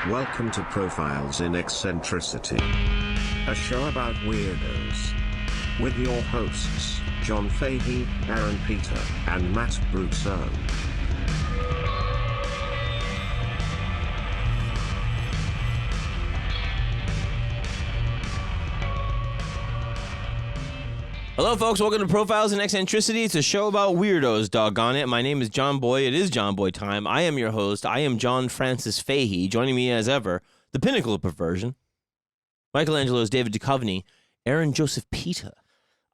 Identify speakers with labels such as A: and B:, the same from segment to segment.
A: Welcome to Profiles in Eccentricity, a show about weirdos. With your hosts, John Fahey, Aaron Peter, and Matt Brousseau.
B: Hello, folks. Welcome to Profiles in Eccentricity. It's a show about weirdos, doggone it. My name is John Boy. It is John Boy time. I am your host. I am John Francis Fahey. Joining me as ever, the pinnacle of perversion, Michelangelo's David Duchovny, Aaron Joseph Peter.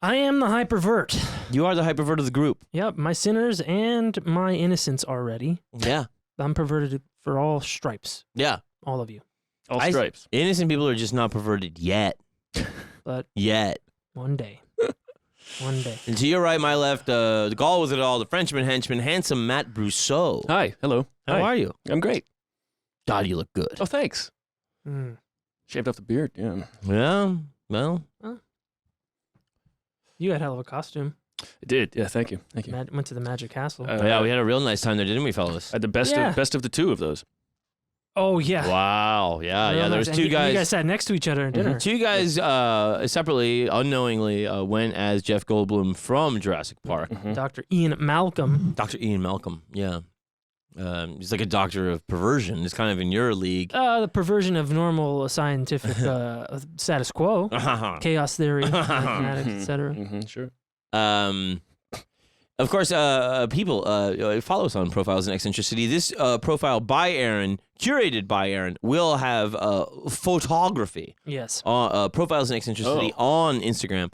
C: I am the hypervert.
B: You are the hypervert of the group.
C: Yep, my sinners and my innocents are ready.
B: Yeah.
C: I'm perverted for all stripes.
B: Yeah.
C: All of you.
D: All stripes.
B: Innocent people are just not perverted yet.
C: But
B: Yet.
C: one day. One day.
B: And to your right, my left, the gall with it all, the Frenchman henchman, handsome Matt Brousseau.
D: Hi. Hello.
B: How are you?
D: I'm great.
B: God, you look good.
D: Oh, thanks.
C: Mm.
D: Shaved off the beard. Yeah.
B: Yeah, well.
C: You had hell of a costume.
D: I did. Yeah. Thank you. Thank you.
C: Went to the Magic Castle.
B: Yeah, we had a real nice time there, didn't we, fellas?
D: I had the best
C: Yeah.
D: of the two of those.
C: Oh, yeah.
B: Wow. Yeah,
C: Real
B: yeah. There
C: nice.
B: was
C: And
B: two guys.
C: You guys sat next to each other at dinner.
B: Two guys separately, unknowingly, went as Jeff Goldblum from Jurassic Park.
C: Dr. Ian Malcolm.
B: Dr. Ian Malcolm, yeah. He's like a doctor of perversion. It's kind of in your league.
C: The perversion of normal scientific status quo. Chaos theory, mathematics, etc.
D: Sure.
B: Of course, people follow us on Profiles in Eccentricity. This profile by Aaron, curated by Aaron, will have photography.
C: Yes.
B: Profiles in Eccentricity on Instagram.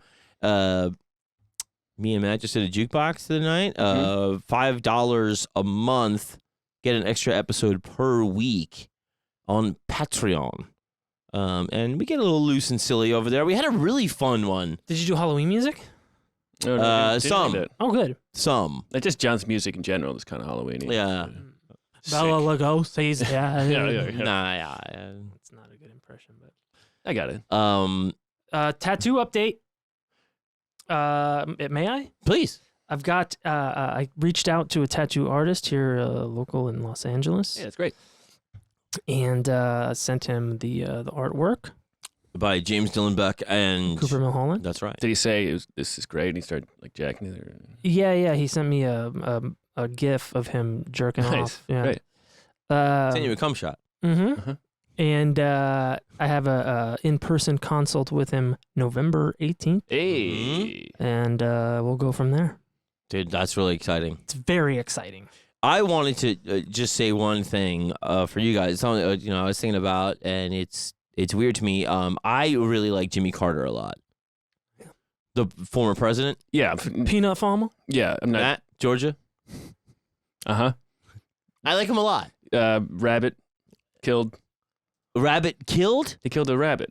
B: Me and Matt just did a jukebox the other night. $5 a month, get an extra episode per week on Patreon. And we get a little loose and silly over there. We had a really fun one.
C: Did you do Halloween music?
D: No, didn't
B: some.
D: do that.
C: Oh, good.
B: Some.
D: Like just John's music in general is kind of Halloween-y.
B: Yeah.
C: Bella Lugosi's. Yeah.
D: Yeah.
B: Nah, yeah.
C: It's not a good impression, but.
D: I got it.
C: Tattoo update. May I?
B: Please.
C: I've got. I reached out to a tattoo artist here, local in Los Angeles.
D: Yeah, it's great.
C: And sent him the artwork.
B: By James Dylan Beck and
C: Cooper Mulholland.
B: That's right.
D: Did he say this is great and he started like jacking it? Or...
C: Yeah. He sent me a GIF of him jerking off. Yeah.
D: Great.
B: Send you a cum shot.
C: Mm-hmm. And I have a in-person consult with him November 18th.
D: Hey.
C: And we'll go from there.
B: Dude, that's really exciting.
C: It's very exciting.
B: I wanted to just say one thing for you guys. Something I was thinking about, and it's weird to me. I really like Jimmy Carter a lot. The former president.
D: Yeah.
C: Peanut farmer?
D: Yeah. I'm not.
B: Matt, Georgia.
D: Uh-huh.
B: I like him a lot.
D: Rabbit killed.
B: Rabbit killed?
D: He killed a rabbit.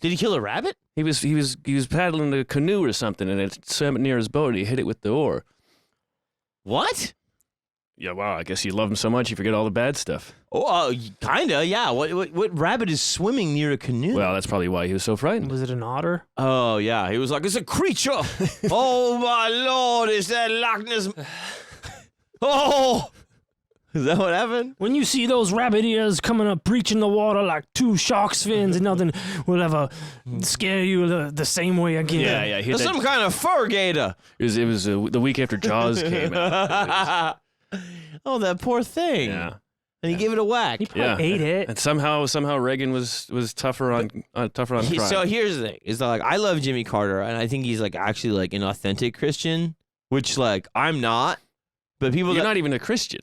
B: Did he kill a rabbit?
D: He was paddling a canoe or something, and it swam near his boat, and he hit it with the oar.
B: What?
D: Yeah, wow, I guess you love him so much you forget all the bad stuff.
B: Oh, kinda, yeah. What rabbit is swimming near a canoe?
D: Well, that's probably why he was so frightened.
C: Was it an otter?
B: Oh, yeah. He was like, it's a creature. Oh, my Lord, is that Loch Ness? Oh! Is that what happened?
C: When you see those rabbit ears coming up, breaching the water like two shark's fins, and nothing will ever scare you the same way again.
D: Yeah. He
B: There's some kind of fur gator.
D: It was the week after Jaws came out.
B: Oh, that poor thing.
D: Yeah.
B: And he gave it a whack.
C: He probably ate it.
D: And somehow Reagan was tougher on crime.
B: So here's the thing. Is that, like, I love Jimmy Carter, and I think he's like actually like an authentic Christian, which like I'm not. But people
D: You're not even a Christian.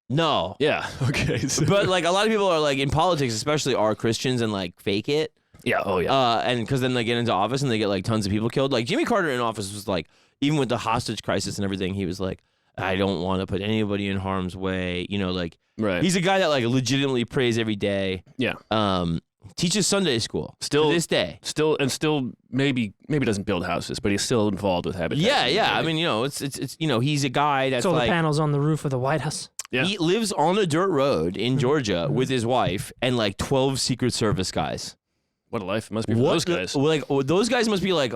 B: No.
D: Yeah. Okay.
B: But like a lot of people are like in politics, especially, are Christians and like fake it.
D: Yeah. Oh yeah.
B: And because then they get into office and they get like tons of people killed. Like Jimmy Carter in office was like, even with the hostage crisis and everything, he was like, I don't want to put anybody in harm's way. Like
D: right.
B: He's a guy that like legitimately prays every day.
D: Yeah.
B: Teaches Sunday school
D: still
B: to this day.
D: Still maybe doesn't build houses, but he's still involved with Habitat.
B: Yeah. I mean, it's he's a guy that's
C: Solar
B: like
C: panels on the roof of the White House.
D: Yeah.
B: He lives on a dirt road in Georgia with his wife and like 12 Secret Service guys.
D: What a life it must be for those guys.
B: Like those guys must be like.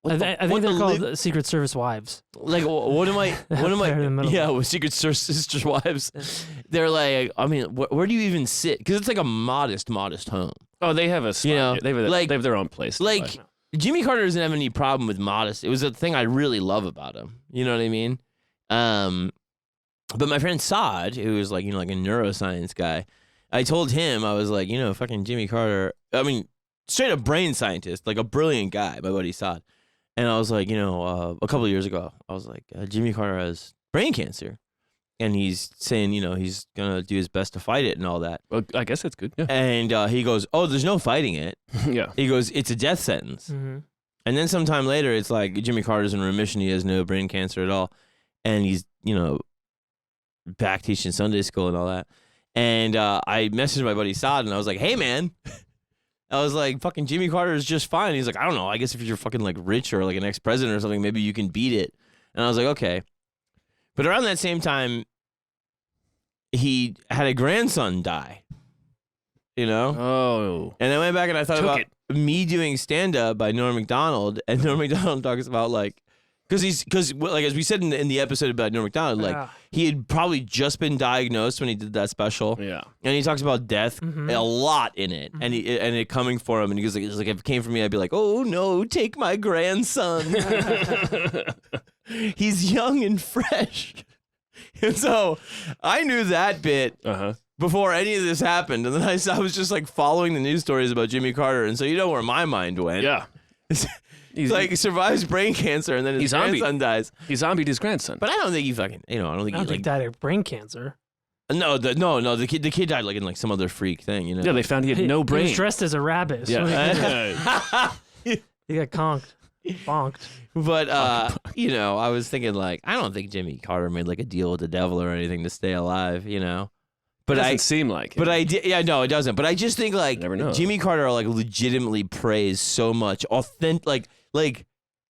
C: I think they're called Secret Service wives.
B: Like what am I?
C: They're in the middle.
B: Yeah, with Secret Sisters wives. they're like, I mean, where do you even sit? Because it's like a modest home.
D: Oh, they have a spot.
B: You know,
D: they have their own place.
B: Like Jimmy Carter doesn't have any problem with modest. It was a thing I really love about him. You know what I mean? But my friend Saad, who was like, like a neuroscience guy, I told him, I was like, fucking Jimmy Carter, I mean, straight up brain scientist, like a brilliant guy, my buddy Saad. And I was like, a couple of years ago, I was like, Jimmy Carter has brain cancer. And he's saying, he's going to do his best to fight it and all that.
D: Well, I guess that's good. Yeah.
B: And he goes, oh, there's no fighting it.
D: Yeah.
B: He goes, it's a death sentence.
C: Mm-hmm.
B: And then sometime later, it's like Jimmy Carter's in remission. He has no brain cancer at all. And he's, back teaching Sunday school and all that. And I messaged my buddy Saad and I was like, hey, man. I was like, fucking Jimmy Carter is just fine. He's like, I don't know. I guess if you're fucking like rich or like an ex-president or something, maybe you can beat it. And I was like, okay. But around that same time, he had a grandson die.
D: Oh.
B: And I went back and I thought about me doing stand-up by Norm Macdonald. And Norm Macdonald talks about like, because like as we said in the episode about Norm Macdonald, like he had probably just been diagnosed when he did that special.
D: Yeah.
B: And he talks about death a lot in it, and it coming for him, and he goes like, it's like if it came for me, I'd be like, oh no, take my grandson. He's young and fresh. And so I knew that bit before any of this happened, and then I was just like following the news stories about Jimmy Carter, and so you know where my mind went.
D: Yeah.
B: He's like survives brain cancer and then his grandson dies.
D: He zombied his grandson.
B: But I don't think he fucking, I don't think he
C: died of brain cancer.
B: No, the kid died like in like some other freak thing,
D: Yeah, they found he had no brain.
C: He was dressed as a rabbit.
D: Yeah.
C: He got bonked.
B: But I was thinking like, I don't think Jimmy Carter made like a deal with the devil or anything to stay alive, But
D: it doesn't seem like it.
B: But I did, no, it doesn't. But I just think like Jimmy Carter like legitimately prays so much, authentic, like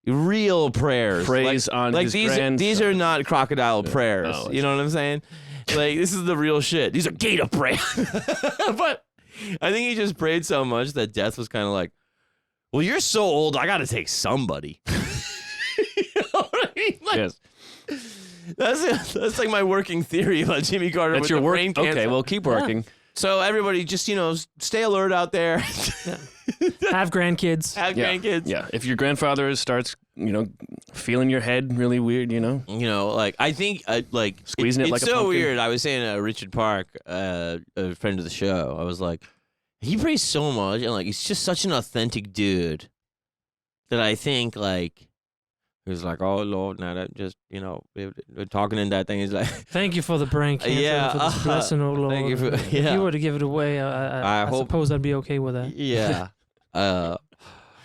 B: real prayers,
D: praise on
B: like
D: his
B: these. These are not crocodile prayers.
D: No,
B: you know what I'm saying? Like this is the real shit. These are gator prayers. But I think he just prayed so much that death was kind of like, well, you're so old, I got to take somebody. You know what I mean? Like,
D: yes.
B: That's like my working theory about Jimmy Carter.
D: That's
B: with
D: your
B: the
D: work.
B: brain cancer.
D: Okay, well, keep working.
B: So everybody just, stay alert out there.
C: Have grandkids.
B: Grandkids.
D: Yeah. If your grandfather starts, feeling your head really weird,
B: like I think like
D: squeezing it like a
B: it's so
D: pumpkin.
B: weird. I was saying to Richard Park, a friend of the show, I was like, he prays so much and like he's just such an authentic dude that I think like he's like, oh Lord, now that just we're talking in that thing. He's like,
C: thank you for the brain cancer, for this blessing, oh Lord.
B: Thank you for,
C: If you were to give it away, I suppose I'd be okay with that.
B: Yeah. No.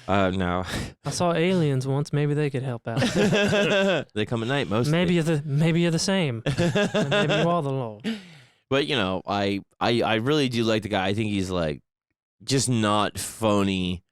C: I saw aliens once. Maybe they could help out.
B: They come at night mostly.
C: Maybe you're the same. Maybe you are the Lord.
B: But I really do like the guy. I think he's like just not phony,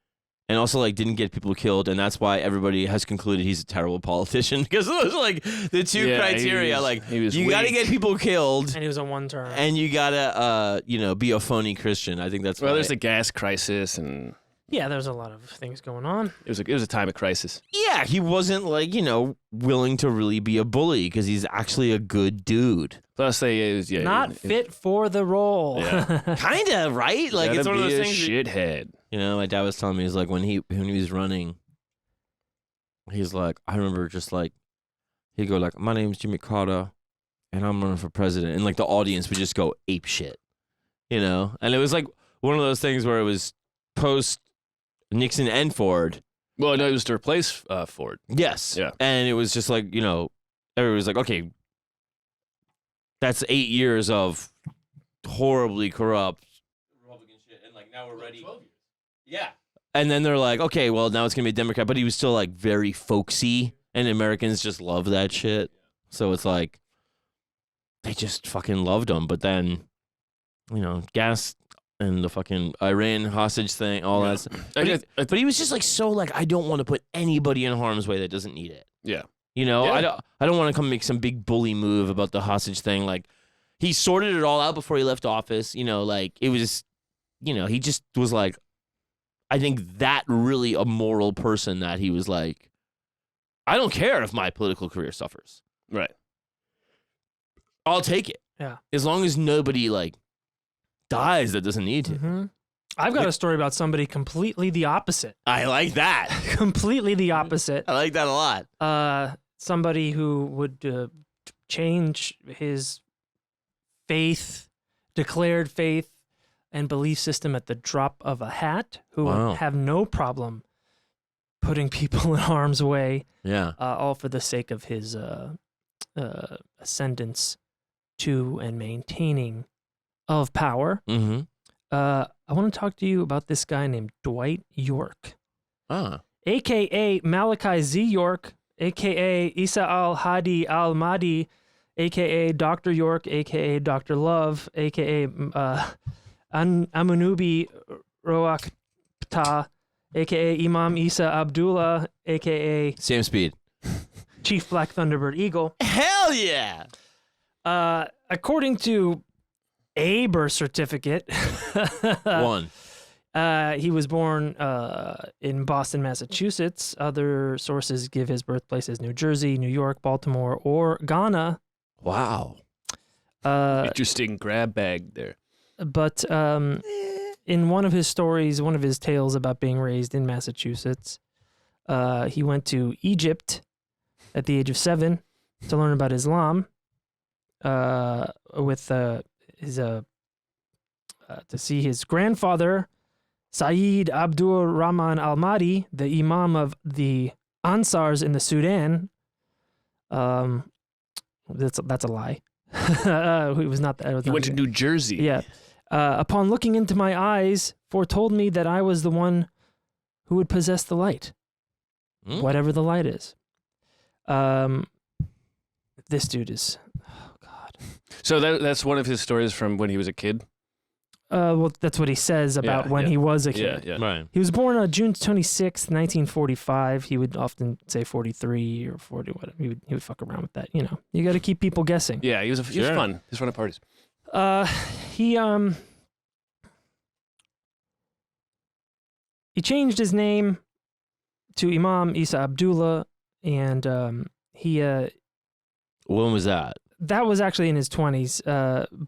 B: and also like didn't get people killed, and that's why everybody has concluded he's a terrible politician because those are like the two criteria. You got to get people killed,
C: and he was on one term,
B: and you gotta be a phony Christian. I think that's
D: there's a gas crisis and.
C: Yeah, there's a lot of things going on.
D: It was a time of crisis.
B: Yeah, he wasn't like, willing to really be a bully because he's actually a good dude.
D: Plus,
C: not fit for the role.
D: Yeah.
B: Kind of, right? Like it's one of those things.
D: Shithead.
B: My dad was telling me, he's like when he was running, he's like, I remember just like he'd go like, my name's Jimmy Carter, and I'm running for president, and like the audience would just go ape shit, and it was like one of those things where it was post Nixon and Ford.
D: Well, no, it was to replace Ford.
B: Yes.
D: Yeah.
B: And it was just like, everybody was like, okay, that's 8 years of horribly corrupt Republican shit. And like, now we're ready. 12 years. Yeah. And then they're like, okay, well, now it's going to be a Democrat. But he was still like very folksy. And Americans just love that shit. So it's like, they just fucking loved him. But then, gas and the fucking Iran hostage thing, all that stuff. But he was just like so like, I don't want to put anybody in harm's way that doesn't need it.
D: Yeah.
B: I don't want to come make some big bully move about the hostage thing. Like he sorted it all out before he left office. Like it was, he just was like, I think that really a moral person that he was like, I don't care if my political career suffers.
D: Right.
B: I'll take it.
C: Yeah.
B: As long as nobody like dies that doesn't need to.
C: Mm-hmm. I've got a story about somebody completely the opposite.
B: I like that.
C: Completely the opposite.
B: I like that a lot.
C: Somebody who would change his faith, declared faith, and belief system at the drop of a hat, who would have no problem putting people in harm's way, all for the sake of his ascendance to and maintaining of power.
B: Mm-hmm.
C: I want to talk to you about this guy named Dwight York,
B: Ah.
C: a.k.a. Malachi Z. York, a.k.a. Isa al-Hadi al-Mahdi, a.k.a. Dr. York, a.k.a. Dr. Love, a.k.a. Amunubi Roakta, a.k.a. Imam Isa Abdullah, a.k.a.
B: Same speed.
C: Chief Black Thunderbird Eagle.
B: Hell yeah!
C: According to a birth certificate,
B: One.
C: he was born in Boston, Massachusetts. Other sources give his birthplace as New Jersey, New York, Baltimore, or Ghana.
B: Wow.
D: Interesting grab bag there.
C: But in one of his stories, one of his tales about being raised in Massachusetts, he went to Egypt at the age of 7 to learn about Islam with to see his grandfather, Sayyid Abdur Rahman al-Mahdi, the Imam of the Ansars in the Sudan. That's a lie. He was not.
D: He went to New Jersey.
C: Yeah. Upon looking into my eyes, foretold me that I was the one who would possess the light, whatever the light is. This dude is, oh God.
D: So that's one of his stories from when he was a kid?
C: Well, that's what he says about when he was a kid.
D: Yeah.
B: Right.
C: He was born on June 26th, 1945. He would often say 43 or 40, whatever. He would fuck around with that. You know, you got to keep people guessing.
D: Yeah, he was fun. He was fun at parties.
C: He changed his name to Imam Isa Abdullah, and
B: When was that?
C: that was actually in his 20s.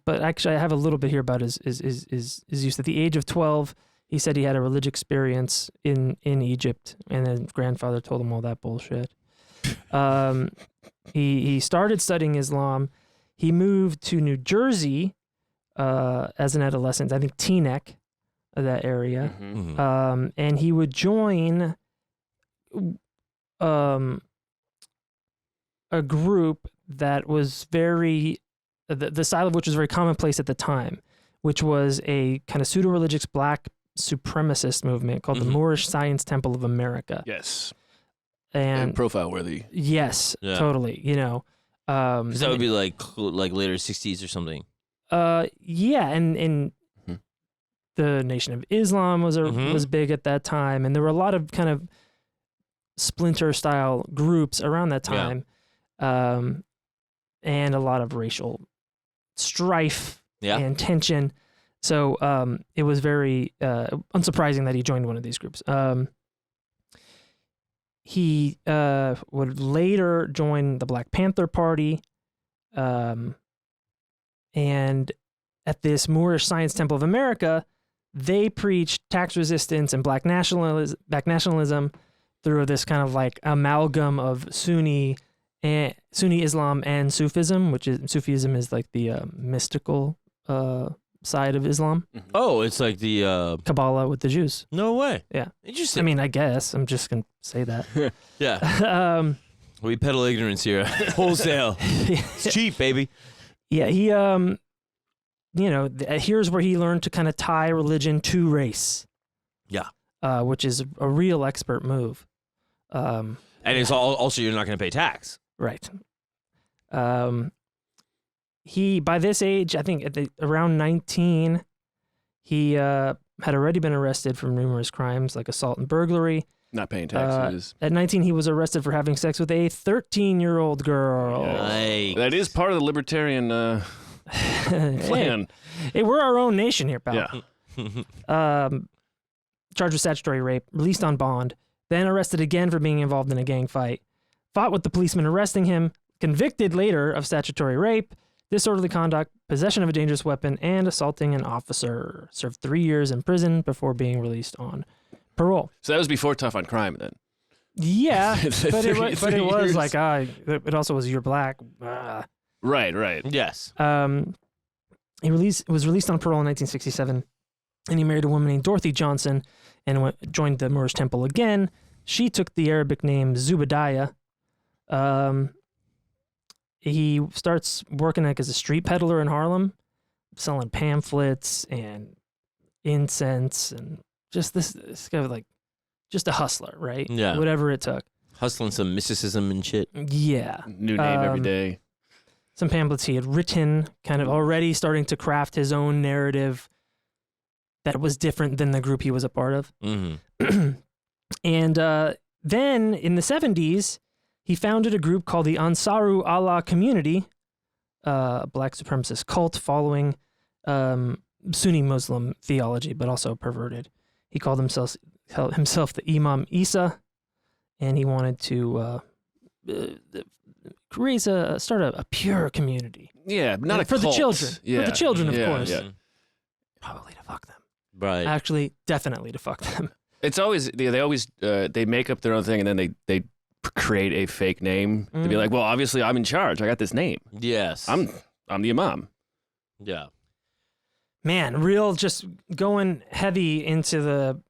C: But actually, I have a little bit here about his use. At the age of 12, he said he had a religious experience in Egypt, and his grandfather told him all that bullshit. He started studying Islam. He moved to New Jersey as an adolescent, I think Teaneck, that area.
B: Mm-hmm.
C: And he would join a group that was very, the style of which was very commonplace at the time, which was a kind of pseudo-religious black supremacist movement called the Moorish Science Temple of America.
D: Yes.
C: And
D: profile worthy.
C: yes,
B: Yeah.
C: totally. You know,
B: Because that would be like later 60s or something.
C: yeah, and the Nation of Islam was big at that time, and there were a lot of kind of splinter style groups around that time, and a lot of racial strife and tension. So it was very unsurprising that he joined one of these groups. He would later join the Black Panther Party, and at this Moorish Science Temple of America, they preached tax resistance and black nationalism through this kind of like amalgam of Sunni Islam and Sufism, which is Sufism is like the mystical side of Islam.
B: Oh, it's like the
C: Kabbalah with the Jews.
B: No way.
C: Yeah.
B: Interesting.
C: I mean, I guess I'm just gonna say that.
B: Yeah. We peddle ignorance here. Wholesale. It's cheap, baby.
C: Yeah, he here's where he learned to kind of tie religion to race. Yeah. Which is a real expert move.
B: And it's also you're not going to pay tax.
C: Right. He, by this age, I think around 19, he had already been arrested for numerous crimes like assault and burglary.
D: Not paying taxes.
C: At 19, he was arrested for having sex with a 13-year-old girl.
B: Nice.
D: That is part of the libertarian plan.
C: Hey, we're our own nation here, pal.
D: Yeah.
C: Charged with statutory rape, released on bond, then arrested again for being involved in a gang fight, fought with the policeman arresting him, convicted later of statutory rape, disorderly conduct, possession of a dangerous weapon, and assaulting an officer. Served 3 years in prison before being released on parole.
D: So that was before Tough on Crime, then.
C: Yeah, but it was
D: years.
C: like it also was You're Black.
D: Right.
B: Yes.
C: He was released on parole in 1967, and he married a woman named Dorothy Johnson and joined the Moorish temple again. She took the Arabic name Zubadiah. He starts working like as a street peddler in Harlem, selling pamphlets and incense and just this kind of like just a hustler, right?
B: Yeah.
C: Whatever it took.
B: Hustling some mysticism and shit.
C: Yeah.
D: New name every day.
C: Some pamphlets he had written, kind of already starting to craft his own narrative that was different than the group he was a part of.
B: Mm-hmm.
C: And then in the 70s, he founded a group called the Ansaru Allah Community, a black supremacist cult following Sunni Muslim theology, but also perverted. He called himself the Imam Isa, and he wanted to start a pure community.
D: Yeah, not a
C: for
D: cult.
C: the children.
D: Yeah.
C: For the children, of course.
D: Yeah.
C: Probably to fuck them.
B: Right.
C: Actually, definitely to fuck them.
D: It's always they make up their own thing and then they create a fake name to be like, well, obviously I'm in charge. I got this name.
B: Yes.
D: I'm the imam.
B: Yeah.
C: Man, real just going heavy into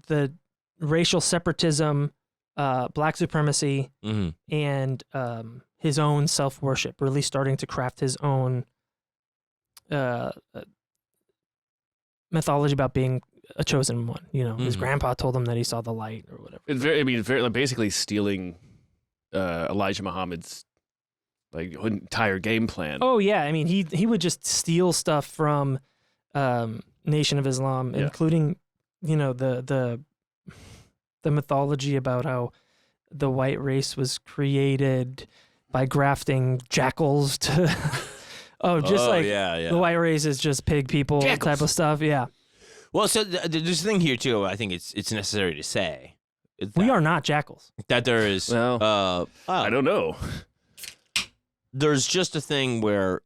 C: the racial separatism, black supremacy,
B: Mm-hmm.
C: and his own self-worship, really starting to craft his own mythology about being a chosen one. You know, his grandpa told him that he saw the light or whatever.
D: It's very basically stealing Elijah Muhammad's like entire game plan.
C: Oh yeah, I mean he would just steal stuff from Nation of Islam,
D: Yeah.
C: including the mythology about how the white race was created by grafting jackals to
B: yeah.
C: the white race is just pig people
D: Jackals.
C: type of stuff. Yeah,
B: Well, so there's a thing here too. I think it's necessary to say
C: we are not jackals.
B: that there is.
D: Well, I don't know.
B: There's just a thing where,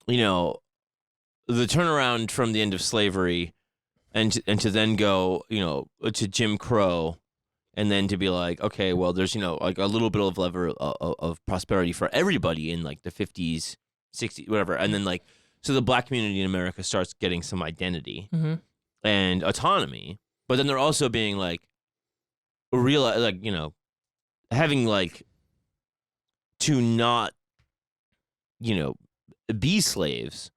B: the turnaround from the end of slavery, and to then go, to Jim Crow, and then to be like, okay, well, there's like a little bit of lever of prosperity for everybody in like the 50s, 60s, whatever, and then like so the black community in America starts getting some identity and autonomy, but then they're also being like real, like having like to not be slaves,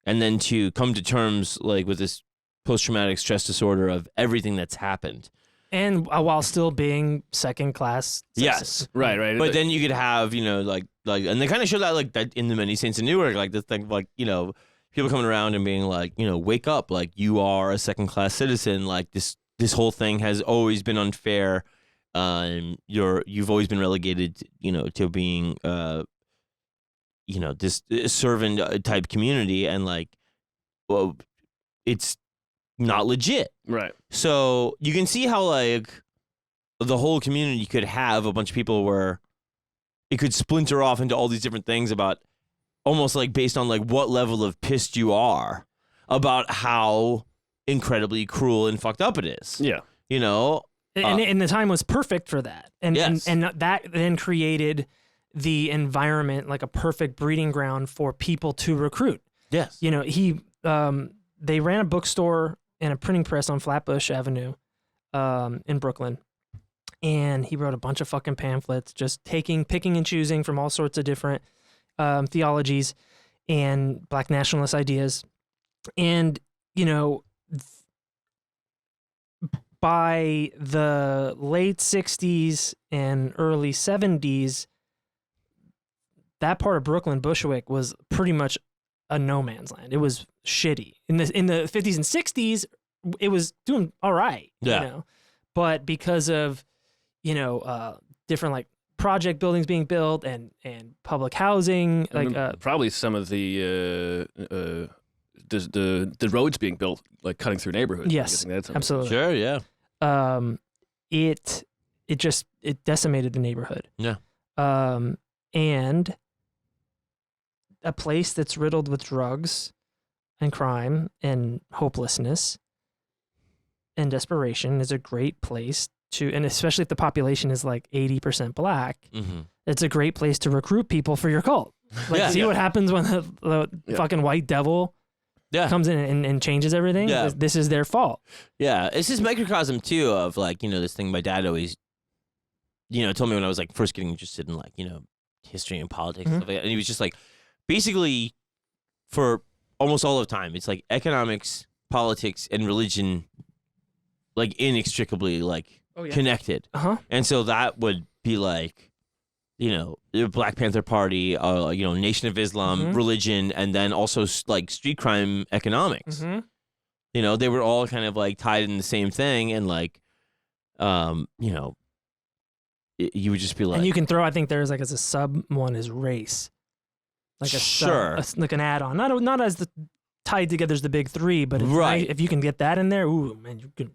B: and then to come to terms like with this post-traumatic stress disorder of everything that's happened.
C: And while still being second class.
B: Yes.
D: Right.
B: But then you could have, like, and they kind of show that, like, that in the Many Saints of Newark, like, this thing, like, people coming around and being like, wake up, like, you are a second class citizen, like, this whole thing has always been unfair, you've always been relegated, to being, this servant type community, and, like, well, it's not legit.
D: Right.
B: So you can see how like the whole community could have a bunch of people where it could splinter off into all these different things about almost like based on like what level of pissed you are about how incredibly cruel and fucked up it is.
D: Yeah.
C: And the time was perfect for that. And,
B: Yes.
C: and that then created the environment, like a perfect breeding ground for people to recruit.
B: Yes.
C: They ran a bookstore and a printing press on Flatbush Avenue in Brooklyn. And he wrote a bunch of fucking pamphlets, just picking and choosing from all sorts of different theologies and black nationalist ideas. And, by the late 60s and early 70s, that part of Brooklyn, Bushwick, was pretty much a no man's land. It was shitty. In the 50s and 60s, it was doing all right.
B: Yeah.
C: But because of different like project buildings being built and public housing, like
D: probably some of the roads being built, like cutting through neighborhoods.
C: Yes, absolutely.
B: Sure. Yeah.
C: It decimated the neighborhood.
B: Yeah.
C: And a place that's riddled with drugs and crime and hopelessness and desperation is a great place to, and especially if the population is like 80% black, it's a great place to recruit people for your cult. Like, see what happens when the fucking white devil comes in and changes everything.
B: Yeah.
C: This is their fault.
B: Yeah, it's this microcosm too of like, you know, this thing my dad always, you know, told me when I was like first getting interested in like, you know, history and politics and stuff like that. And he was just like, basically for almost all of time, it's like economics, politics, and religion like inextricably like connected. And so that would be like, you know, the Black Panther Party, you know, Nation of Islam, religion, and then also like street crime economics. You know, they were all kind of like tied in the same thing, and like, you know, you would just be like,
C: and you can throw. I think there's like as a sub one is race, like a like an add-on, not as the tied together as the big three, but it's nice, if you can get that in there, ooh man, you can.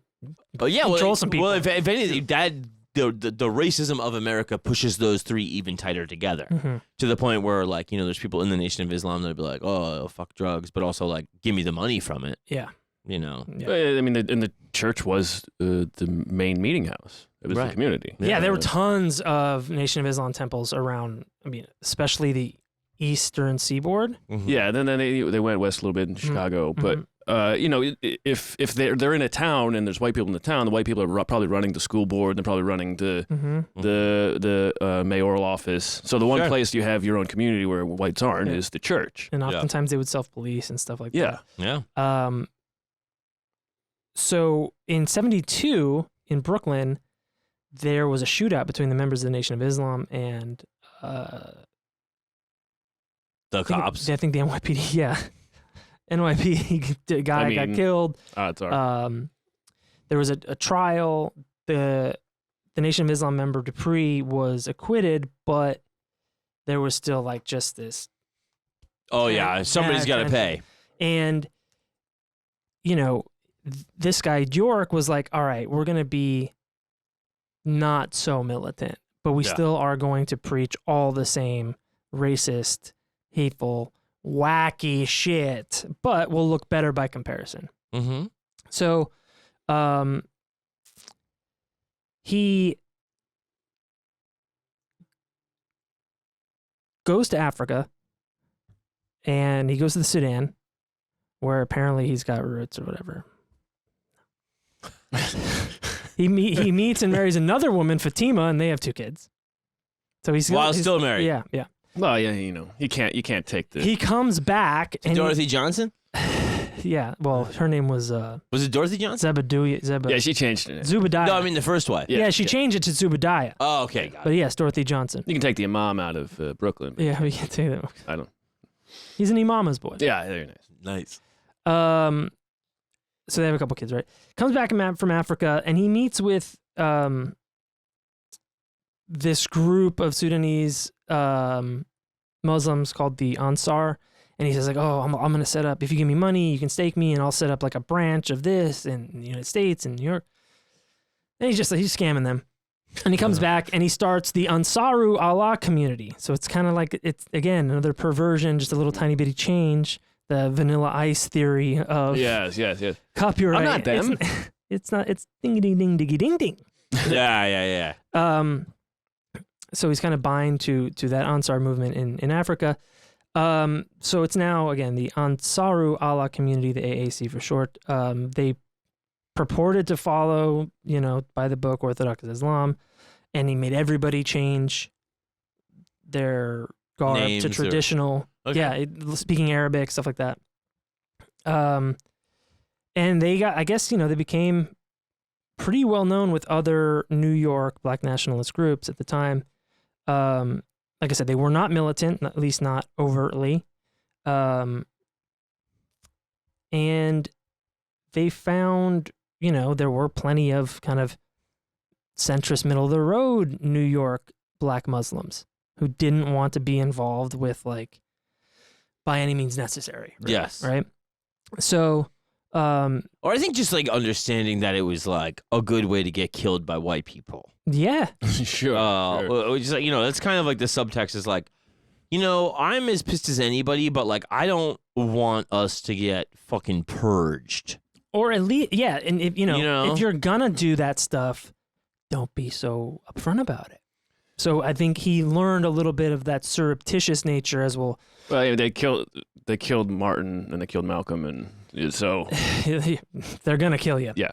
C: Control some people.
B: Well, if anything, that. The racism of America pushes those three even tighter together to the point where, like, you know, there's people in the Nation of Islam that'll be like, oh, fuck drugs, but also like, give me the money from it. Yeah. You know.
D: I mean, and the church was the main meeting house. It was the community.
C: Yeah, there were tons of Nation of Islam temples around. I mean, especially the eastern seaboard.
D: Yeah, then they went west a little bit in Chicago, but. You know, if they're in a town and there's white people in the town, the white people are probably running the school board. They're probably running the mayoral office. So the one place you have your own community where whites aren't is the church.
C: And oftentimes they would self-police and stuff like that.
B: Yeah.
C: So in 1972 in Brooklyn, there was a shootout between the members of the Nation of Islam and
B: the cops.
C: I think the NYPD. Yeah. NYPD guy got killed.
D: Odds are.
C: There was a trial. The Nation of Islam member Dupree was acquitted, but there was still like just this.
B: Oh yeah, somebody's got to pay.
C: And you know, this guy York was like, "All right, we're gonna be not so militant, but we still are going to preach all the same racist, hateful." Wacky shit, but will look better by comparison. So, he goes to Africa, and he goes to the Sudan, where apparently he's got roots or whatever. He meets and marries another woman, Fatima, and they have 2 kids. So he's
B: still married.
C: Yeah.
D: Well, yeah, you know, you can't take the.
C: He comes back and
B: Dorothy Johnson.
C: Yeah, well, her name was.
B: Was it Dorothy Johnson?
D: Yeah, she changed it.
C: Zubadiah.
B: No, I mean the first wife.
C: Yeah, she changed it to Zubadiah.
B: Oh, okay.
C: But yes, Dorothy Johnson.
D: You can take the imam out of Brooklyn.
C: Yeah, we can take that.
D: I don't.
C: He's an imama's boy.
D: Yeah, very nice.
B: Nice.
C: So they have a couple kids, right? Comes back from Africa, and he meets with this group of Sudanese Muslims called the Ansar, and he says like, "Oh, I'm going to set up. If you give me money, you can stake me, and I'll set up like a branch of this in the United States and New York." And he's scamming them, and he comes back and he starts the Ansaru Allah community. So it's kind of like it's again another perversion, just a little tiny bitty change. The Vanilla Ice theory of
D: yes.
C: Copyright.
D: I'm not them.
C: It's not. It's ding ding ding diggy ding ding.
B: Yeah.
C: So he's kind of bind to that Ansar movement in Africa. So it's now again the Ansaru Allah community, the AAC for short. They purported to follow, by the book Orthodox Islam, and he made everybody change their garb
B: Names
C: to traditional. Speaking Arabic, stuff like that. And they got, I guess, they became pretty well known with other New York Black nationalist groups at the time. Like I said, they were not militant, at least not overtly. And they found, there were plenty of kind of centrist, middle of the road New York Black Muslims who didn't want to be involved with by any means necessary. Right?
B: Yes.
C: Right. So,
B: or I think just understanding that it was a good way to get killed by white people.
C: Yeah.
D: Sure.
B: Just that's kind of the subtext is You know, I'm as pissed as anybody, but like, I don't want us to get fucking purged.
C: Or at least, yeah, and if
B: You know?
C: if you're gonna do that stuff, don't be so upfront about it. So I think he learned a little bit of that surreptitious nature as well.
D: Well, yeah, they killed Martin and they killed Malcolm, and so
C: They're gonna kill you.
D: Yeah.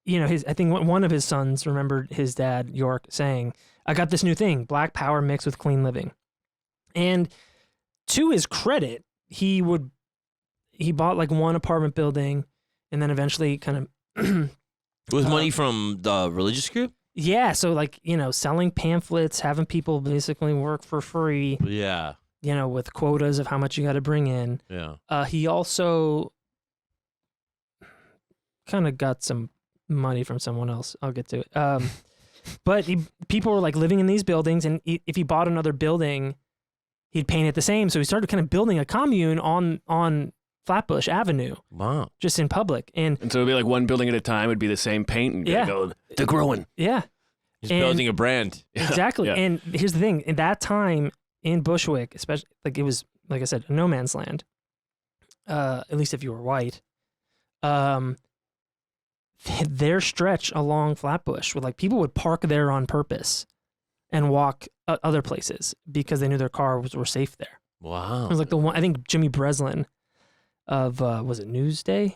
C: You know, I think one of his sons remembered his dad York saying, "I got this new thing: black power mixed with clean living." And to his credit, he bought like one apartment building, and then eventually kind of
B: With money from the religious group?
C: yeah. So like selling pamphlets, having people basically work for free.
B: Yeah.
C: With quotas of how much you got to bring in.
B: Yeah.
C: He also kind of got some money from someone else. I'll get to it. But people were like living in these buildings, and if he bought another building, he'd paint it the same. So he started kind of building a commune on Flatbush Avenue,
B: Wow.
C: just in public. And
D: so it'd be like one building at a time. It'd be the same paint, and
C: Yeah.
D: go, they're growing.
C: yeah,
B: He's
C: And-
B: building a brand.
C: exactly.
D: Yeah.
C: And here's the thing: in that time in Bushwick, especially, like it was, like I said, a no man's land. At least if you were white. Their stretch along Flatbush would like people would park there on purpose and walk other places because they knew their cars were safe there. It
B: Wow.
C: was like the one, I think Jimmy Breslin of was it Newsday?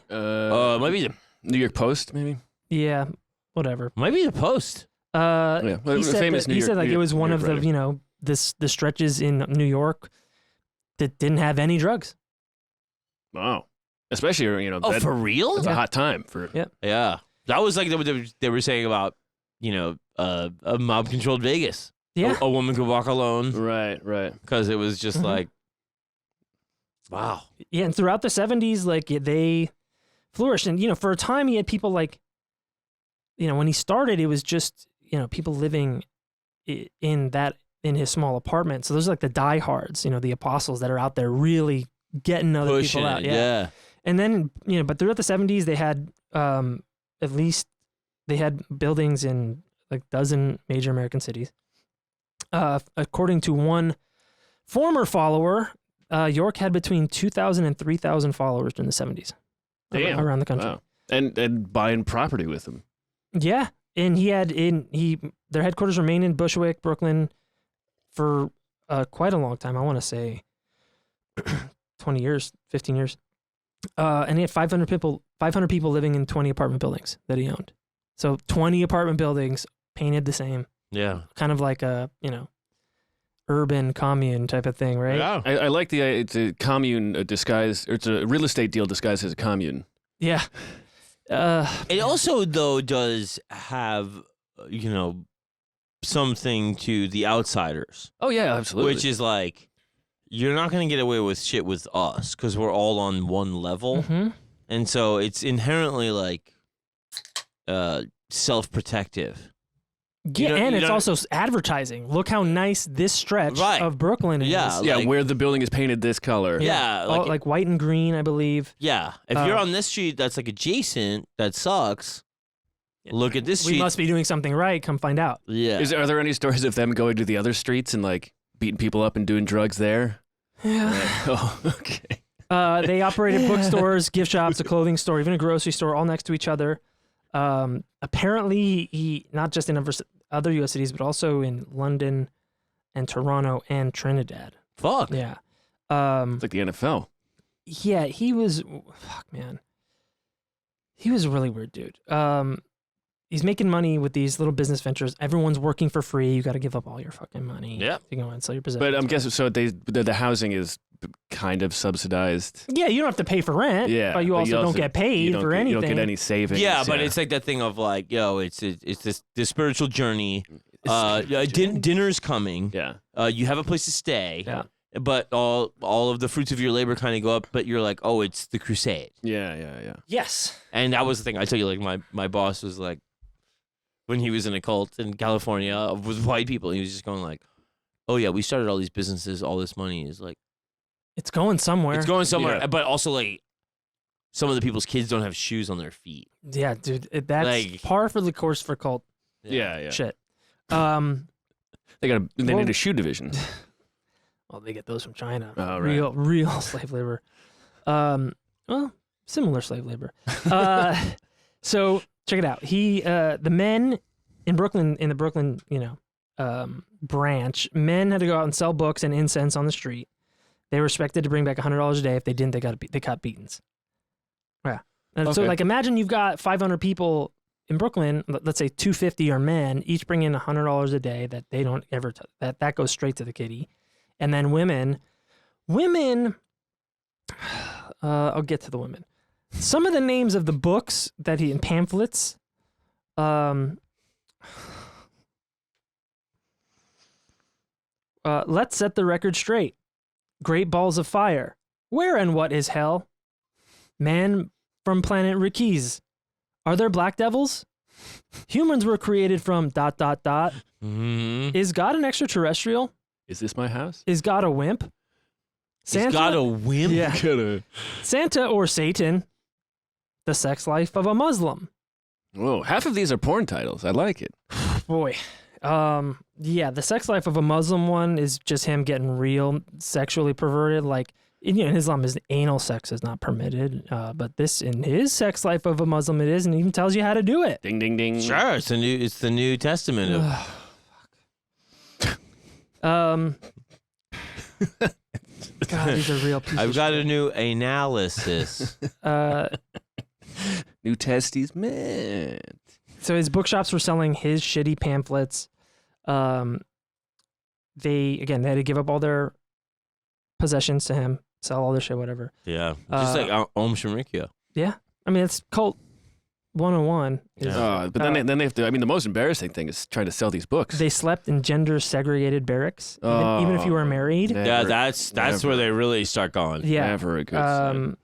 B: Maybe
D: New York Post, maybe.
C: Yeah, whatever.
B: the Post.
D: Yeah,
C: He said,
D: famous New
C: he
D: York-
C: said like
D: New
C: it was
D: York-
C: one
D: New
C: of
D: York
C: the
D: writer.
C: the stretches in New York that didn't have any drugs.
D: Wow. Especially,
B: Oh, for real?
D: it's a hot time for.
C: Yeah.
B: Yeah. That was like they were saying about, a mob controlled Vegas.
C: Yeah,
B: A woman could walk alone
D: Right.
B: because it was just
C: Mhm.
B: like, wow.
C: yeah, and throughout the 70s, like they flourished, and for a time he had people like, when he started, it was just people living in his small apartment. So those are like the diehards, the apostles that are out there really getting other
B: Pushing
C: people out.
B: it. Yeah.
C: And then, but throughout the 70s, they had at least they had buildings in like a dozen major American cities. According to one former follower, York had between 2,000 and 3,000 followers during the 70s
D: Damn.
C: around the country.
D: Wow. And buying property with them.
C: Yeah, and their headquarters remained in Bushwick, Brooklyn, for quite a long time. I want to say 20 years, 15 years. And he had 500 people living in 20 apartment buildings that he owned. So 20 apartment buildings painted the same,
B: Yeah.
C: kind of like a urban commune type of thing, right?
B: Yeah.
D: I like the it's a commune disguised, or it's a real estate deal disguised as a commune.
C: Yeah.
B: It also, though, does have, something to the outsiders,
D: Oh yeah, absolutely.
B: which is like, you're not going to get away with shit with us because we're all on one level.
C: Mhm.
B: And so it's inherently like self-protective.
C: Yeah,
B: don't-
C: and
B: you
C: it's
B: don't-
C: also advertising. Look how nice this stretch
B: Right.
C: of Brooklyn is.
B: Yeah,
D: yeah,
B: like-
D: where the building is painted this color.
B: Yeah.
C: All, like white and green, I believe.
B: yeah. If you're on this street that's like adjacent, that sucks. Look at this
C: We
B: street.
C: must be doing something right. Come find out.
B: Yeah.
D: Are there any stories of them going to the other streets and like beating people up and doing drugs there?
C: Yeah.
D: Oh, okay.
C: They operated bookstores, gift shops, a clothing store, even a grocery store, all next to each other. Apparently, he not just in other U.S. cities, but also in London and Toronto and Trinidad.
B: Fuck.
C: Yeah.
D: It's like the NFL.
C: Yeah, he was. Fuck, man. He was a really weird dude. He's making money with these little business ventures. Everyone's working for free. You got to give up all your fucking money.
B: Yep.
C: To go and sell your possessions.
D: But I'm guessing so the housing is kind of subsidized.
C: Yeah, you don't have to pay for rent.
D: Yeah,
C: But you also don't get paid
D: you don't
C: for
D: get,
C: anything.
D: You don't get any savings.
B: Yeah, but it's like that thing of like, it's this spiritual journey. Dinner's coming.
D: yeah.
B: You have a place to stay.
C: Yeah.
B: But all of the fruits of your labor kind of go up. But you're like, oh, it's the crusade.
D: Yeah.
C: Yes.
B: And that was the thing. I tell you, like my boss was like, when he was in a cult in California with white people, he was just going like, oh yeah, we started all these businesses. All this money is like,
C: It's going somewhere.
B: it's going somewhere.
D: Yeah.
B: But also like, some of the people's kids don't have shoes on their feet.
C: Yeah, dude. That's
B: Like-
C: par for the course for cult
D: Yeah.
C: shit.
D: They need a shoe division.
C: Well, they get those from China.
D: Oh, right.
C: Real slave labor. Well, similar slave labor. So check it out. The men in Brooklyn, in the Brooklyn, branch, men had to go out and sell books and incense on the street. They were expected to bring back $100 a day. If they didn't, they got beatings. Yeah. And so, like, imagine you've got 500 people in Brooklyn. Let's say 250 are men, each bring in $100 a day that they don't ever that goes straight to the kitty. And then women, I'll get to the women. Some of the names of the books that he in pamphlets, let's set the record straight. Great balls of fire. Where and what is hell? Man from planet Rikiz. Are there black devils? Humans were created from ...
B: Mm-hmm.
C: Is God an extraterrestrial?
D: Is this my house?
C: Is God a wimp?
B: He's got a wimp?
C: Yeah. Santa or Satan? The sex life of a Muslim.
D: Whoa, half of these are porn titles. I like it.
C: Boy. Yeah, the sex life of a Muslim one is just him getting real sexually perverted. Like, in Islam, anal sex is not permitted. But this, in his sex life of a Muslim, it is, and even tells you how to do it.
D: Ding, ding, ding.
B: Sure, it's the New Testament.
C: God, these are real pieces.
B: I've got a new analysis.
D: New testes, man.
C: So his bookshops were selling his shitty pamphlets. They had to give up all their possessions to him, sell all their shit, whatever.
B: Yeah, just like Om Shamrikya.
C: Yeah, I mean, it's cult 101.
D: But then they have to. I mean, the most embarrassing thing is trying to sell these books.
C: They slept in gender segregated barracks, even if you were married.
B: Yeah, that's where they really start going.
C: Yeah,
D: never a good sign.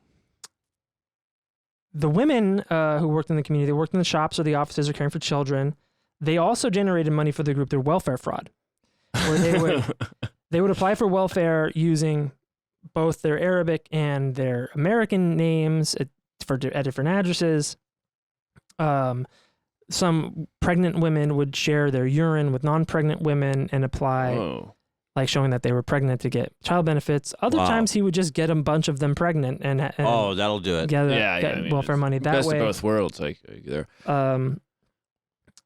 C: The women who worked in the community, they worked in the shops or the offices or caring for children. They also generated money for the group through welfare fraud, where they would apply for welfare using both their Arabic and their American names at different addresses. Some pregnant women would share their urine with non-pregnant women and apply, like showing that they were pregnant to get child benefits. Other times he would just get a bunch of them pregnant and
B: that'll do it.
C: Get welfare money that
D: best
C: way.
D: Best of both worlds, like there.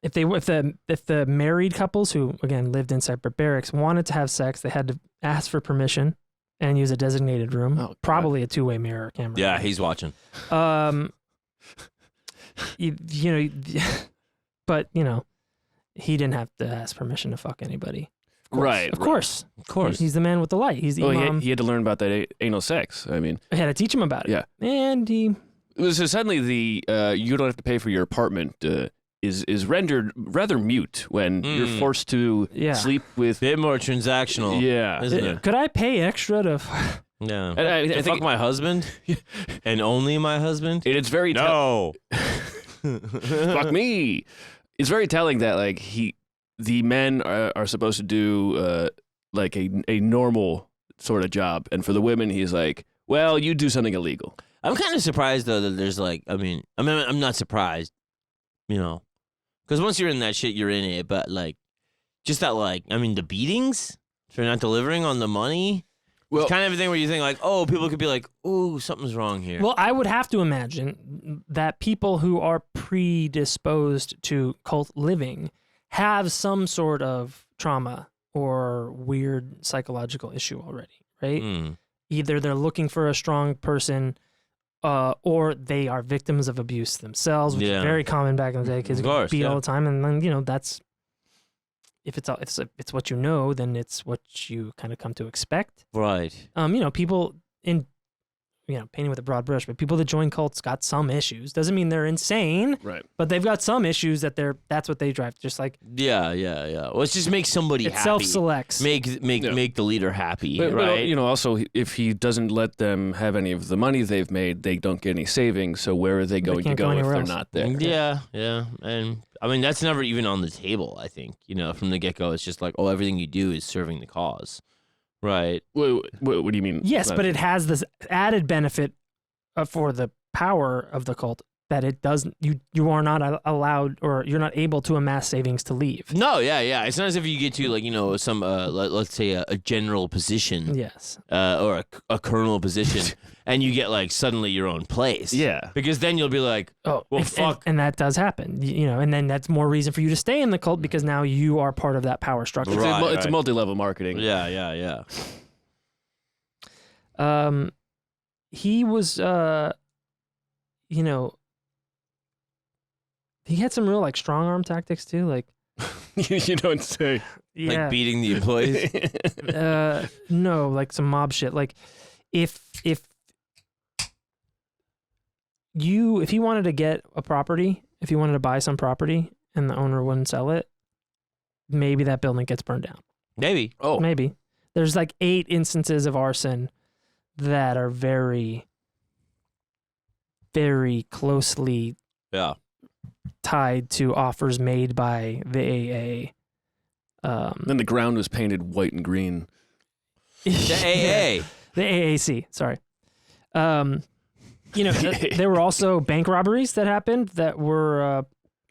C: If the married couples who again lived in separate barracks wanted to have sex, they had to ask for permission and use a designated room, probably a two-way mirror camera.
B: Yeah, he's watching.
C: But he didn't have to ask permission to fuck anybody.
D: Of course.
C: He's the man with the light. He's the imam.
D: He had to learn about that anal sex. I mean,
C: I had to teach him about it.
D: Yeah,
C: and he.
D: So suddenly the you don't have to pay for your apartment is rendered rather mute when you're forced to sleep with.
B: Bit more transactional.
D: Yeah,
B: isn't it?
C: Could I pay extra to?
B: Yeah.
D: I
B: fuck my husband and only my husband.
D: It's very
B: no.
D: Fuck me. It's very telling that like the men are supposed to do like a normal sort of job, and for the women he's like, well, you do something illegal.
B: I'm kind of surprised though that there's like, I'm not surprised, because once you're in that shit, you're in it. But like, just that like, the beatings for not delivering on the money. Well, it's kind of a thing where you think like, oh, people could be like, oh, something's wrong here.
C: Well, I would have to imagine that people who are predisposed to cult living have some sort of trauma or weird psychological issue already, right? Either they're looking for a strong person or they are victims of abuse themselves, which is very common back in the day. Kids get beat all the time. And then, that's... If it's what you know, then it's what you kind of come to expect.
B: Right.
C: People in, painting with a broad brush, but people that join cults got some issues. Doesn't mean they're insane.
D: Right.
C: But they've got some issues that's what they drive. Just like.
B: Yeah. Well, it's just make somebody happy. It
C: self-selects.
B: Make the leader happy,
D: right?
B: But,
D: also, if he doesn't let them have any of the money they've made, they don't get any savings. So where are they going to go if they're not there?
B: Yeah. And that's never even on the table, I think. From the get-go, it's just like, oh, everything you do is serving the cause. Right.
D: What do you mean?
C: Yes, but it has this added benefit for the power of the cult that it doesn't. You are not allowed, or you're not able to amass savings to leave.
B: No, yeah. It's not as if you get to like some let's say a general position,
C: Yes.
B: Or a colonel position, and you get like suddenly your own place.
D: Yeah.
B: Because then you'll be like,
C: Oh,
B: well,
C: and,
B: fuck.
C: and that does happen. And then that's more reason for you to stay in the cult because now you are part of that power structure.
B: Right.
D: It's a multi-level marketing.
B: Yeah.
C: He was, he had some real like strong arm tactics too. Like,
D: You don't say.
C: yeah,
B: Like beating the employees.
C: no, like some mob shit. Like, if he wanted to get a property, if he wanted to buy some property and the owner wouldn't sell it, maybe that building gets burned down.
B: Maybe.
D: Oh.
C: Maybe. There's like 8 instances of arson that are very, very closely
B: Yeah.
C: tied to offers made by the AA.
D: Then the ground was painted white and green.
B: The AA.
C: The AAC, sorry. There were also bank robberies that happened that were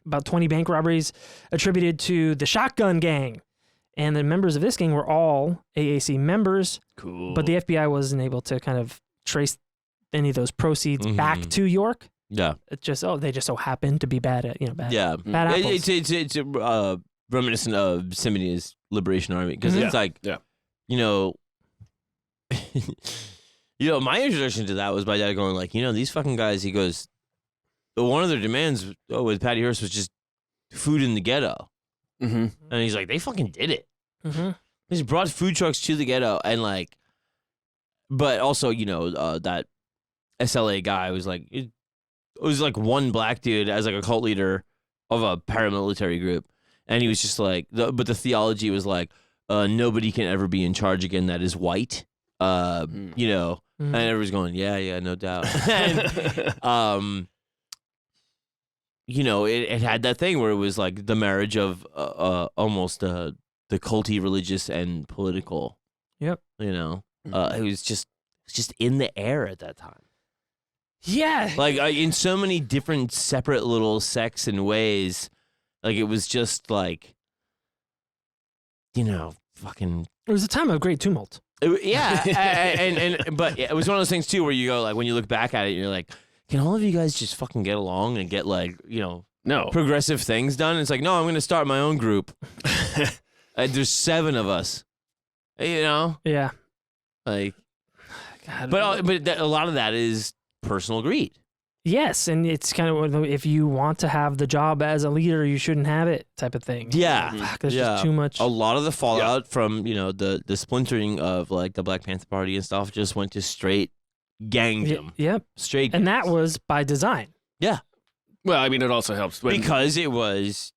C: about 20 bank robberies attributed to the Shotgun Gang. And the members of this gang were all AAC members,
D: Cool.
C: but the FBI wasn't able to kind of trace any of those proceeds back to York.
B: Yeah.
C: It just, they just so happened to be bad at, bad.
B: Yeah.
C: Bad apples.
B: It's reminiscent of Simoni's Liberation Army because it's like,
D: Yeah.
B: My introduction to that was my dad going like, these fucking guys. He goes, one of their demands with Patty Hearst was just food in the ghetto,
D: Mm-hmm.
B: and he's like, they fucking did it.
C: Mm-hmm.
B: They just brought food trucks to the ghetto, and like, but also that SLA guy was like, it was like one black dude as like a cult leader of a paramilitary group, and he was just like, but the theology was like, nobody can ever be in charge again that is white. And everyone's going, yeah, no doubt. And, it had that thing where it was like the marriage of almost the culty religious and political.
C: Yep.
B: It was just in the air at that time.
C: Yeah.
B: Like in so many different separate little sects and ways, like it was just like, fucking.
C: It was a time of great tumult.
B: Yeah, but it was one of those things too where you go like when you look back at it, you're like, can all of you guys just fucking get along and get like
D: No.
B: progressive things done? It's like, no, I'm gonna start my own group. There's 7 of us,
C: Yeah.
B: like,
C: God.
B: but a lot of that is personal greed.
C: Yes, and it's kind of if you want to have the job as a leader, you shouldn't have it type of thing.
B: Yeah,
C: Fuck, there's just too much.
B: A lot of the fallout from the splintering of like the Black Panther Party and stuff just went to straight gangdom.
C: Yep.
B: Straight,
C: And that was by design.
D: Well, I mean, it also helps
B: because it was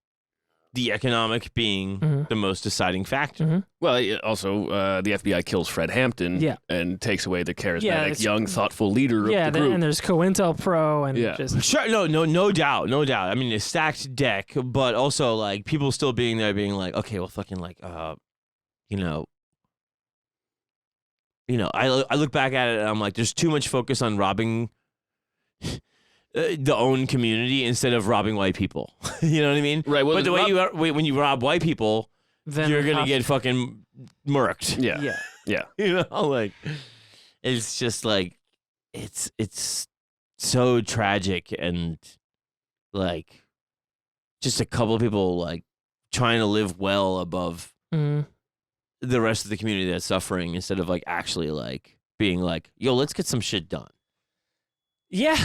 B: the economic being the most deciding factor.
C: Mm-hmm.
D: Well, also the FBI kills Fred Hampton.
C: Yeah.
D: And takes away the charismatic,
C: it's-
D: young, thoughtful leader
C: Yeah,
D: of the group.
C: and there's COINTELPRO and
D: Yeah.
C: just
B: Sure, no doubt. I mean, a stacked deck, but also like people still being there, being like, okay, well, fucking like, I look back at it and I'm like, there's too much focus on robbing the own community instead of robbing white people. You know what I mean?
D: Right. Well,
B: But the way when you rob white people,
C: then
B: you're gonna get fucking murked.
D: Yeah.
C: Yeah.
B: Like it's just like it's so tragic and like just a couple of people like trying to live well above
C: Mhm.
B: the rest of the community that's suffering instead of like actually like being like, yo, let's get some shit done.
C: Yeah,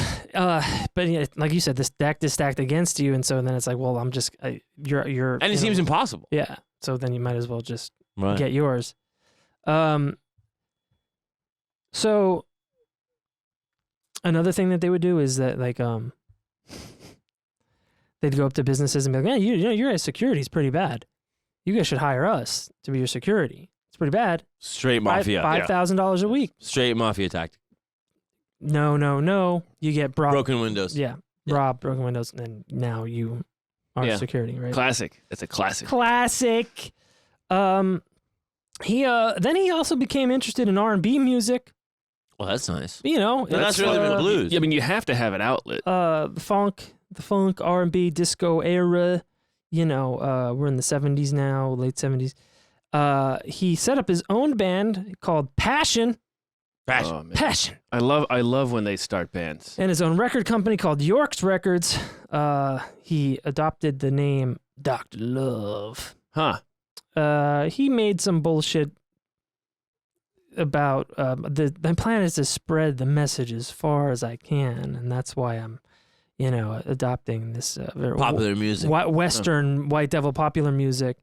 C: but like you said, this deck is stacked against you, and so then it's like, well, I'm just you're,
B: And it seems impossible.
C: yeah. So then you might as well just
B: Right.
C: get yours. So another thing that they would do is that like they'd go up to businesses and be like, yeah, your guys' security is pretty bad. You guys should hire us to be your security. It's pretty bad.
B: Straight mafia.
C: $5,000 a week.
B: Straight mafia tactic.
C: No. You get
B: Broken windows.
C: Yeah, rob, broken windows, and then now you are security, right?
D: Classic. That's a classic.
C: Classic. He also became interested in R&B music.
B: Well, that's nice.
C: You know,
B: That's really the blues.
D: Yeah, I mean, you have to have an outlet.
C: the funk, R&B, disco era. You know, we're in the 70s now, late 70s. He set up his own band called Passion.
D: Oh, man.
C: Passion.
D: I love when they start bands.
C: And his own record company called York's Records. He adopted the name Dr. Love.
D: Huh.
C: He made some bullshit about my plan is to spread the message as far as I can, and that's why I'm, adopting this very
B: Popular music.
C: Western white devil popular music.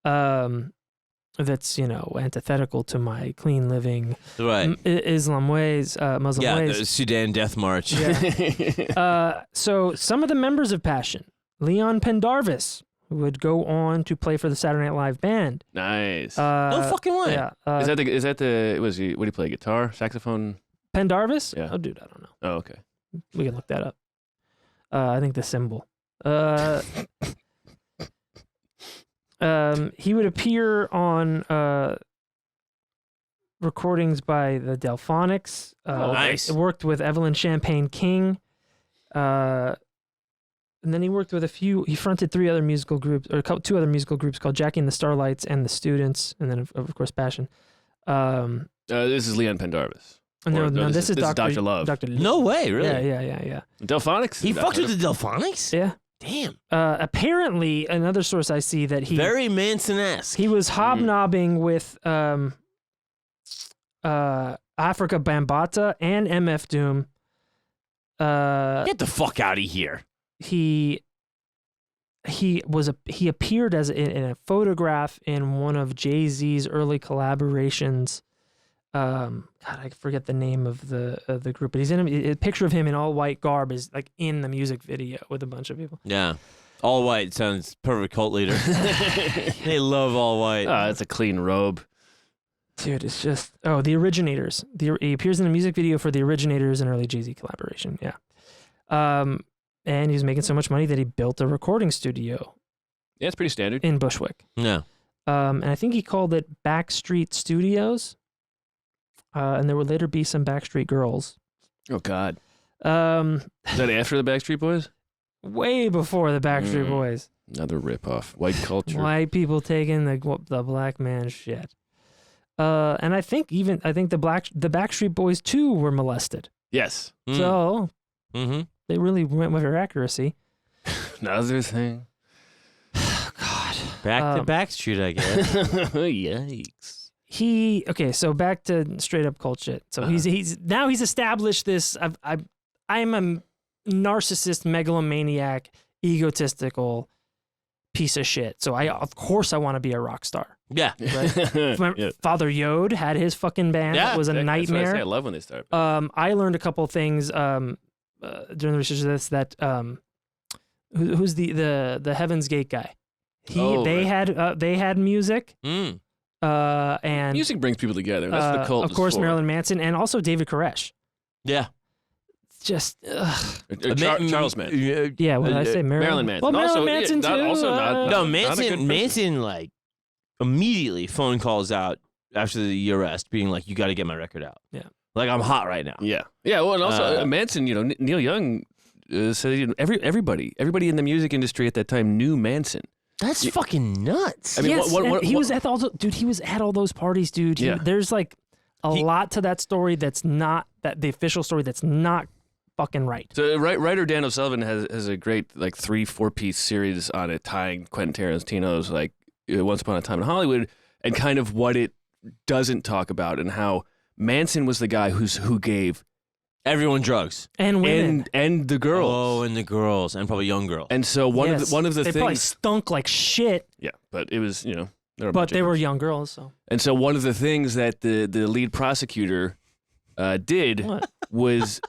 C: That's antithetical to my clean living
B: Right.
C: Islam ways, Muslim ways.
B: The Sudan Death March.
C: Yeah. So some of the members of Passion, Leon Pendarvis, would go on to play for the Saturday Night Live band.
D: Nice.
B: No fucking way.
C: Yeah.
D: Is that what do you play? Guitar, saxophone?
C: Pendarvis?
D: Yeah.
C: Oh, dude, I don't know.
D: Oh, okay.
C: We can look that up. I think the symbol. He would appear on recordings by the Delphonics.
B: Nice.
C: Worked with Evelyn Champagne King. And then he worked with he fronted two other musical groups called Jackie and the Starlights and the Students, and then of course Passion.
D: This is Leon Pendarvis.
C: No, this is
D: Dr. Love.
C: Dr.
B: No way, really?
C: Yeah.
D: Delphonics?
B: He fucked with the Delphonics?
C: Yeah.
B: Damn.
C: Apparently, another source I see that
B: Very Manson-esque.
C: he was hobnobbing with Africa Bambaataa and MF Doom.
B: Get the fuck out of here.
C: He appeared in a photograph in one of Jay-Z's early collaborations. God, I forget the name of the group, but he's in a picture of him in all white garb is like in the music video with a bunch of people.
B: Yeah. All white sounds perfect cult leader. They love all white.
D: It's a clean robe.
C: Dude, it's just the Originators. He appears in a music video for the Originators, an early Jay-Z collaboration. Yeah. And he was making so much money that he built a recording studio.
D: Yeah, it's pretty standard.
C: In Bushwick.
B: Yeah.
C: And I think he called it Backstreet Studios. And there would later be some Backstreet Girls.
D: Oh, God. Is that after the Backstreet Boys?
C: Way before the Backstreet Boys.
D: Another ripoff. White culture.
C: White people taking the black man's shit. And I think the Backstreet Boys too were molested.
D: Yes.
C: So they really went with their accuracy.
D: Another thing.
C: God.
B: Back to Backstreet, I guess.
D: Yikes.
C: So back to straight up cult shit. So he's established this. I'm a narcissist, megalomaniac, egotistical piece of shit. So of course I want to be a rock star.
B: Yeah.
C: Right?
D: Yeah.
C: Father Yod had his fucking band.
B: Yeah,
C: It was a
D: That's what
C: nightmare.
D: I say. I love when they start.
C: I learned a couple things during the research of this that who's the Heaven's Gate guy. They had music. And
D: Music brings people together. That's what the cult
C: of course,
D: is for.
C: Marilyn Manson and also David Koresh.
B: Yeah.
C: Just
D: Charles Manson.
C: yeah. What did I say?
D: Marilyn Manson.
C: Well, Marilyn
D: Also,
C: Manson
D: yeah,
C: too.
D: also not-
B: No,
D: not a good person.
B: Manson like immediately phone calls out after the arrest, being like, "You got to get my record out."
C: Yeah.
B: Like I'm hot right now.
D: Yeah. Well, and also Manson. Neil Young said everybody in the music industry at that time knew Manson.
B: That's fucking nuts.
D: I mean,
C: Yes, he was at all. Dude, he was at all those parties, dude.
D: Yeah.
C: There's like a lot to that story that's not the official story that's not fucking right.
D: So writer Dan O'Sullivan has a great 3-4 piece series on it, tying Quentin Tarantino's Once Upon a Time in Hollywood and kind of what it doesn't talk about and how Manson was the guy who gave
B: everyone drugs
C: And women.
D: and the girls.
B: Oh, and the girls, and probably young girls.
D: And so one of the
C: they
D: things,
C: probably stunk like shit,
D: yeah, but it was there were a
C: but
D: bunch of
C: they were
D: girls.
C: young girls. So
D: And so one of the things that the lead prosecutor did
C: What?
D: was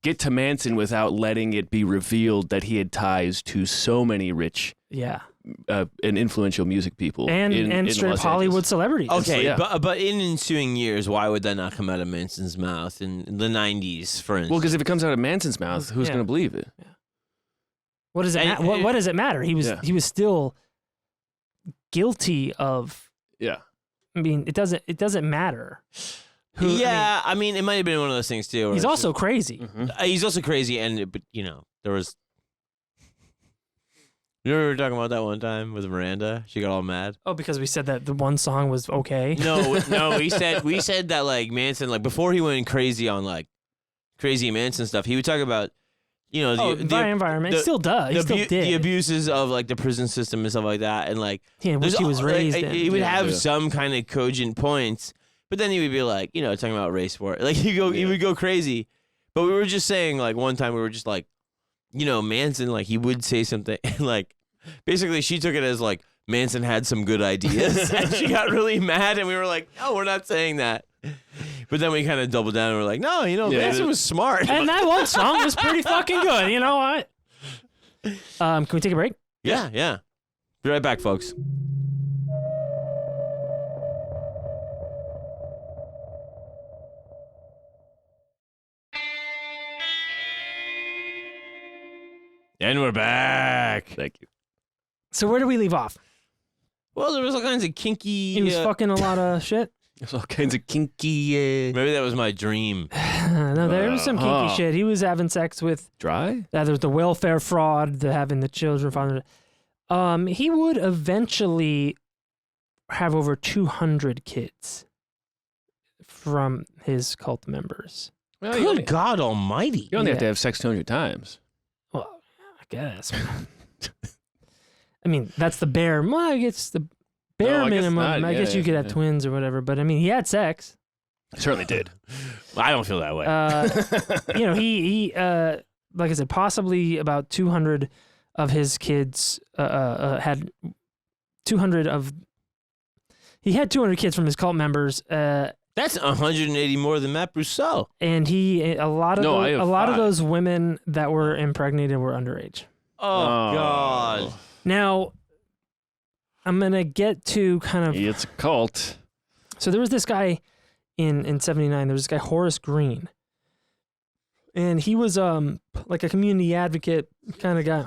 D: get to Manson without letting it be revealed that he had ties to so many rich
C: yeah,
D: and influential music people
C: and
D: in
C: straight
D: Los
C: Hollywood
D: Angeles.
C: celebrities.
B: Okay,
D: yeah.
B: but in ensuing years, why would that not come out of Manson's mouth in the 90s, for instance?
D: Well, because if it comes out of Manson's mouth, who's
C: Yeah.
D: going to believe it?
C: What does it?
B: And-
C: What does it matter? He was still guilty of.
D: Yeah.
C: I mean, it doesn't matter
B: Yeah, I mean, it might have been one of those things too. where
C: he's
B: it's
C: also crazy.
B: he's also crazy, but there was. You remember we were talking about that one time with Miranda? She got all mad.
C: Oh, because we said that the one song was okay.
B: No, we said that like Manson, like before he went crazy on like crazy Manson stuff, he would talk about, the
C: environment. He still does. He still did.
B: The abuses of like the prison system and stuff like that, and like
C: which he was raised in.
B: He would have some kind of cogent points, but then he would be like, talking about race war, like he would go crazy. But we were just saying like one time we were just like, Manson, like he would say something and like basically she took it as like Manson had some good ideas and she got really mad and we were like, no, we're not saying that. But then we kind of doubled down and we're like, no, Manson was smart.
C: And that one song was pretty fucking good. You know what? Can we take a break?
B: Yeah. Be right back, folks. And we're back.
D: Thank you.
C: So where do we leave off?
B: Well, there was all kinds of kinky...
C: He was fucking a lot of shit.
D: There's all kinds of kinky...
B: Maybe that was my dream.
C: No, there was some kinky shit. He was having sex with...
D: Dry?
C: There was the welfare fraud, having the children father. He would eventually have over 200 kids from his cult members.
D: Well,
B: Good God almighty.
D: You only have to have sex 200 times.
C: Well, I guess. I mean, that's the bare... Well, I guess the bare minimum. I guess you could have twins or whatever. But, I mean, he had sex.
D: He certainly did.
B: I don't feel that way.
C: He like I said, possibly about 200 of his kids had 200 of... He had 200 kids from his cult members.
B: That's 180 more than Matt Brousseau.
C: And a lot of those women that were impregnated were underage.
B: Oh, God.
C: Now, I'm going to get to kind of...
D: It's a cult.
C: So there was this guy in 79, there was this guy, Horace Green. And he was like a community advocate kind of guy.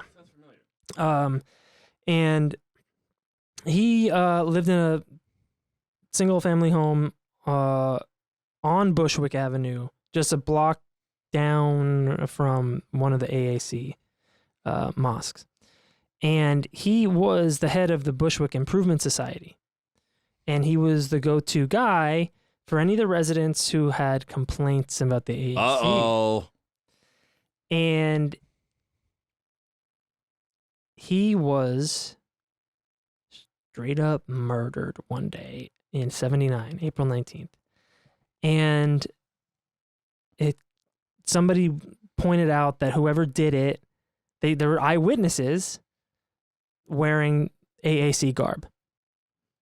C: And he lived in a single-family home on Bushwick Avenue, just a block down from one of the AAC mosques. And he was the head of the Bushwick Improvement Society. And he was the go-to guy for any of the residents who had complaints about the AAC.
B: Uh-oh.
C: And he was straight up murdered one day in 79, April 19th. And somebody pointed out that whoever did it, there were eyewitnesses wearing AAC garb.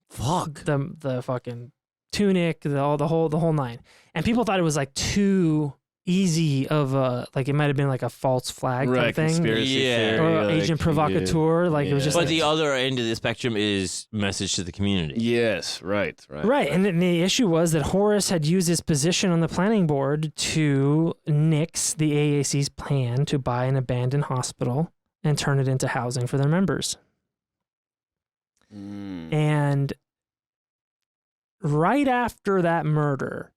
B: Fuck.
C: The fucking tunic, the whole nine. And people thought it was like too easy of like it might have been like a false flag type thing.
D: Conspiracy theory,
C: or agent provocateur. It was just
B: But
C: like,
B: the other end of the spectrum is message to the community.
D: Yes, right.
C: And the issue was that Horace had used his position on the planning board to nix the AAC's plan to buy an abandoned hospital and turn it into housing for their members. And right after that murder,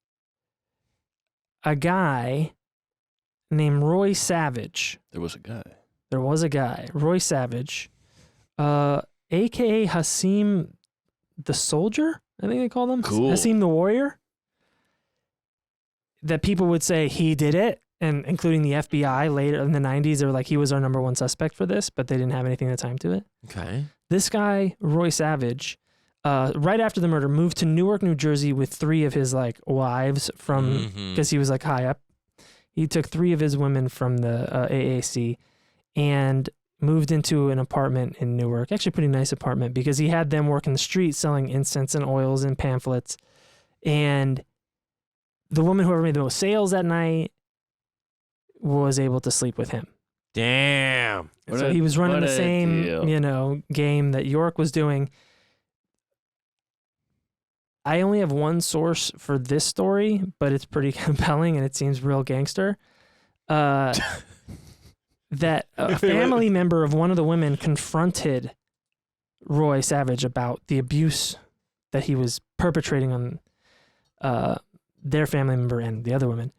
C: a guy named Roy Savage.
D: There was a guy.
C: Roy Savage, a.k.a. Hasim the Soldier, I think they called him.
D: Cool.
C: Hasim the Warrior. That people would say he did it, and including the FBI later in the 90s, they were like, he was our number one suspect for this, but they didn't have anything to time to it.
B: Okay.
C: This guy, Roy Savage, right after the murder, moved to Newark, New Jersey with 3 of his like wives from, because he was like high up. He took 3 of his women from the AAC and moved into an apartment in Newark. Actually, a pretty nice apartment because he had them work in the street selling incense and oils and pamphlets. And the woman whoever made the most sales that night was able to sleep with him.
B: Damn.
C: So he was running the same, game that York was doing. I only have one source for this story, but it's pretty compelling and it seems real gangster. That a family member of one of the women confronted Roy Savage about the abuse that he was perpetrating on their family member and the other woman.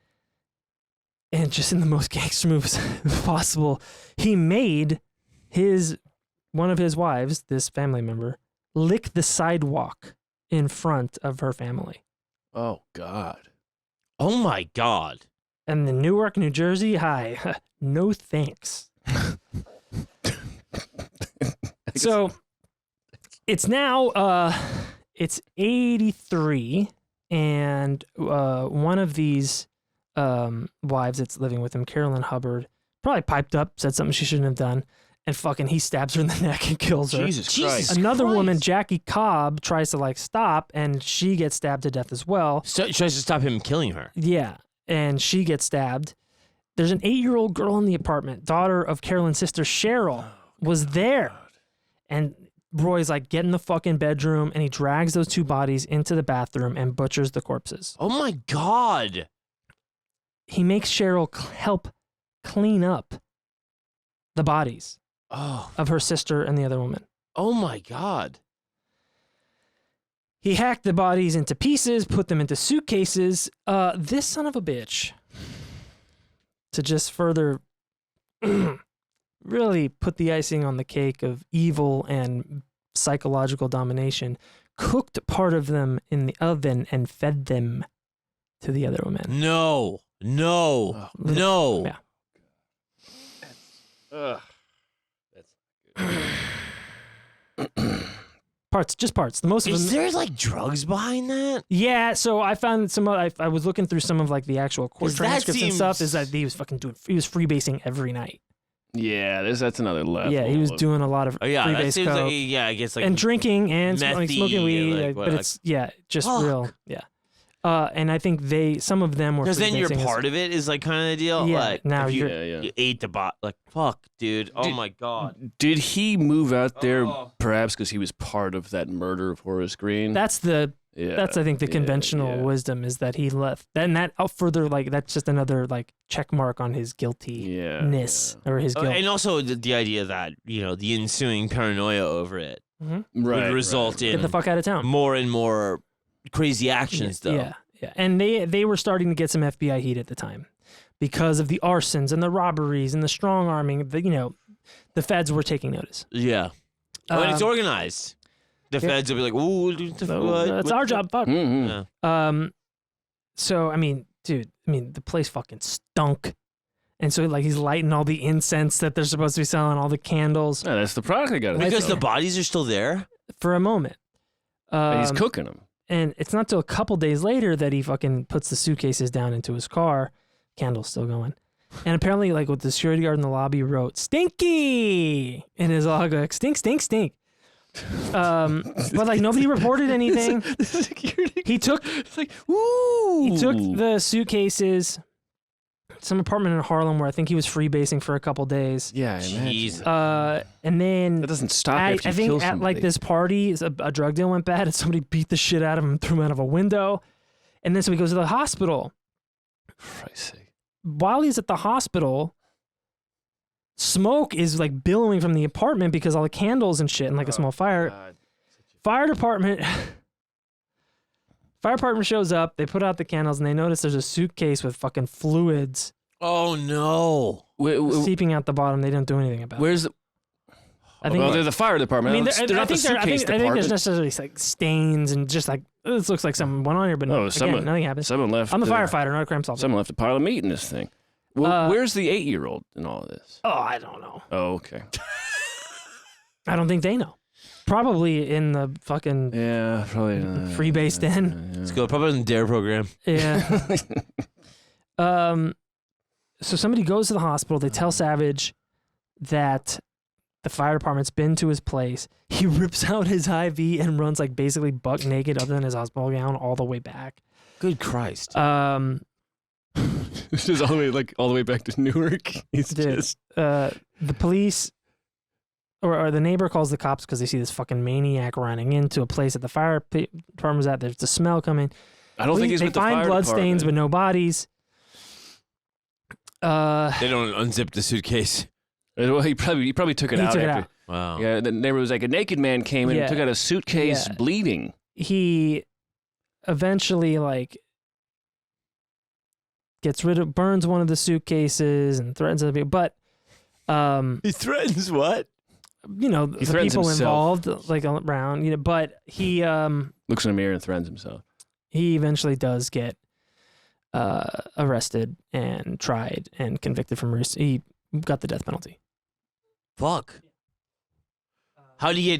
C: And just in the most gangster moves possible, he made one of his wives, this family member, lick the sidewalk in front of her family.
D: Oh, God.
B: Oh my God.
C: And the Newark, New Jersey, hi, no thanks. So it's now, it's 83, and one of these wives that's living with him, Carolyn Hubbard, probably piped up, said something she shouldn't have done, and fucking he stabs her in the neck and kills her.
D: Jesus Christ.
C: Another woman, Jackie Cobb, tries to like stop, and she gets stabbed to death as well.
B: So tries to stop him killing her.
C: Yeah, and she gets stabbed. There's an 8-year-old girl in the apartment, daughter of Carolyn's sister Cheryl, was there. And Roy's like, get in the fucking bedroom, and he drags those 2 bodies into the bathroom and butchers the corpses.
B: Oh my God.
C: He makes Cheryl help clean up the bodies of her sister and the other woman.
B: Oh my God.
C: He hacked the bodies into pieces, put them into suitcases. This son of a bitch, to just further really put the icing on the cake of evil and psychological domination, cooked part of them in the oven and fed them to the other women.
B: No.
C: Yeah.
D: Ugh.
C: Parts. The most of
B: Is
C: them.
B: there like drugs behind that?
C: Yeah, so I found some. I was looking through some of like the actual court
B: 'Cause that
C: transcripts and stuff.
B: seems-
C: Is that he was freebasing every night.
D: Yeah, that's another level.
C: Yeah, he was doing a lot of
B: Oh yeah, that
C: freebase
B: seems
C: coke
B: like I guess like
C: and drinking and
B: methy,
C: smoking weed.
B: like,
C: But
B: what,
C: it's just
B: Fuck.
C: real. Yeah. And I think some of them were
B: because then you're
C: freebasing as-
B: part of it is like kind of the deal.
C: Yeah,
B: Like
C: now
B: if you,
D: Yeah.
B: you ate the bot, like fuck, dude. Oh
D: Dude,
B: my God.
D: Did he move out there
B: Oh.
D: perhaps because he was part of that murder of Horace Green?
C: That's I think the conventional wisdom is that he left. Then that further like that's just another like check mark on his guiltiness or his guilt.
B: And also the idea that the ensuing paranoia over it
D: Right,
B: would result
C: Get
B: in
C: the fuck out of town.
B: more and more crazy actions, though.
C: Yeah. And they were starting to get some FBI heat at the time because of the arsons and the robberies and the strong arming. The feds were taking notice.
B: Yeah. When it's organized, the feds will be like, "Ooh,
C: That's our job. Fuck.
D: Mm-hmm.
B: Yeah.
C: So I mean, dude, the place fucking stunk. And so like he's lighting all the incense that they're supposed to be selling, all the candles
D: Yeah, that's the product they got.
B: Because the bodies are still there.
C: for a moment.
D: He's cooking them.
C: And it's not till a couple days later that he fucking puts the suitcases down into his car. Candle's still going. And apparently, like, what the security guard in the lobby wrote, "Stinky!" in his log, like, stink, stink, stink. But, like, nobody reported anything.
D: The security.
C: He took the suitcases, some apartment in Harlem where I think he was freebasing for a couple days.
D: Yeah, I imagine.
B: Jeez.
C: And then
D: That doesn't stop
C: I
D: after you
C: think
D: kill
C: at
D: somebody.
C: like this party, a drug deal went bad and somebody beat the shit out of him and threw him out of a window. And then so he goes to the hospital.
D: Christ's sake.
C: While he's at the hospital, smoke is like billowing from the apartment because all the candles and shit and like a small fire.
D: God.
C: Fire department shows up. They put out the candles and they notice there's a suitcase with fucking fluids
B: Oh no.
C: seeping out the bottom. They don't do anything about it.
D: Where's the?
C: I think
D: Well, they're the fire department.
C: I mean,
D: they're not the suitcase
C: I think
D: department.
C: there's necessarily like stains and just like this looks like something went on here, but no, again, nothing happened.
D: Someone left.
C: I'm the firefighter, not a crime solver.
D: Someone left a pile of meat in this thing. Well, where's the 8-year-old in all of this?
C: Oh, I don't know.
D: Oh, okay.
C: I don't think they know. Probably in the fucking
D: Yeah, probably.
C: freebase den.
B: Let's go. Probably in the DARE program.
C: Yeah. So somebody goes to the hospital. They tell Savage that the fire department's been to his place. He rips out his IV and runs like basically buck naked, other than his hospital gown, all the way back.
B: Good Christ.
D: This is all the way back to Newark. He's
C: Dude,
D: just
C: the police or the neighbor calls the cops because they see this fucking maniac running into a place that the fire department's at. There's the smell coming.
D: I don't think he's
C: They
D: with the
C: find
D: fire
C: blood stains but
D: department.
C: no bodies.
B: They don't unzip the suitcase.
D: Well, he probably took it out
C: took it
D: after.
C: out.
B: Wow.
D: Yeah, the neighbor was like, a naked man came in and
C: Yeah.
D: took out a suitcase
C: Yeah.
D: bleeding.
C: He eventually like burns one of the suitcases and threatens other people. But
B: He threatens what?
C: the
D: threatens
C: people
D: himself.
C: involved, like around, but he
D: Looks in a mirror and threatens himself.
C: he eventually does get arrested and tried and convicted from he got the death penalty.
B: Fuck. How do you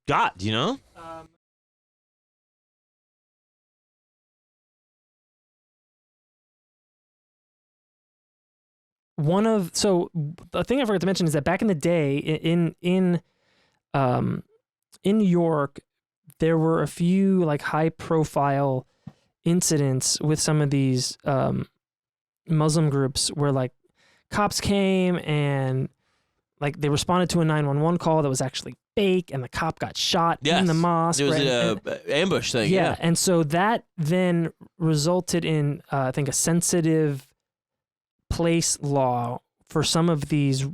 B: got? Do you know?
C: So the thing I forgot to mention is that back in the day in New York, there were a few like high profile incidents with some of these Muslim groups where like cops came and like they responded to a 911 call that was actually fake, and the cop got shot in the mosque.
B: It was an ambush thing. Yeah.
C: And so that then resulted in I think a sensitive place law for some of these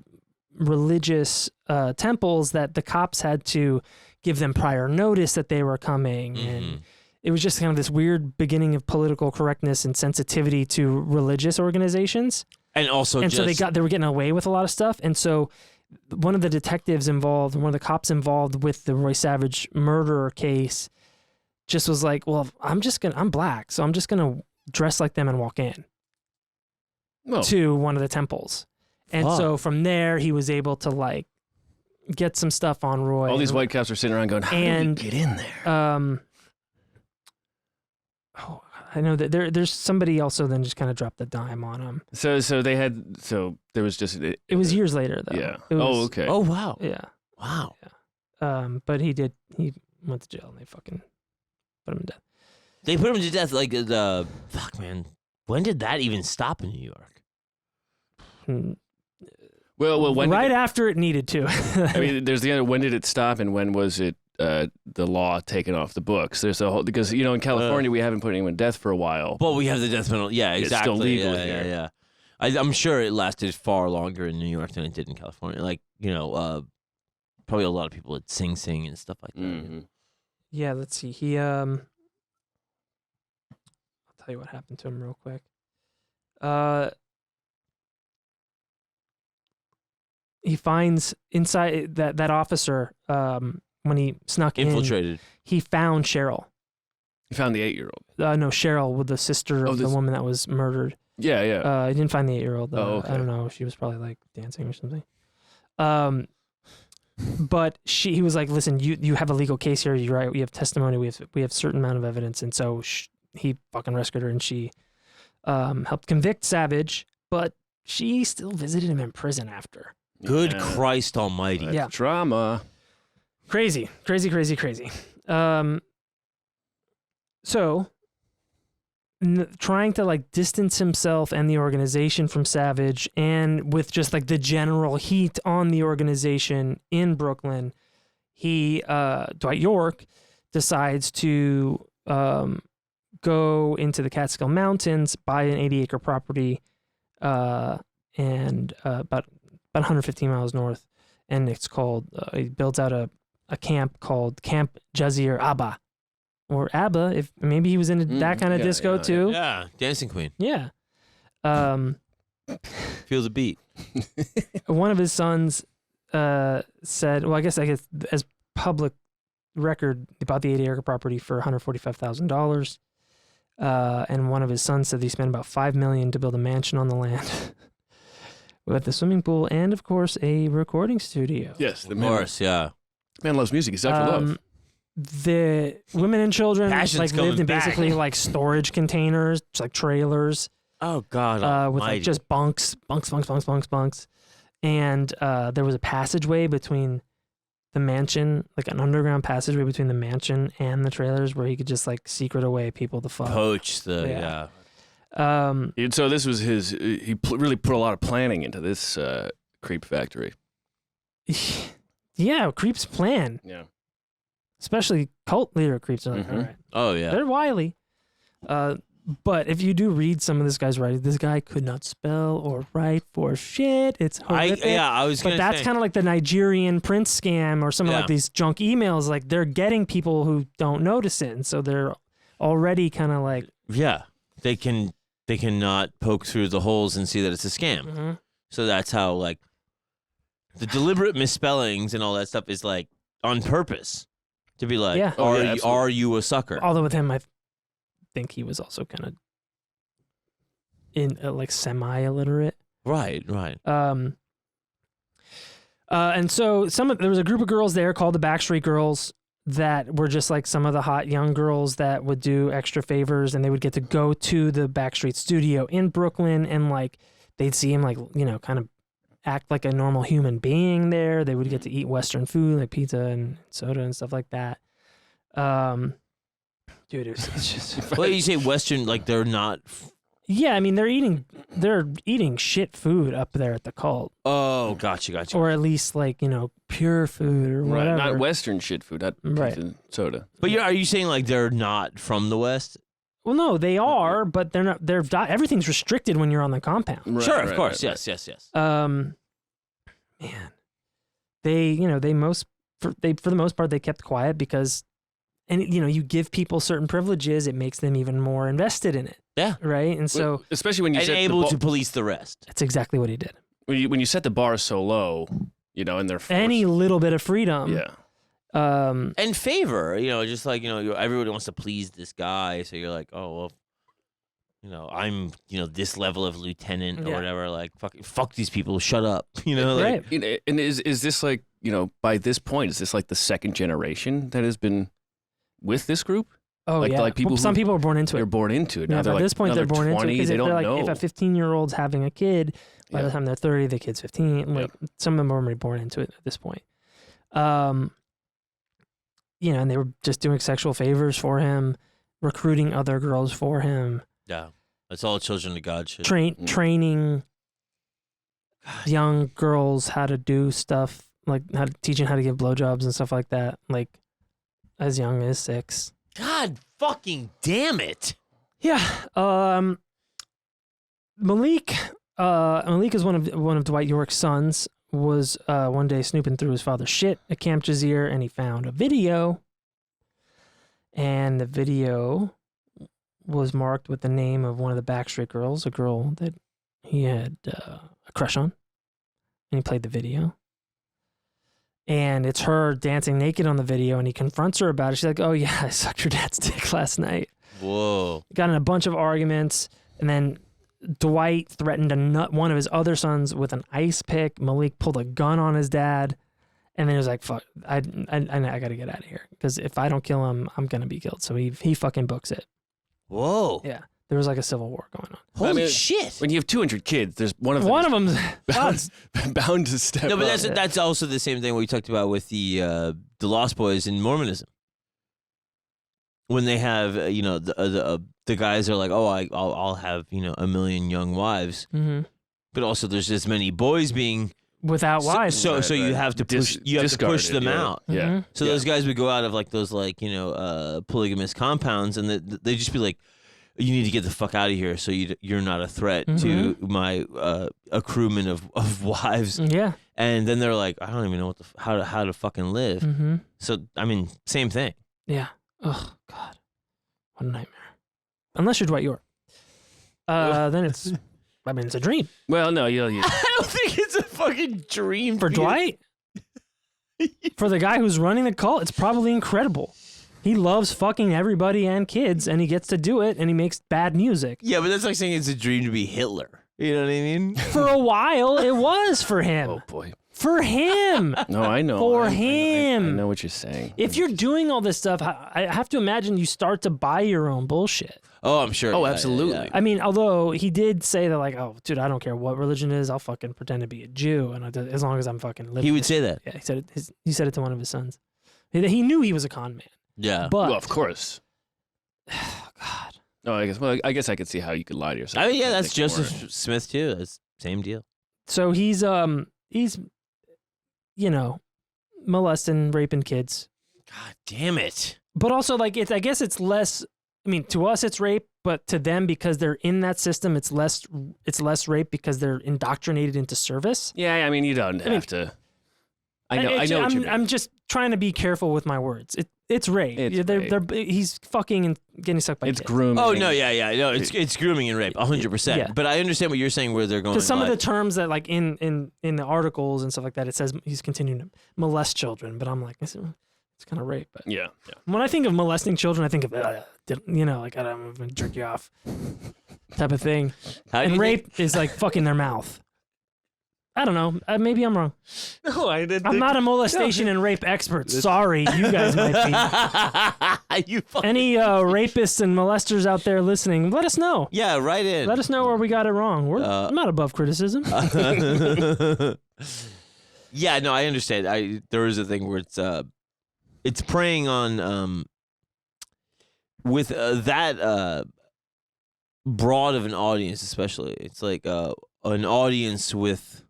C: religious temples that the cops had to give them prior notice that they were coming. And it was just kind of this weird beginning of political correctness and sensitivity to religious organizations.
B: And also,
C: so they were getting away with a lot of stuff. And so one of the detectives involved, one of the cops involved with the Roy Savage murder case, just was like, well, I'm black, so I'm just gonna dress like them and walk in to one of the temples. And so from there, he was able to like get some stuff on Roy.
D: All these white cops are sitting around going, how did we get in there?
C: I know that there's somebody also then just kind of dropped the dime on him.
D: So there was just it
C: was years later though.
D: Yeah.
C: Okay.
B: Oh wow.
C: Yeah.
B: Wow.
C: Yeah. But he went to jail and they fucking put him to death.
B: They put him to death like fuck man. When did that even stop in New York?
D: Well, when
C: right after it needed to.
D: I mean, there's the end. When did it stop, and when was it the law taken off the books? There's a whole because in California we haven't put anyone to death for a while.
B: Well, we have the death penalty. Yeah, exactly.
D: It's still legal
B: here.
D: here.
B: Yeah. I'm sure it lasted far longer in New York than it did in California. Like probably a lot of people would sing and stuff like that.
D: Mm-hmm.
C: Yeah, let's see. He I'll tell you what happened to him real quick. He finds inside that officer when he snuck
B: infiltrated.
C: He found Cheryl.
D: He found the 8-year-old.
C: No, Cheryl, with the sister of the woman that was murdered.
D: Yeah, yeah.
C: He didn't find the 8-year-old though.
D: Oh, okay.
C: I don't know. She was probably like dancing or something. But he was like, "Listen, you have a legal case here. You're right. We have testimony. We have certain amount of evidence." And so he fucking rescued her, and she helped convict Savage, but she still visited him in prison after.
B: Good Christ Almighty!
C: Yeah,
D: drama.
C: Crazy. So, trying to like distance himself and the organization from Savage, and with just like the general heat on the organization in Brooklyn, Dwight York decides to go into the Catskill Mountains, buy an 80-acre property, and about 115 miles north, and it's called. He builds out a camp called Camp Jazir Abba. Or ABBA, if maybe he was into that kind of disco too.
B: Yeah, Dancing Queen.
C: Yeah.
B: Feel the beat.
C: One of his sons said, well, I guess as public record, he bought the 80-acre property for $145,000. And one of his sons said that he spent about $5 million to build a mansion on the land with a swimming pool and, of course, a recording studio.
D: Yes,
B: of course, yeah.
D: Man loves music. He's Dr. Love.
C: The women and children
B: Passion's
C: lived in
B: back.
C: basically like storage containers, just like trailers.
B: Oh God!
C: With like just bunks. And there was a passageway between the mansion, like an underground passageway between the mansion and the trailers, where he could just like secret away people to fuck.
B: Poach the
D: So this was his. He really put a lot of planning into this creep factory.
C: Yeah, creeps plan.
D: Yeah.
C: Especially cult leader creeps are like, all right.
B: Oh yeah.
C: They're wily. But if you do read some of this guy's writing, this guy could not spell or write for shit. It's horrific. But that's kind of like the Nigerian Prince scam or some of like these junk emails. Like they're getting people who don't notice it, and so they're already kind of like
B: they can they cannot poke through the holes and see that it's a scam.
C: Mm-hmm.
B: So that's how like the deliberate misspellings and all that stuff is like on purpose to be like,
C: Yeah.
B: are you a sucker?
C: Although with him, I think he was also kind of like semi-illiterate.
B: Right.
C: And so there was a group of girls there called the Backstreet Girls that were just like some of the hot young girls that would do extra favors, and they would get to go to the Backstreet studio in Brooklyn, and like they'd see him like, you know, kind of act like a normal human being there. They would get to eat Western food like pizza and soda and stuff like that. Dude, it's just
B: Well, you say Western, like they're not.
C: yeah. I mean, they're eating shit food up there at the cult,
B: Oh, gotcha.
C: or at least like, you know, pure food or
D: Right,
C: whatever.
D: not Western shit food, not
C: Right.
D: pizza and soda.
B: But are you saying like they're not from the West?
C: Well, no, they are, but they're not. Everything's restricted when you're on the compound.
D: Right,
B: Sure, of
D: right,
B: course.
D: right,
B: Yes.
C: Man, they, you know, for the most part they kept quiet because, and you know, you give people certain privileges, it makes them even more invested in it.
B: Yeah.
C: Right. And so
D: Well, especially when you
B: And
D: set
B: able
D: the
B: to police the rest.
C: that's exactly what he did.
D: when you set the bar so low, you know, and they're forced.
C: Any little bit of freedom.
D: yeah.
B: And favor, you know, just like, you know, everybody wants to please this guy. So you're like, oh, well, you know, I'm, you know, this level of lieutenant or
C: Yeah.
B: whatever. Like, fuck these people. Shut up. You know, like,
C: Right.
D: You know, and is this like, you know, by this point, is this like the second generation that has been with this group?
C: Oh
D: Like-
C: yeah.
D: like people
C: Well, some
D: who-
C: people are born into
D: They're
C: it.
D: born into it. Now
C: Yeah,
D: they're
C: by
D: like,
C: this point
D: now
C: they're born
D: 20,
C: into it because
D: they
C: if
D: don't
C: they're like,
D: know.
C: if a 15-year-old's having a kid, by the
D: Yeah.
C: time they're 30, the kid's 15. Like some of them are already born into it at this point. You know, and they were just doing sexual favors for him, recruiting other girls for him,
B: yeah, that's all children of God shit.
C: training young girls how to do stuff, like teaching how to give blowjobs and stuff like that, like as young as 6.
B: God fucking damn it.
C: Yeah. Malik is one of Dwight York's sons. Was one day snooping through his father's shit at Camp Jazeera, and he found a video. And the video was marked with the name of one of the Backstreet Girls, a girl that he had a crush on. And he played the video. And it's her dancing naked on the video, and he confronts her about it. She's like, oh yeah, I sucked your dad's dick last night.
B: Whoa.
C: Got in a bunch of arguments, and then Dwight threatened to nut one of his other sons with an ice pick. Malik pulled a gun on his dad, and then he was like, "Fuck, I got to get out of here because if I don't kill him, I'm gonna be killed." So he fucking books it.
B: Whoa.
C: Yeah, there was like a civil war going on.
B: Holy
D: I mean,
B: shit.
D: When you have 200 kids, there's one of them.
C: One of them's
D: bound to step
B: No, but
D: up.
B: that's also the same thing we talked about with the Lost Boys in Mormonism. When they have, you know, the guys are like, oh, I'll have, you know, 1 million young wives, but also there's as many boys being
C: without wives.
B: So
D: Right,
B: you
D: right.
B: have to push you have to push
D: Discarded,
B: them
D: yeah.
B: out.
D: Yeah.
C: Mhm.
B: So
D: Yeah.
B: those guys would go out of like those like, you know, polygamous compounds, and they just be like, you need to get the fuck out of here, so you're not a threat to my accruement of wives.
C: Yeah.
B: And then they're like, I don't even know what how to fucking live.
C: Mm-hmm.
B: So I mean, same thing.
C: Yeah. Oh God, what a nightmare. Unless you're Dwight York, then it's a dream
D: Well, no, you
B: I don't think it's a fucking dream
C: for Dwight. For the guy who's running the cult, it's probably incredible. He loves fucking everybody and kids, and he gets to do it, and he makes bad music.
B: Yeah, but that's like saying it's a dream to be Hitler. You know what I mean?
C: For a while, it was for him.
D: oh boy.
C: For him.
D: No, I know.
C: For
D: I
C: him.
D: know what you're saying.
C: If you're doing all this stuff, I have to imagine you start to buy your own bullshit.
B: Oh, I'm sure.
D: Oh,
B: Yeah,
D: absolutely.
B: yeah, yeah.
C: I mean, although he did say that, like, oh, dude, I don't care what religion it is, I'll fucking pretend to be a Jew, and as long as I'm fucking living.
B: He would
C: it.
B: say that.
C: Yeah, he said it to one of his sons. He knew he was a con man,
B: Yeah.
C: but
D: Well, of course.
C: God,
D: No, I guess I could see how you could lie to yourself.
B: I mean, yeah,
D: and
B: that's
D: think more.
B: Joseph Smith too. That's same deal.
C: so he's you know, molesting, raping kids,
B: God damn it.
C: but also like I guess it's less. I mean, to us it's rape, but to them, because they're in that system, it's less rape because they're indoctrinated into service.
D: Yeah, I mean, you don't have to. I know what you mean.
C: I'm just trying to be careful with my words. It's rape. He's fucking and getting sucked by
D: It's
C: kids.
D: grooming.
B: Oh no, yeah, no, it's grooming and rape, 100%.
C: Yeah.
B: But I understand what you're saying, where they're going.
C: Because some of the terms that like in the articles and stuff like that, it says he's continuing to molest children, but I'm like, it's kind of rape. But
D: Yeah.
C: when I think of molesting children, I think of like I'm gonna jerk you off type of thing. And rape is like fucking their mouth. I don't know. Maybe I'm wrong.
D: No, I didn't.
C: I'm not a molestation and rape expert. Sorry, you guys might be. Any rapists and molesters out there listening, let us know.
B: Yeah, right in.
C: Let us know where we got it wrong. We're not above criticism.
B: Yeah, no, I understand. There is a thing where it's preying on with that broad of an audience, especially. It's like an audience with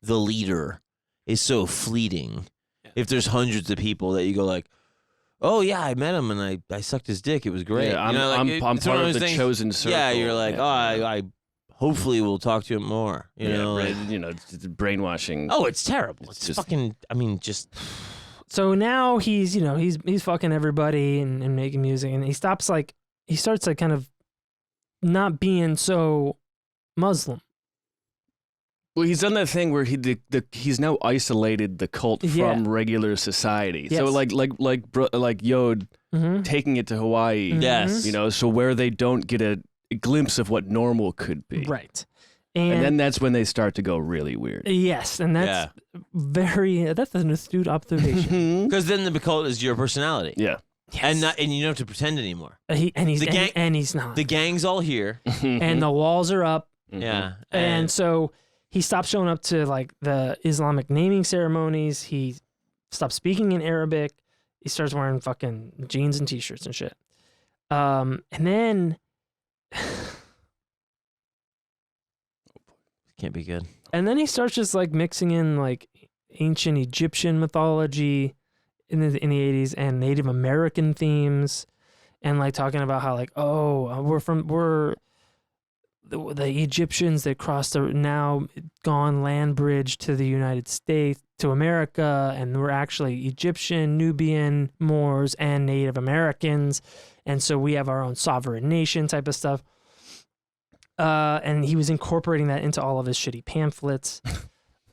B: the leader is so fleeting. Yeah. If there's hundreds of people that you go like, oh yeah, I met him and I sucked his dick. It was great.
D: Yeah,
B: I'm
D: part of the chosen circle.
B: Yeah, you're like, I hopefully will talk to him more. You know,
D: it's brainwashing.
B: Oh, it's terrible. It's just fucking. I mean, just.
C: So now he's fucking everybody and making music, and he starts kind of not being so Muslim.
D: Well, he's done that thing where he's now isolated the cult from regular society.
C: Yes.
D: So like Yod taking it to Hawaii.
B: Yes.
D: So where they don't get a glimpse of what normal could be.
C: Right.
D: And then that's when they start to go really weird.
C: Yes, and that's that's an astute observation.
B: Because then the cult is your personality.
D: Yeah.
C: Yes.
B: And you don't have to pretend anymore.
C: He's not.
B: The gang's all here.
C: And the walls are up.
B: Yeah.
C: And so he stopped showing up to like the Islamic naming ceremonies. He stopped speaking in Arabic. He starts wearing fucking jeans and t-shirts and shit. And then
B: can't be good.
C: And then he starts just like mixing in like ancient Egyptian mythology in the 80s and Native American themes, and like talking about how like, we're the Egyptians that crossed the now gone land bridge to the United States, to America, and we're actually Egyptian, Nubian, Moors, and Native Americans, and so we have our own sovereign nation type of stuff. And he was incorporating that into all of his shitty pamphlets.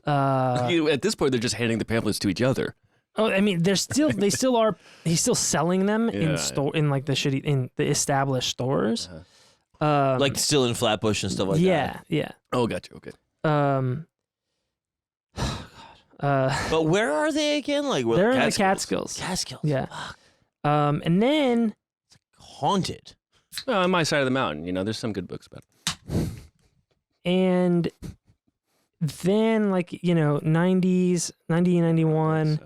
D: At this point, they're just handing the pamphlets to each other.
C: Oh, I mean, they still are. He's still selling them in the established stores.
B: Like still in Flatbush and stuff like that.
C: Yeah.
D: Oh, gotcha. Okay.
B: But where are they again? Like
C: they're in the Catskills.
B: Catskills.
C: Yeah. And then
B: it's haunted.
D: Well, on my side of the mountain, there's some good books about it.
C: And then, 90s, 90, 91,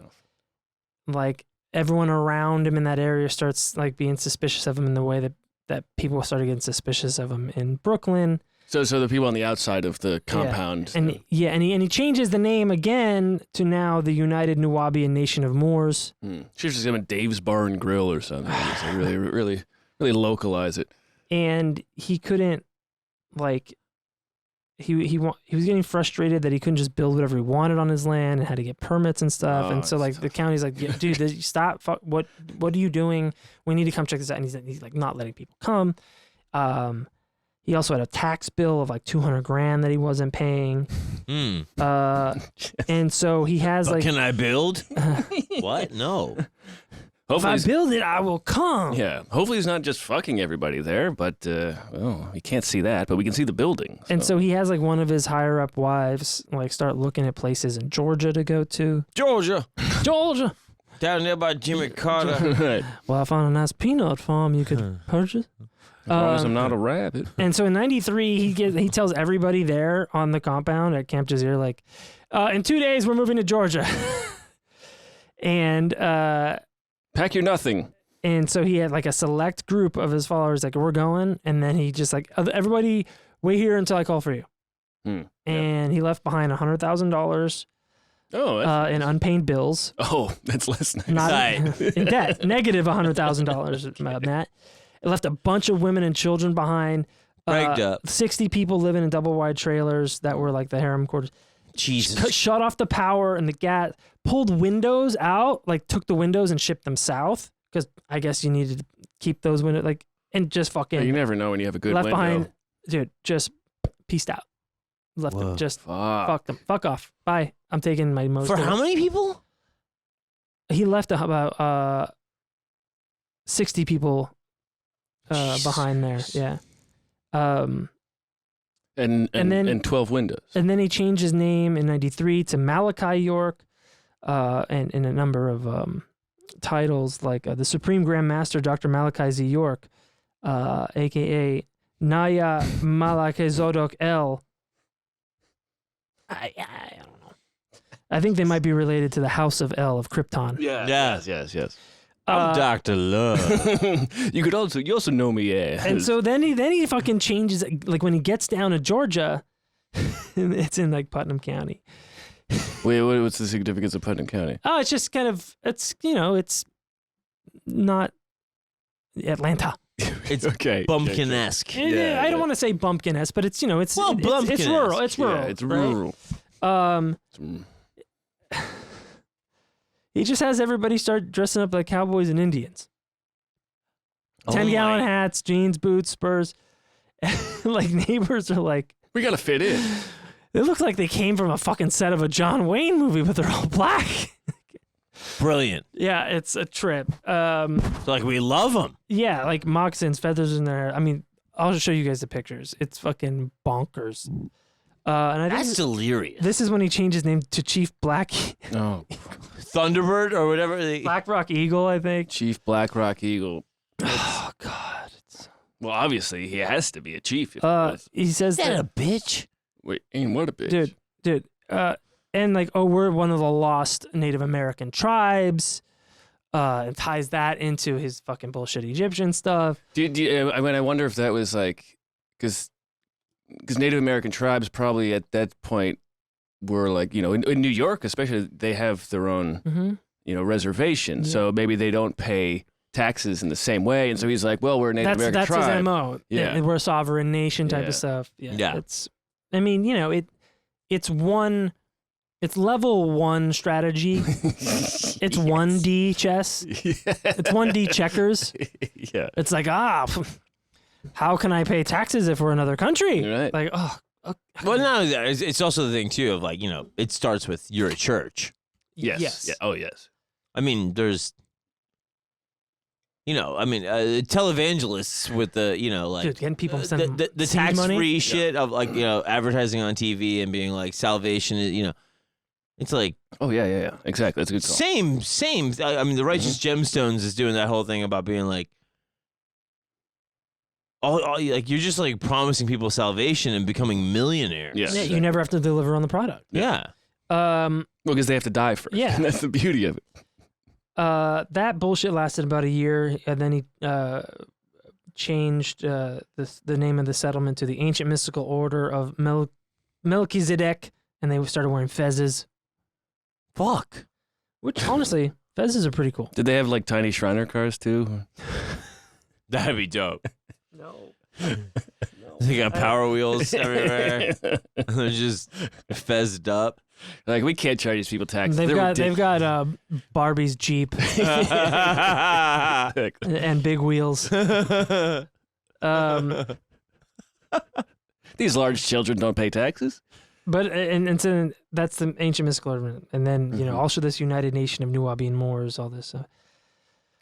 C: like everyone around him in that area starts like being suspicious of him in the way that people started getting suspicious of him in Brooklyn.
D: So the people on the outside of the compound.
C: And he changes the name again to now the United Nuwaubian Nation of Moors.
D: Should just give him Dave's Bar and Grill or something. So really, really, really localize it.
C: And he couldn't, he was getting frustrated that he couldn't just build whatever he wanted on his land and had to get permits and stuff. And so the county's like, yeah, dude, stop. What are you doing? We need to come check this out. And he's like not letting people come. He also had a tax bill of like $200,000 that he wasn't paying. And so he has
B: but can I build? What? No.
C: If I build it, I will come.
D: Yeah. Hopefully he's not just fucking everybody there, but we can't see that, but we can see the building. So.
C: And so he has like one of his higher up wives like start looking at places in Georgia to go to.
B: Georgia.
C: Down
B: there by Jimmy Carter.
C: Well, I found a nice peanut farm you could purchase.
D: I promise I'm not a rabbit.
C: And so in 93, he tells everybody there on the compound at Camp Jazeera, like, in 2 days, we're moving to Georgia. And
D: pack your nothing.
C: And so he had like a select group of his followers, like, we're going. And then he just like, everybody wait here until I call for you. And he left behind $100,000 in unpaid bills.
D: Oh, that's less nice.
C: Not in debt. Negative $100,000, Matt. It left a bunch of women and children behind.
B: 60 people
C: living in double wide trailers that were like the harem quarters.
B: Jesus.
C: shut off the power and the gas, pulled windows out, like took the windows and shipped them south because I guess you needed to keep those windows, like, and just fucking
D: You never know when you have a good
C: left
D: window.
C: behind, dude. Just peaced out, left
B: Whoa.
C: them, just
D: Fuck.
C: fuck them, fuck off, bye. I'm taking my most.
B: For
C: of
B: how
C: it.
B: many people?
C: He left about 60 people
B: Jesus
C: behind there.
B: Christ.
C: Yeah.
D: And
C: then-
D: 12 windows.
C: And then he changed his name in '93 to Malachi York, and in a number of titles like the Supreme Grand Master Dr. Malachi Z. York, aka Naya Malachi Zodok El. I don't know. I think they might be related to the House of El of Krypton.
B: Yeah.
D: Yes.
B: I'm Dr. Love.
D: You also know me as.
C: And so then he fucking changes, like when he gets down to Georgia, it's in like Putnam County.
D: Wait, what's the significance of Putnam County?
C: Oh, it's just kind of, it's not Atlanta.
B: It's
D: okay.
B: bumpkin-esque.
D: Yeah,
C: I don't
D: yeah.
C: want to say bumpkin-esque, but it's, it's
B: bumpkin-esque.
C: rural. It's rural.
D: Yeah, it's
C: right?
D: rural.
C: He just has everybody start dressing up like cowboys and Indians. 10-gallon hats, jeans, boots, spurs. Like neighbors are like,
D: We gotta fit in.
C: it looks like they came from a fucking set of a John Wayne movie, but they're all black.
B: Brilliant.
C: Yeah, it's a trip.
B: So, like, we love them.
C: Yeah, like moccasins, feathers in their hair. I mean, I'll just show you guys the pictures. It's fucking bonkers. And I think
B: That's delirious.
C: this is when he changed his name to Chief Black
D: Oh,
B: Thunderbird or whatever.
C: Black Rock Eagle, I think.
D: Chief Black Rock Eagle.
C: Oh God.
D: Well, obviously he has to be a chief. If he was.
C: He says
B: Is that
C: that,
B: a bitch?
D: Wait, ain't what a bitch.
C: dude. And like, oh, we're one of the lost Native American tribes. And ties that into his fucking bullshit Egyptian stuff.
D: I mean, I wonder if that was like, because Native American tribes probably at that point were like, in New York especially, they have their own,
C: Mm-hmm.
D: reservation.
C: Yeah.
D: So maybe they don't pay taxes in the same way. And so he's like, well, we're a Native American
C: That's
D: tribe.
C: his MO.
D: Yeah.
C: We're a sovereign nation type
D: Yeah.
C: of stuff. Yeah.
B: Yeah.
C: I mean, it's level 1 strategy. It's 1D chess. It's 1D checkers.
D: Yeah.
C: It's like, how can I pay taxes if we're another country?
D: Right.
C: Like,
B: Well, no, it's also the thing, too, of like, it starts with you're a church.
D: Yes. Yeah. Oh, yes.
B: I mean, there's, televangelists with the, like,
C: dude, getting people to send
B: the
C: seed
B: tax-free
C: money.
B: shit of like, advertising on TV and being like salvation is, it's like
D: Oh, yeah. Exactly. That's a good call.
B: same. I mean, the Righteous Gemstones is doing that whole thing about being like, like you're just like promising people salvation and becoming millionaires.
D: Yeah.
C: Yeah, you never have to deliver on the product.
B: Yeah.
D: Well, because they have to die first.
C: Yeah.
D: That's the beauty of it.
C: That bullshit lasted about a year, and then he changed the name of the settlement to the Ancient Mystical Order of Melchizedek, and they started wearing fezzes.
B: Fuck.
C: Which, honestly, fezzes are pretty cool.
D: Did they have like tiny Shriner cars too?
B: That'd be dope.
C: No.
B: They got power wheels everywhere. They're just fezzed up.
D: Like, we can't charge these people taxes.
C: They've
D: They're
C: got Barbie's Jeep and big wheels.
D: These large children don't pay taxes.
C: But and so that's the Ancient Mystical Order, and then also this United Nation of Nuwaubian Moors, all this.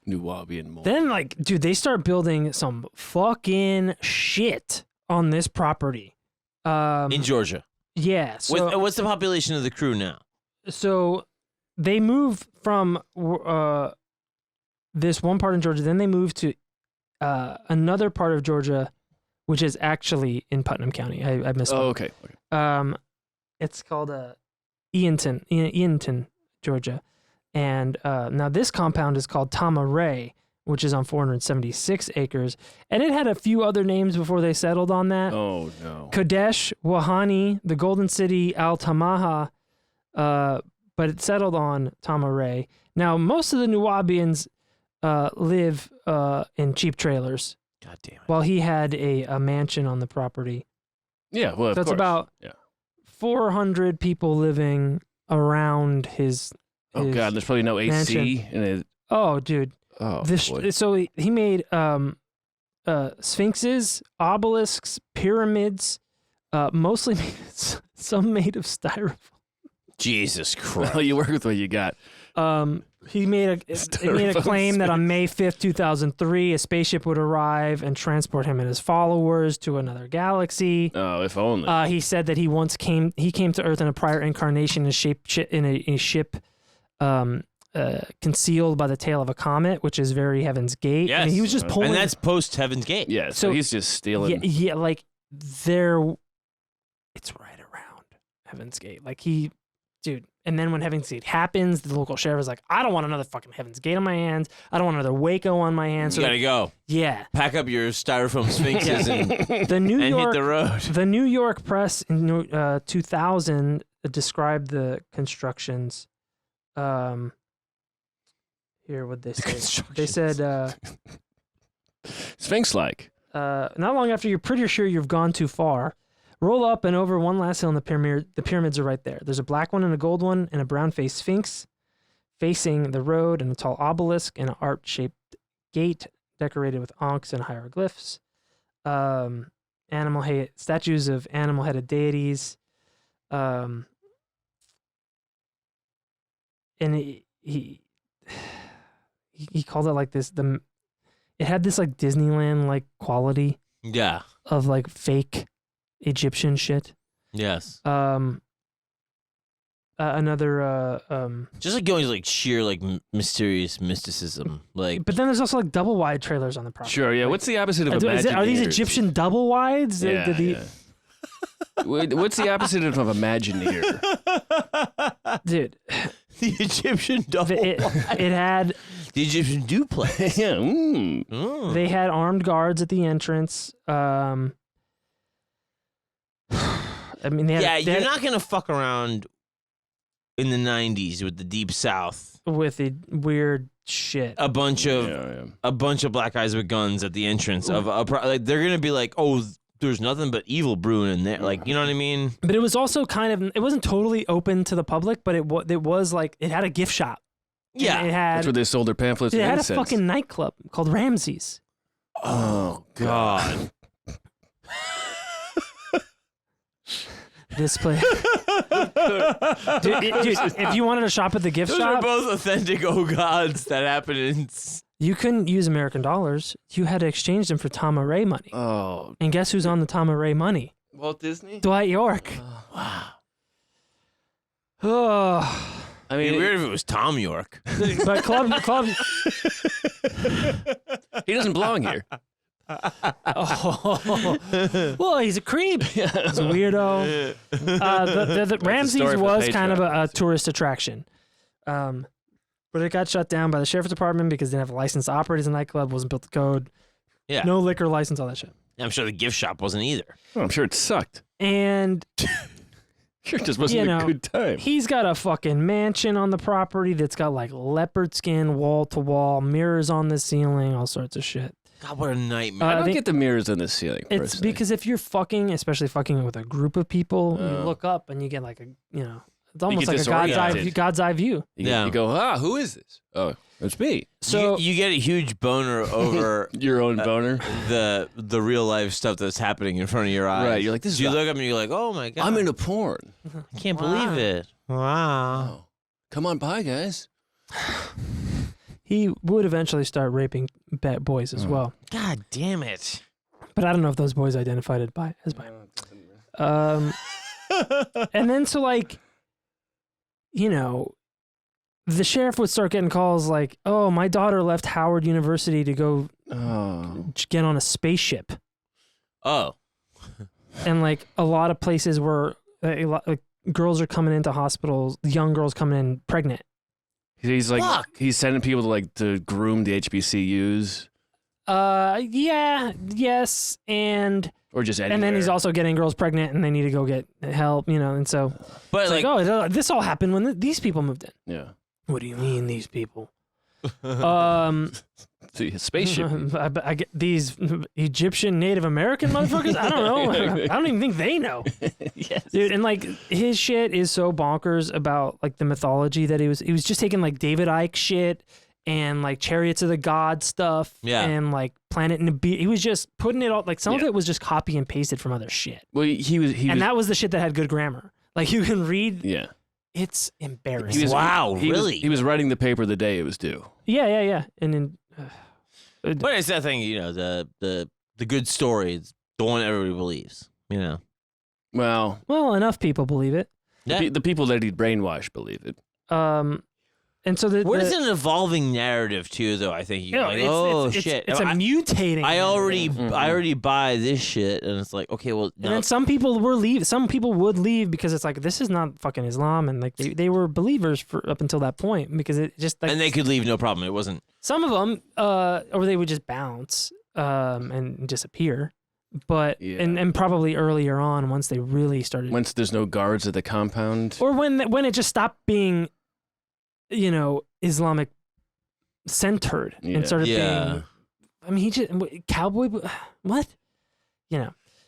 D: Nuwaubian Moors.
C: Then dude, they start building some fucking shit on this property.
B: In Georgia.
C: Yeah. So
B: What's the population of the crew now?
C: so they move from this one part in Georgia, then they move to another part of Georgia, which is actually in Putnam County. I missed.
D: Oh, okay.
C: It's called Eatonton, Georgia, and now this compound is called Tama Ray, which is on 476 acres, and it had a few other names before they settled on that.
D: Oh, no.
C: Kadesh, Wahani, the Golden City, Al Tamaha, but it settled on Tama Ray. Now, most of the Nuwaubians live in cheap trailers,
B: God damn it.
C: while he had a mansion on the property.
D: Yeah, well, of
C: So it's
D: course.
C: about
D: Yeah.
C: 400 people living around his.
D: Oh God, there's probably no AC
C: mansion.
D: in it.
C: Oh, dude.
D: Oh boy.
C: So he made sphinxes, obelisks, pyramids, mostly some made of styrofoam.
B: Jesus Christ.
D: Well, you work with what you got.
C: He made a claim that on May 5th, 2003, a spaceship would arrive and transport him and his followers to another galaxy.
D: Oh, if only.
C: He said that he came to Earth in a prior incarnation in a ship concealed by the tail of a comet, which is very Heaven's Gate.
B: Yes.
C: I mean, he was just pulling.
B: And that's post Heaven's Gate.
D: Yeah, so he's just stealing.
C: Yeah, like it's right around Heaven's Gate. Like dude. And then when Heaven's Gate happens, the local sheriff is like, I don't want another fucking Heaven's Gate on my hands. I don't want another Waco on my hands.
B: You gotta go.
C: Yeah.
B: Pack up your styrofoam sphinxes and
C: Hit
B: the road.
C: The New York Press in 2000 described the constructions. Here, what'd they say? They said,
D: Sphinx-like.
C: not long after you're pretty sure you've gone too far, roll up and over one last hill and the pyramids are right there. There's a black one and a gold one and a brown-faced sphinx facing the road and a tall obelisk and an art-shaped gate decorated with ankhs and hieroglyphs. Statues of animal-headed deities. And he called it like this. It had this like Disneyland like quality.
B: Yeah.
C: Of like fake Egyptian shit.
B: Yes.
C: Another
B: just like going like sheer like mysterious mysticism, like.
C: But then there's also like double wide trailers on the property.
D: Sure, yeah.
C: Like,
D: What's the opposite of
C: are these Egyptian double wides?
D: Yeah, yeah. What's the opposite of Imagineer?
C: Dude,
B: the Egyptian double wide.
C: It had
B: the Egyptian duplex.
D: Yeah.
C: They had armed guards at the entrance. I mean,
B: you're not gonna fuck around in the 90s with the Deep South
C: with the weird shit.
B: A bunch of black guys with guns at the entrance of like they're gonna be like, oh, there's nothing but evil brewing in there, like, you know what I mean?
C: But it was also it wasn't totally open to the public, but it was like it had a gift shop.
B: Yeah,
C: it had.
D: That's where they sold their pamphlets.
C: It
D: and
C: had
D: incense.
C: a fucking nightclub called Ramses.
B: Oh God.
C: This place. dude, if you wanted to shop at the gift
B: Those
C: shop,
B: are both authentic gods that happen in.
C: You couldn't use American dollars. You had to exchange them for Tom Ray money.
D: Oh.
C: And guess who's on the Tom Ray money?
B: Walt Disney?
C: Dwight York.
B: Wow.
C: Oh.
B: I mean, weird if it was Tom York.
C: But club.
D: He doesn't belong here.
C: Oh. Well, he's a creep. He's a weirdo. The Ramses was kind of a tourist attraction. But it got shut down by the sheriff's department because they didn't have a license to operate as a nightclub, wasn't built to code.
B: Yeah.
C: No liquor license, all that shit.
B: I'm sure the gift shop wasn't either.
D: Oh, I'm sure it sucked.
C: And
D: Sure, it just wasn't a good time.
C: He's got a fucking mansion on the property that's got like leopard skin wall to wall, mirrors on the ceiling, all sorts of shit.
B: God, what a nightmare.
D: I don't get the mirrors on the ceiling.
C: It's because if you're especially fucking with a group of people, you look up and you get like it's almost like a God's eye view.
D: You go, who is this? Oh, it's me.
B: So you get a huge boner over
D: your own boner,
B: the real life stuff that's happening in front of your eyes.
D: Right? You're like, this.
B: You look up and you're like, oh my God,
D: I'm into porn.
B: I can't believe it. Wow.
D: Oh. Come on by, guys.
C: He would eventually start raping boys as well.
B: God damn it.
C: But I don't know if those boys identified it as bi. And then so like, the sheriff would start getting calls like, oh, my daughter left Howard University to go get on a spaceship.
B: Oh.
C: And like a lot of places where girls are coming into hospitals, young girls coming in pregnant.
D: He's like, he's sending people to groom the HBCUs.
C: Yes, and
D: or just anywhere.
C: And then he's also getting girls pregnant, and they need to go get help, and so.
B: But
C: it's like, oh, this all happened when these people moved in.
D: Yeah.
C: What do you mean these people?
D: See, his spaceship.
C: I get these Egyptian Native American motherfuckers. I don't know. I don't even think they know.
D: Yes.
C: Dude, and like his shit is so bonkers about like the mythology that he was just taking like David Icke shit and like Chariots of the Gods stuff and like Planet Nibiru. He was just putting it all like some of it was just copy and pasted from other shit.
D: Well,
C: that was the shit that had good grammar. Like you can read.
D: Yeah.
C: It's embarrassing.
B: Really?
D: He was writing the paper the day it was due.
C: Yeah. And then.
B: But it's that thing, the good story is the one everybody believes,
D: Well,
C: enough people believe it.
B: Yeah.
D: The people that he'd brainwash believe it.
C: And so
B: it's an evolving narrative too, though. I think shit,
C: it's a mutating.
B: I already buy this shit, and it's like, okay, well, no.
C: And then some people would leave because it's like this is not fucking Islam, and like they were believers for up until that point because it just like,
B: and they could leave no problem. It wasn't
C: some of them, or they would just bounce and disappear. But and probably earlier on, once they really started,
D: once there's no guards at the compound,
C: or when it just stopped being, Islamic centered and started being. I mean, he just cowboy. What?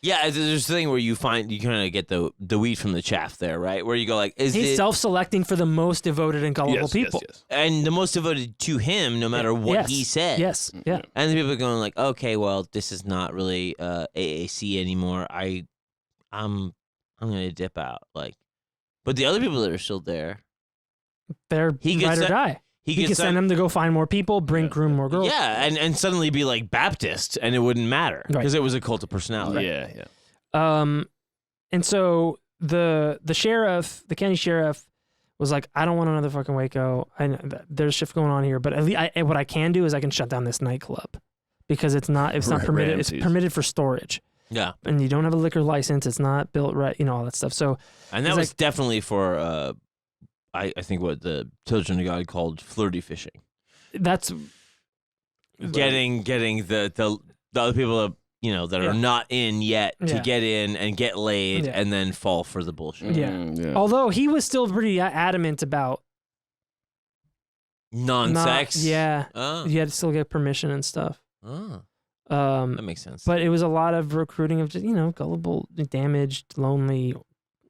B: Yeah, there's this thing where you kind of get the wheat from the chaff there, right? Where you go like,
C: he's self-selecting for the most devoted and gullible people,
B: and the most devoted to him, no matter what he said.
C: Yes, yeah.
B: And the people are going like, okay, well, this is not really AAC anymore. I'm gonna dip out, like. But the other people that are still there,
C: they're ride or die. He could send them to go find more people, groom more girls.
B: Yeah, and suddenly be like Baptist, and it wouldn't matter because it was a cult of personality.
D: Yeah.
C: And so the sheriff, the county sheriff, was like, I don't want another fucking Waco. There's shit going on here, but at least what I can do is I can shut down this nightclub because it's not permitted.
D: Ramses.
C: It's permitted for storage.
B: Yeah,
C: and you don't have a liquor license. It's not built right. All that stuff. So,
B: and that was definitely for. I think what the Children of God called flirty fishing.
C: That's
B: getting the other people that are not in yet to get in and get laid and then fall for the bullshit.
C: Yeah. Although he was still pretty adamant about
B: non-sex.
C: You had to still get permission and stuff.
B: Oh. That makes sense.
C: But it was a lot of recruiting of just gullible, damaged, lonely.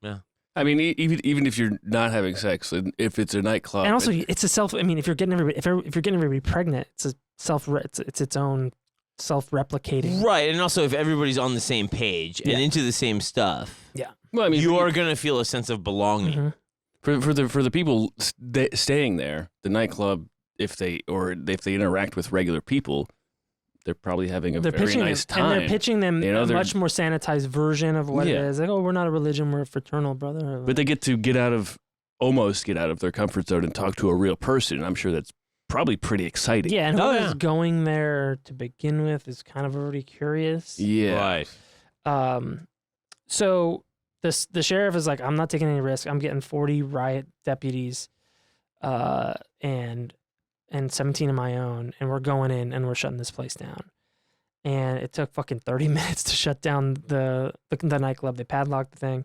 B: Yeah.
D: I mean, even if you're not having sex, if it's a nightclub,
C: and also it's a self. I mean, if you're getting everybody pregnant, it's its own self-replicating.
B: Right, and also if everybody's on the same page and into the same stuff,
D: well, I mean,
B: you are gonna feel a sense of belonging.
D: Mm-hmm. For the people staying there, the nightclub, if they interact with regular people, they're probably having a very nice time.
C: And they're pitching them a much more sanitized version of what it is. Like, we're not a religion, we're a fraternal brotherhood.
D: But they get to almost get out of their comfort zone and talk to a real person. I'm sure that's probably pretty exciting.
C: Yeah, and whoever's going there to begin with is kind of already curious.
D: Yeah.
B: Right.
C: So the sheriff is like, I'm not taking any risk. I'm getting 40 riot deputies and 17 of my own, and we're going in and we're shutting this place down. And it took fucking 30 minutes to shut down the nightclub. They padlocked the thing.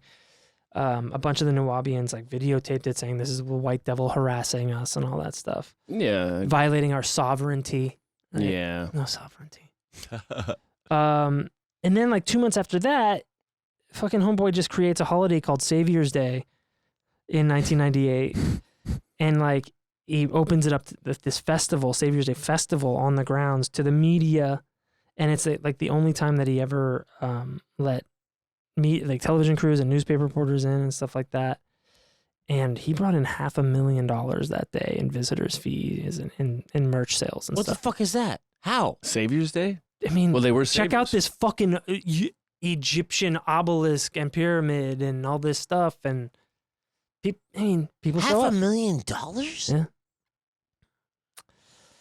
C: A bunch of the Nuwaubians videotaped it, saying this is the white devil harassing us and all that stuff.
D: Yeah.
C: Violating our sovereignty. Right?
D: Yeah.
C: No sovereignty. And then 2 months after that, fucking homeboy just creates a holiday called Savior's Day in 1998. And he opens it up to this festival, Savior's Day festival, on the grounds to the media, and it's the only time that he ever let television crews and newspaper reporters in and stuff like that. And he brought in $500,000 that day in visitors' fees and merch sales and
B: stuff. What the fuck is that? How?
D: Savior's Day?
C: I mean,
D: well, they were
C: check out this fucking Egyptian obelisk and pyramid and all this stuff, and people show up.
B: $500,000?
C: Yeah.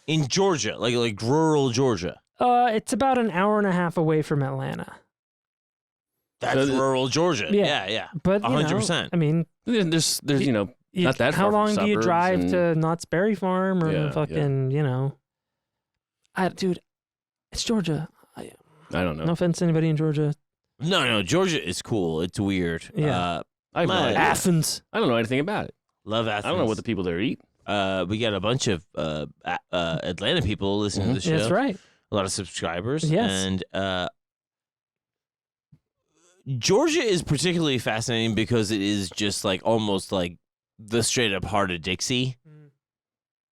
B: In Georgia, like rural Georgia.
C: It's about an hour and a half away from Atlanta.
B: That's rural Georgia. Yeah.
C: But
B: 100%.
C: I mean,
D: there's not that far.
C: How long
D: from
C: do you drive
D: and...
C: to Knott's Berry Farm or dude, it's Georgia. I
D: don't know.
C: No offense to anybody in Georgia.
B: No, Georgia is cool. It's weird.
C: Yeah.
D: I have no idea.
C: Athens.
D: I don't know anything about it.
B: Love Athens.
D: I don't know what the people there eat.
B: We got a bunch of Atlanta people listening to the show.
C: That's right.
B: A lot of subscribers.
C: Yes.
B: And Georgia is particularly fascinating because it is just like almost like the straight up heart of Dixie.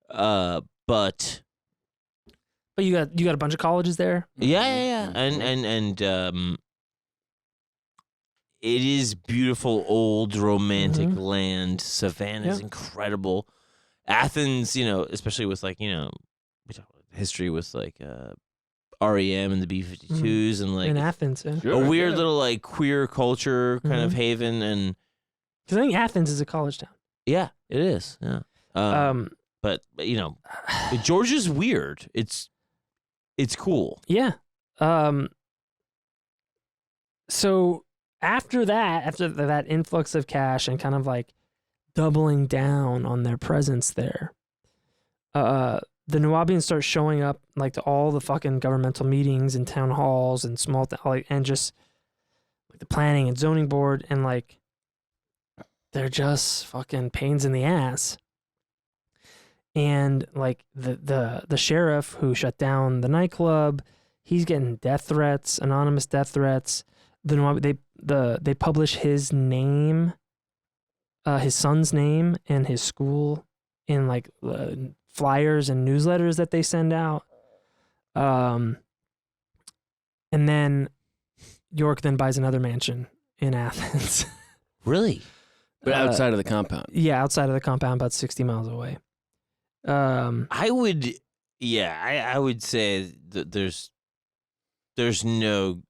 B: But
C: you got a bunch of colleges there.
B: yeah. And it is beautiful, old, romantic land. Savannah is incredible. Athens, especially with like, we talk about history with like REM and the B-52s and like
C: in Athens,
B: a weird little like queer culture kind of haven. And
C: because I think Athens is a college town.
B: yeah, it is. Yeah. But Georgia's weird. It's cool.
C: Yeah. So after that influx of cash and kind of like doubling down on their presence there, the Nuwaubians start showing up like to all the fucking governmental meetings and town halls and and just like the planning and zoning board, and like they're just fucking pains in the ass. And like the sheriff who shut down the nightclub, he's getting death threats, anonymous death threats. They publish his name, his son's name, and his school in like flyers and newsletters that they send out. And then York then buys another mansion in Athens.
B: Really?
D: But outside of the compound.
C: Yeah, outside of the compound, about 60 miles away.
B: I would say that there's no.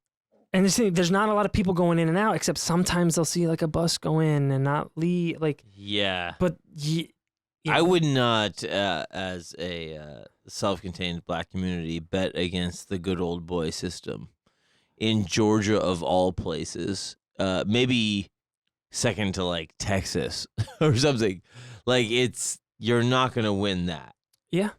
C: And there's not a lot of people going in and out, except sometimes they'll see like a bus go in and not leave. Like,
B: yeah.
C: But
B: I would not, as a self-contained black community, bet against the good old boy system in Georgia of all places. Maybe second to like Texas or something. Like you're not gonna win that.
C: Yeah.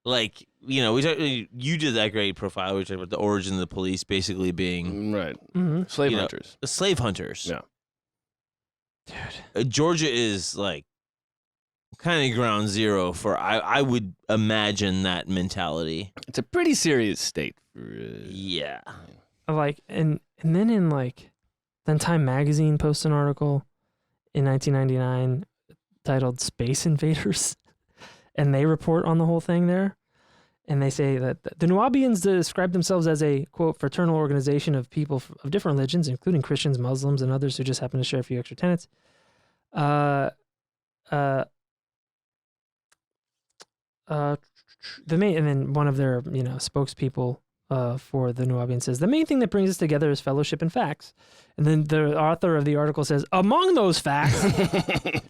B: Like, you did that great profile. We talked about the origin of the police basically being
D: Right.
C: Mm-hmm.
D: Slave hunters.
B: Slave hunters.
D: Yeah.
C: Dude.
B: Georgia is like kind of ground zero for I would imagine that mentality.
D: It's a pretty serious state.
B: Yeah.
C: Like and then in like then Time Magazine posts an article in 1999 titled "Space Invaders," and they report on the whole thing there. And they say that the Nuwaubians describe themselves as a, quote, fraternal organization of people of different religions, including Christians, Muslims, and others who just happen to share a few extra tenets. And then one of their, spokespeople for the Nuwaubians says, the main thing that brings us together is fellowship and facts. And then the author of the article says, among those facts,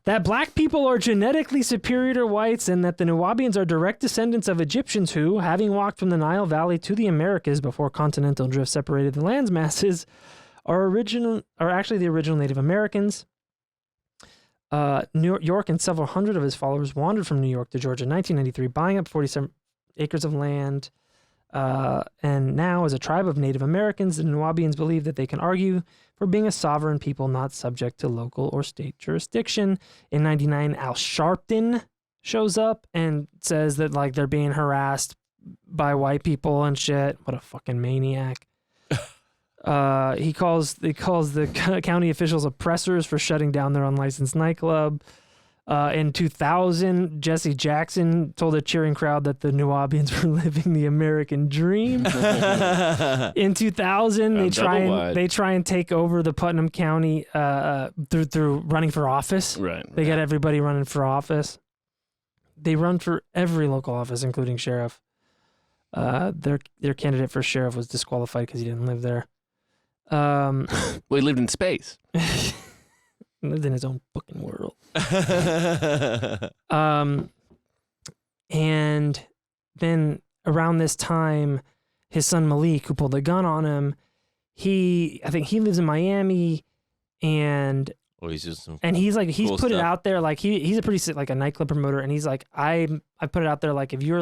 C: that black people are genetically superior to whites and that the Nuwaubians are direct descendants of Egyptians who, having walked from the Nile Valley to the Americas before continental drift separated the land's masses, are actually the original Native Americans. York and several hundred of his followers wandered from New York to Georgia in 1993, buying up 47 acres of land. And now, as a tribe of Native Americans, the Nuwaubians believe that they can argue for being a sovereign people not subject to local or state jurisdiction. In 99, Al Sharpton shows up and says that like they're being harassed by white people and shit. What a fucking maniac. He calls the county officials oppressors for shutting down their unlicensed nightclub. In 2000, Jesse Jackson told a cheering crowd that the Nuwaubians were living the American dream. In 2000, they try and take over the Putnam County through running for office.
D: Right.
C: They got everybody running for office. They run for every local office, including sheriff. Their candidate for sheriff was disqualified because he didn't live there.
D: Well, he lived in space.
C: Lived in his own fucking world. And then around this time, his son Malik, who pulled a gun on him, I think he lives in Miami, and
B: he's just
C: he's like he's
B: cool
C: put
B: stuff.
C: it out there like he's a pretty like a nightclub promoter, and he's like I put it out there like if you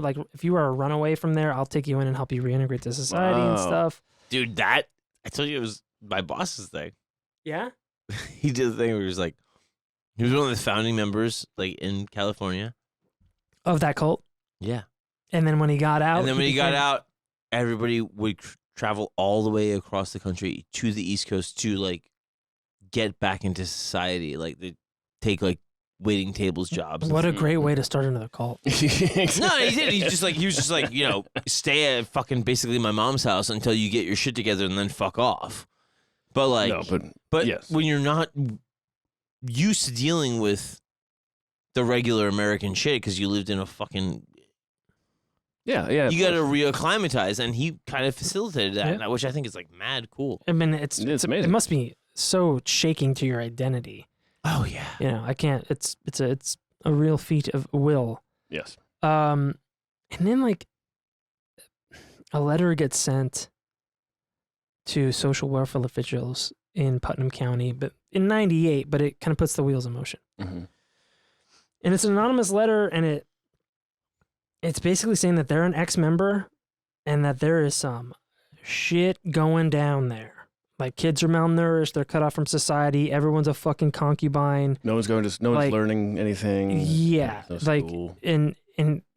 C: are a runaway from there, I'll take you in and help you reintegrate to society and stuff.
B: Dude, I told you it was my boss's thing.
C: Yeah.
B: He did the thing where he was like, He was one of the founding members, like in California.
C: Of that cult.
B: Yeah.
C: And then when he got out.
B: And then when he got out, everybody would travel all the way across the country to the East Coast to like get back into society. Like they take like waiting tables jobs.
C: What a great way to start another cult.
B: No, he did. He was just like, you know, stay at fucking basically my mom's house until you get your shit together and then fuck off. But like, but
D: yes.
B: when you're not used to dealing with the regular American shit because you lived in a fucking
D: yeah,
B: you got to reacclimatize, and he kind of facilitated that, which I think is like mad cool.
C: I mean, it's
D: amazing.
C: It must be so shaking to your identity.
B: Oh yeah,
C: you know, I can't. It's a real feat of will.
D: Yes.
C: And then like a letter gets sent to social welfare officials in Putnam County, but in '98. But it kind of puts the wheels in motion.
D: Mm-hmm.
C: And it's an anonymous letter, and it's basically saying that they're an ex-member and that there is some shit going down there. Like kids are malnourished, they're cut off from society, everyone's a fucking concubine.
D: No one's learning anything.
C: Yeah.
D: No
C: like
D: school.
C: and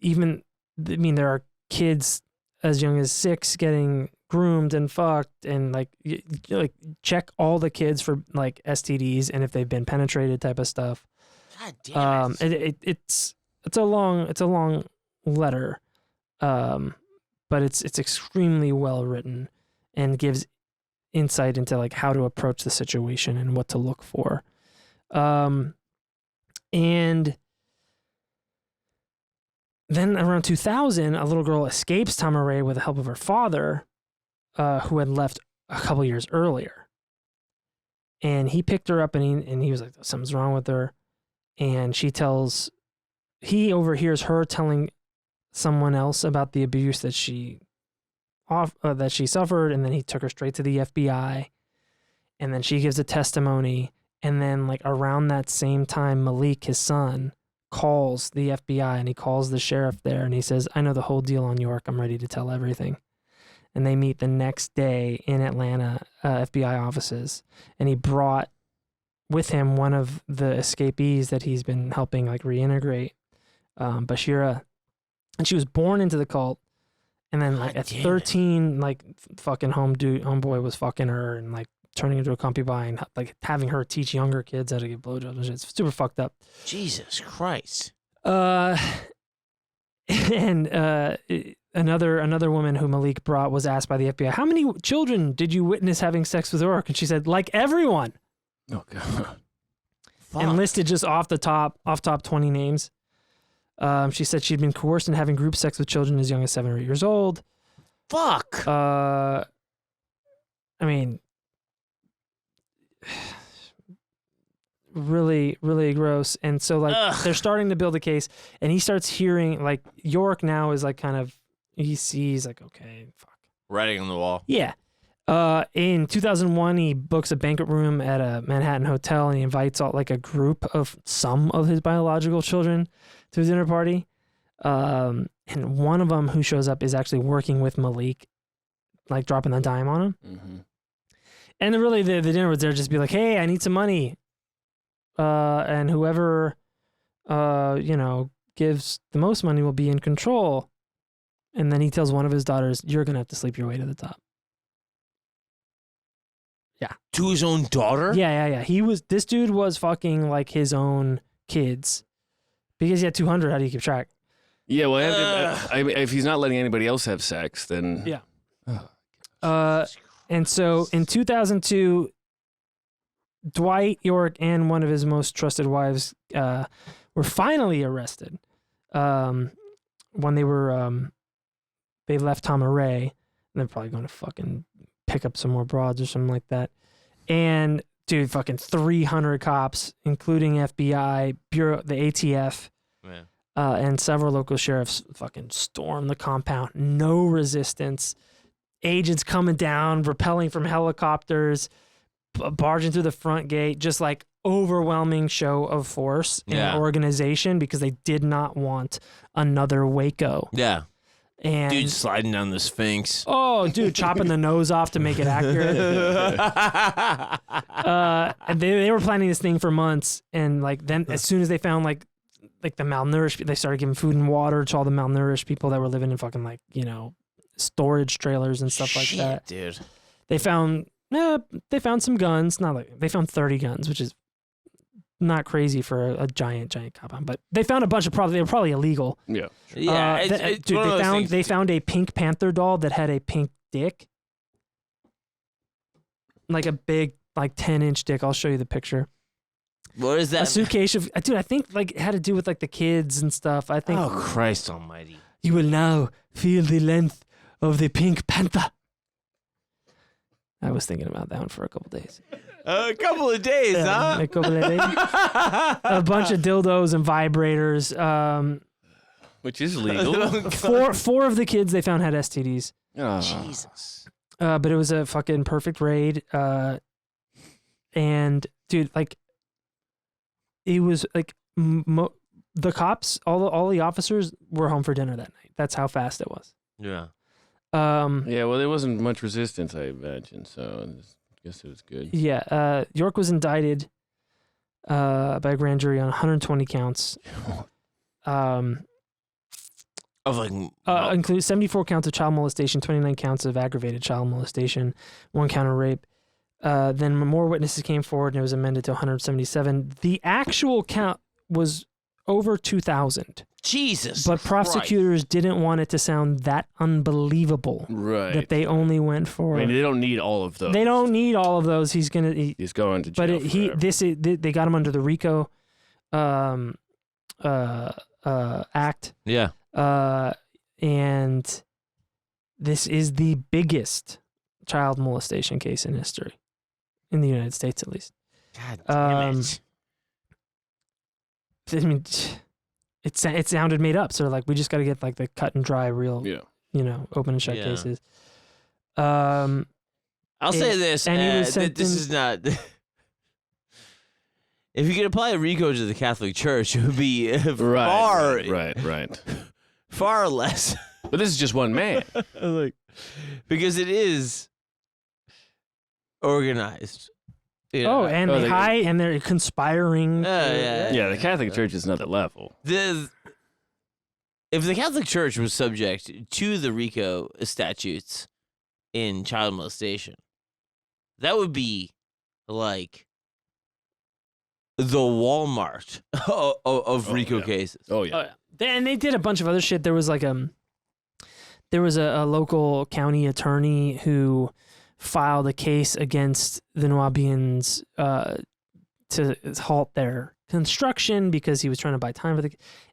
C: even I mean there are kids as young as 6 getting groomed and fucked, and like check all the kids for like STDs and if they've been penetrated type of stuff.
B: God damn it.
C: It's a long letter, but it's extremely well written and gives insight into like how to approach the situation and what to look for. And then around 2000, a little girl escapes Tamaray with the help of her father, who had left a couple years earlier. And he picked her up and he was like, something's wrong with her. And he overhears her telling someone else about the abuse that she suffered, and then he took her straight to the FBI, and then she gives a testimony, and then like around that same time, Malik, his son, calls the FBI, and he calls the sheriff there, and he says, I know the whole deal on York, I'm ready to tell everything. And they meet the next day in Atlanta FBI offices, and he brought with him one of the escapees that he's been helping like reintegrate, Bashira. And she was born into the cult, and then like at 13, like fucking homeboy was fucking her and like turning into a concubine, like having her teach younger kids how to give blowjobs and shit. It's super fucked up.
B: Jesus Christ.
C: And another woman who Malik brought was asked by the FBI, how many children did you witness having sex with York? And she said, like everyone.
D: Oh god.
C: And listed just off top 20 names. She said she'd been coerced in having group sex with children as young as 7 or 8 years old.
B: Fuck.
C: I mean, really, really gross. And so like they're starting to build a case, and he starts hearing like York now is like kind of, he sees like, okay, fuck.
B: Writing on the wall.
C: Yeah. In 2001, he books a banquet room at a Manhattan hotel, and he invites all like a group of some of his biological children to his dinner party. And one of them who shows up is actually working with Malik, like dropping the dime on him.
D: Mm-hmm.
C: And then really the dinner was there just be like, hey, I need some money. And whoever, gives the most money will be in control. And then he tells one of his daughters, you're going to have to sleep your way to the top. Yeah.
B: To his own daughter?
C: Yeah. This dude was fucking like his own kids. Because he had 200, how do you keep track?
D: Yeah, well, if he's not letting anybody else have sex, then...
C: Yeah. And so in 2002, Dwight, York, and one of his most trusted wives were finally arrested when they left Tamaray, and they're probably going to fucking pick up some more broads or something like that. And dude, fucking 300 cops, including FBI, Bureau, the ATF, and several local sheriffs fucking stormed the compound. No resistance. Agents coming down, rappelling from helicopters, barging through the front gate, just like overwhelming show of force and organization because they did not want another Waco.
B: Yeah.
C: And
B: dude sliding down the Sphinx.
C: Oh, dude, chopping the nose off to make it accurate. And they were planning this thing for months, and like then as soon as they found like the malnourished, they started giving food and water to all the malnourished people that were living in fucking like storage trailers and stuff like that.
B: Dude.
C: They found some guns. Not like they found 30 guns, which is not crazy for a giant compound. But they found a bunch of they were probably illegal.
D: Yeah.
B: Yeah.
C: Dude, they found a Pink Panther doll that had a pink dick, like a big 10-inch dick. I'll show you the picture.
B: What is that?
C: A suitcase of dude. I think like it had to do with like the kids and stuff. I think.
B: Oh Christ Almighty!
C: You will now feel the length of the Pink Panther. I was thinking about that one for a couple days.
B: A couple of days, huh?
C: A couple of days. A bunch of dildos and vibrators.
D: Which is legal.
C: Four of the kids they found had STDs.
D: Oh.
B: Jesus.
C: But it was a fucking perfect raid. And dude, like, it was like the cops, all the officers were home for dinner that night. That's how fast it was.
B: Yeah.
D: Yeah, well, there wasn't much resistance, I imagine, so I guess it was good.
C: Yeah, York was indicted by a grand jury on 120 counts.
B: Of like...
C: Includes 74 counts of child molestation, 29 counts of aggravated child molestation, 1 count of rape. Then more witnesses came forward, and it was amended to 177. The actual count was over 2,000.
B: Jesus
C: But prosecutors didn't want it to sound that unbelievable.
D: Right.
C: That they only went for...
D: I mean, they don't need all of those.
C: They don't need all of those. He's going to...
D: He's going to jail
C: they got him under the RICO Act.
B: Yeah.
C: And this is the biggest child molestation case in history. In the United States, at least.
B: God damn it.
C: I mean... It sounded made up, so like we just got to get like the cut and dry, real, open and shut cases.
B: I'll say this,
C: and he was
B: this is not. If you could apply a RICO to the Catholic Church, it would be far less.
D: But this is just one man,
B: because it is organized.
C: Yeah. And they're conspiring.
D: Yeah, the Catholic Church is another level.
B: If the Catholic Church was subject to the RICO statutes in child molestation, that would be like the Walmart of RICO cases.
D: Oh yeah.
C: And they did a bunch of other shit. There was like a local county attorney who filed a case against the Nuwaubians to halt their construction because he was trying to buy time for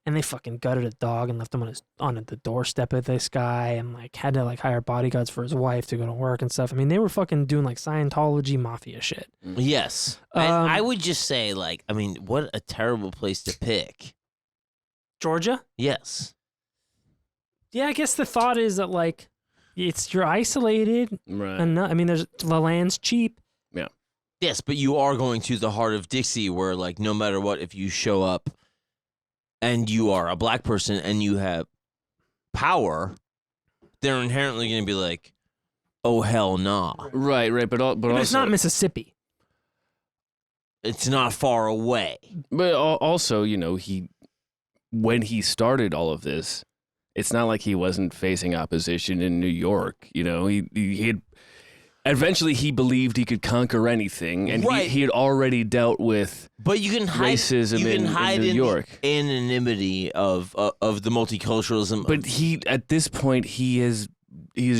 C: and they fucking gutted a dog and left him on the doorstep of this guy and like had to like hire bodyguards for his wife to go to work and stuff. I mean, they were fucking doing like Scientology mafia shit.
B: Yes. I would just say like, I mean, what a terrible place to pick.
C: Georgia?
B: Yes.
C: Yeah, I guess the thought is that like, you're isolated,
D: right?
C: And I mean, the land's cheap.
D: Yeah.
B: Yes, but you are going to the heart of Dixie, where like no matter what, if you show up, and you are a black person and you have power, they're inherently going to be like, "Oh hell nah."
D: Right. But also,
C: it's not Mississippi.
B: It's not far away.
D: But also, when he started all of this. It's not like he wasn't facing opposition in New York. He had eventually he believed he could conquer anything, and he had already dealt with.
B: But you can hide
D: racism in New York.
B: The anonymity of the multiculturalism.
D: But at this point he's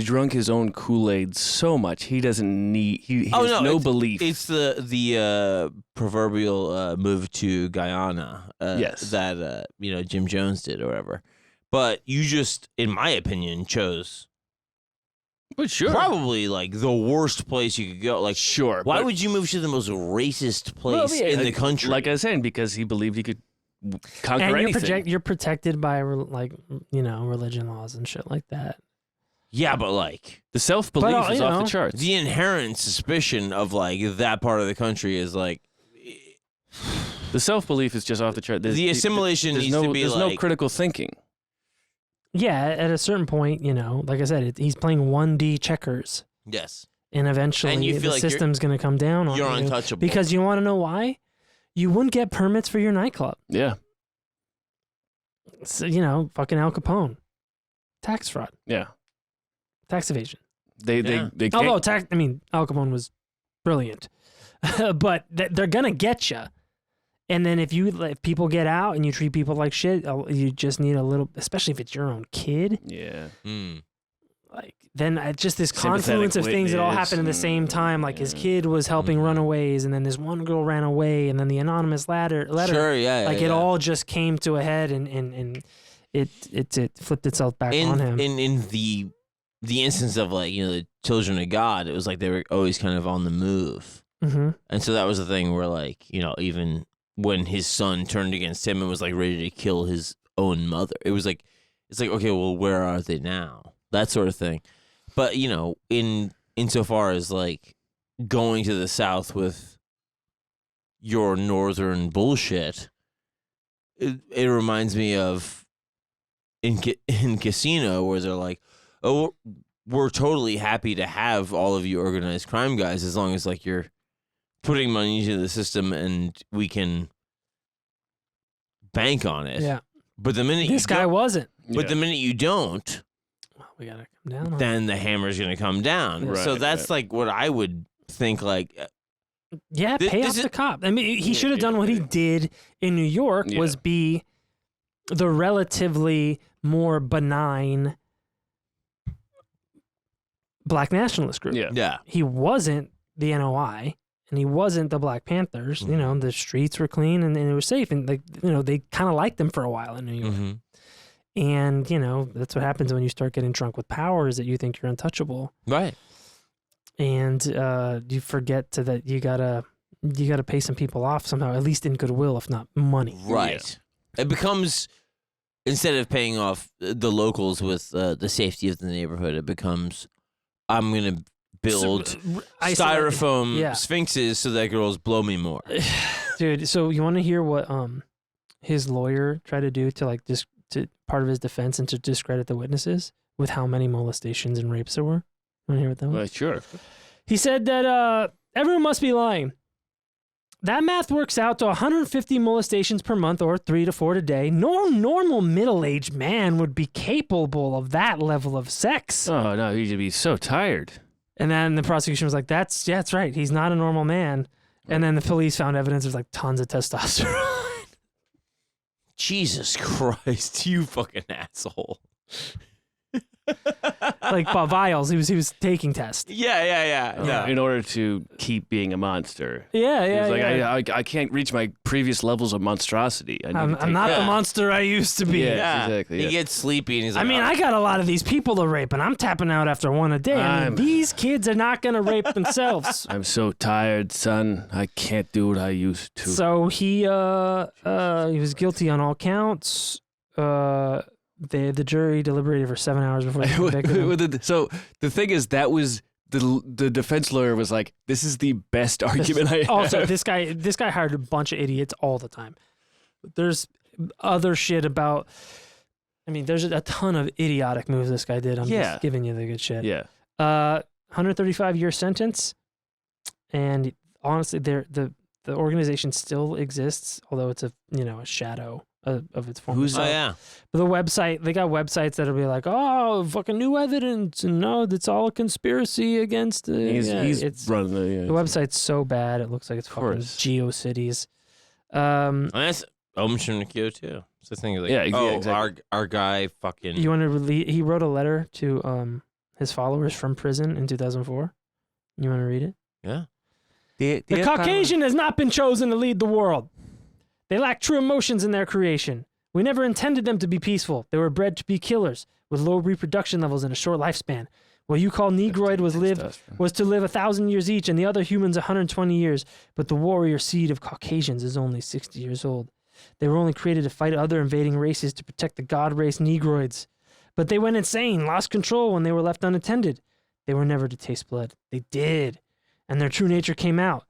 D: drunk his own Kool-Aid so much he doesn't need. He has no belief.
B: It's the proverbial move to Guyana.
D: Yes.
B: That Jim Jones did or whatever. But you just, in my opinion, chose probably like the worst place you could go. Like,
D: sure.
B: Why would you move to the most racist place in the country?
D: Like I was saying, because he believed he could conquer anything.
C: You're protected by religion laws and shit like that.
B: Yeah, but like
D: the self-belief is off the charts.
B: The inherent suspicion of like that part of the country is like
D: the self-belief is just off the chart.
B: The assimilation needs to be
D: there's no critical thinking.
C: Yeah, at a certain point, like I said, he's playing 1D checkers.
B: Yes.
C: And eventually
B: And you feel
C: the
B: like
C: system's going to come down on
B: you're
C: you.
B: untouchable.
C: Because you want to know why? You wouldn't get permits for your nightclub.
D: Yeah.
C: So, fucking Al Capone. Tax fraud.
D: Yeah.
C: Tax evasion.
D: They
C: Although
D: can't.
C: Al Capone was brilliant. But they're going to get you. And then if people get out and you treat people like shit, you just need a little, especially if it's your own kid.
D: Yeah.
C: Like then just this
D: Sympathetic
C: confluence of things that all
D: witness.
C: happened at the same time. Like his kid was helping runaways, and then this one girl ran away, and then the anonymous letter.
B: Sure, yeah.
C: Like it all just came to a head, and it flipped itself back on him.
B: In the instance of the children of God, it was like they were always kind of on the move.
C: Mm-hmm.
B: And so that was the thing where even when his son turned against him and was like ready to kill his own mother, it's like, okay, well, where are they now? That sort of thing. But, insofar as like going to the South with your northern bullshit, it reminds me of in Casino, where they're like, oh, we're totally happy to have all of you organized crime guys as long as like you're putting money into the system and we can bank on it.
C: Yeah.
B: But the minute
C: This guy wasn't.
B: the minute you don't,
C: Well, we gotta come down on
B: then the hammer's gonna come down.
D: Right,
B: So that's like what I would think. Like,
C: Yeah, pay off the cop. I mean, he should have done what he did in New York, was be the relatively more benign black nationalist group.
B: yeah,
C: He wasn't the NOI, and he wasn't the Black Panthers.
B: Mm-hmm.
C: The streets were clean and it was safe, and they kind of liked them for a while in New York.
B: mm-hmm.
C: And that's what happens when you start getting drunk with power, is that you think you're untouchable,
B: Right.
C: and you forget that you gotta pay some people off somehow, at least in goodwill, if not money.
B: Right. It becomes, instead of paying off the locals with the safety of the neighborhood, it becomes, I'm going to build styrofoam sphinxes so that girls blow me more.
C: Dude, so you want to hear what his lawyer tried to do to to part of his defense and to discredit the witnesses with how many molestations and rapes there were? Want to hear what that was?
D: Well, sure.
C: He said that everyone must be lying. That math works out to 150 molestations per month, or 3 to 4 a day. No normal middle-aged man would be capable of that level of sex.
D: Oh no, he'd be so tired.
C: And then the prosecution was like, that's right. He's not a normal man. And then the police found evidence of tons of testosterone.
B: Jesus Christ, you fucking asshole.
C: Vials. He was taking tests.
B: Yeah.
D: In order to keep being a monster.
C: Yeah.
D: He was I can't reach my previous levels of monstrosity.
C: I'm not the monster I used to be.
D: Yeah, exactly.
B: He gets sleepy and he's like,
C: I got a lot of these people to rape, and I'm tapping out after one a day. These kids are not going to rape themselves.
D: I'm so tired, son. I can't do what I used to.
C: So he was guilty on all counts. The jury deliberated for 7 hours before they convicted him.
D: So the thing is, that was the defense lawyer was like, "This is the best argument I have."
C: Also, this guy hired a bunch of idiots all the time. There's other shit about. There's a ton of idiotic moves this guy did. I'm just giving you the good shit.
D: Yeah.
C: 135-year sentence, and honestly, the organization still exists, although it's a shadow of its former self.
B: Oh, yeah.
C: But the website, they got websites that'll be like, oh, fucking new evidence, and no, it's all a conspiracy against
D: He's running
C: the website's so bad, it looks like it's fucking GeoCities.
B: And that's Omission Nikio too. So the thing is exactly. Our guy fucking.
C: You want to he wrote a letter to his followers from prison in 2004. You want to read it?
B: Yeah.
C: The Caucasian has not been chosen to lead the world. They lack true emotions in their creation. We never intended them to be peaceful. They were bred to be killers with low reproduction levels and a short lifespan. What you call Negroid was to live 1,000 years each, and the other humans 120 years. But the warrior seed of Caucasians is only 60 years old. They were only created to fight other invading races to protect the god race Negroids. But they went insane, lost control when they were left unattended. They were never to taste blood. They did. And their true nature came out.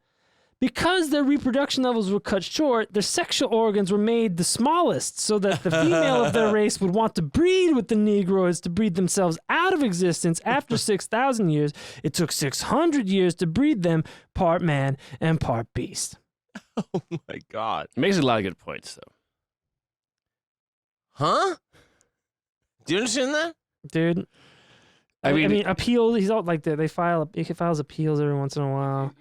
C: Because their reproduction levels were cut short, their sexual organs were made the smallest so that the female of their race would want to breed with the Negroids to breed themselves out of existence after 6,000 years. It took 600 years to breed them, part man and part beast.
B: Oh my God.
D: Makes a lot of good points, though.
B: Huh? Do you understand that?
C: Dude.
D: I mean,
C: appeal. He's all like that. He files appeals every once in a while.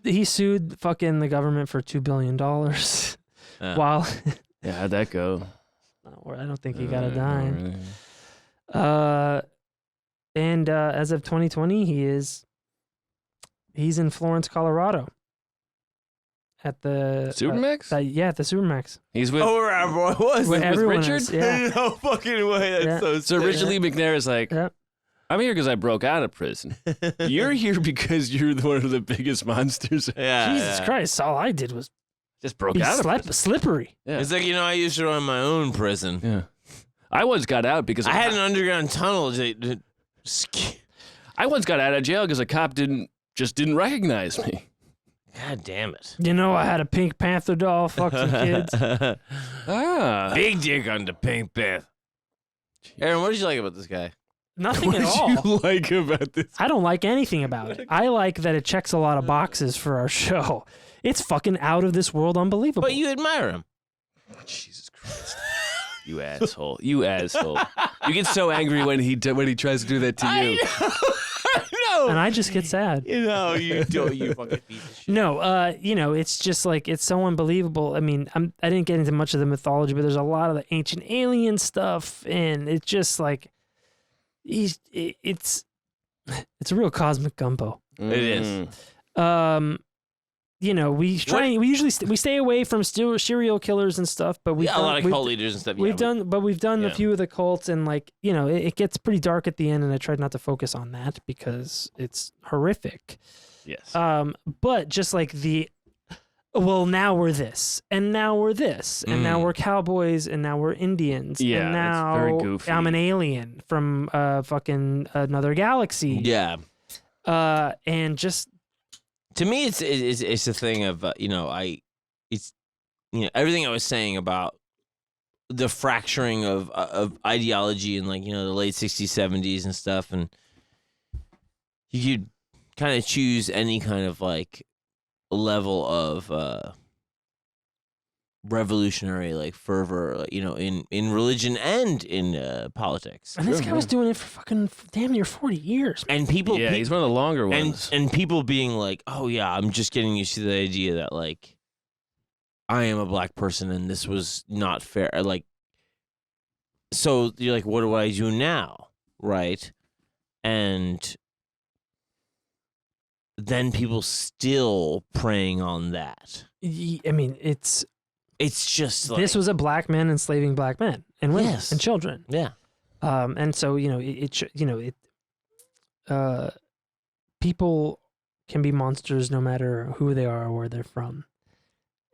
C: He sued fucking the government for $2 billion. While
D: yeah, how'd that go?
C: I don't think he got a dime.
D: Really.
C: And as of 2020, he's in Florence, Colorado. At the
D: Supermax?
C: At the Supermax.
D: He's with.
B: Oh, wherever I was.
C: Where
D: with
C: everyone
D: Richard?
C: is, yeah.
B: No fucking way. That's so
D: So Richard Lee McNair is like,
C: Yeah.
D: I'm here because I broke out of prison. You're here because you're one of the biggest monsters.
B: Yeah.
C: Jesus Christ! All I did was
D: Just broke
C: be
D: out of prison.
C: slippery.
D: Yeah.
B: It's like, I used to run my own prison.
D: Yeah. I once got out because
B: I had an underground tunnel.
D: I once got out of jail because a cop didn't recognize me.
B: God damn it.
C: You know, I had a Pink Panther doll. Fuck some kids.
B: Big dick on the Pink Panther. Aaron, what did you like about this guy?
C: Nothing
D: What
C: at
D: did
C: all.
D: you like about this?
C: I don't like anything about it. I like that it checks a lot of boxes for our show. It's fucking out of this world unbelievable.
B: But you admire him.
D: Jesus Christ. You asshole. You asshole. You get so angry when he tries to do that to you.
B: I know.
C: and I just get sad.
B: You don't. You fucking piece of shit.
C: No, it's just like it's so unbelievable. I mean, I didn't get into much of the mythology, but there's a lot of the ancient alien stuff, and it's just like it's a real cosmic gumbo.
B: It is.
C: We usually stay away from serial killers and stuff, but we've
B: a
C: done,
B: lot of
C: we've,
B: cult leaders and stuff.
C: we've done a
B: yeah.
C: few of the cults, and it gets pretty dark at the end, and I tried not to focus on that because it's horrific.
D: Yes.
C: But just like now we're this, and now we're this, and now we're cowboys, and now we're Indians,
D: Yeah,
C: and now
D: it's very goofy.
C: I'm an alien from fucking another galaxy.
B: Yeah.
C: And just
B: To me, it's a thing of everything I was saying about the fracturing of ideology in the late 60s, 70s and stuff, and you could kind of choose any kind of level of revolutionary fervor, in religion and in politics.
C: and this guy was doing it for fucking damn near 40 years.
B: And people,
D: yeah, he's one of the longer ones.
B: and people being like, "Oh yeah, I'm just getting used to the idea that I am a black person and this was not fair." So you're like, "What do I do now?" Right? And then people still preying on that.
C: I mean, it's
B: just
C: this was a black man enslaving black men and women
B: Yes.
C: and children.
B: yeah.
C: And so people can be monsters no matter who they are or where they're from,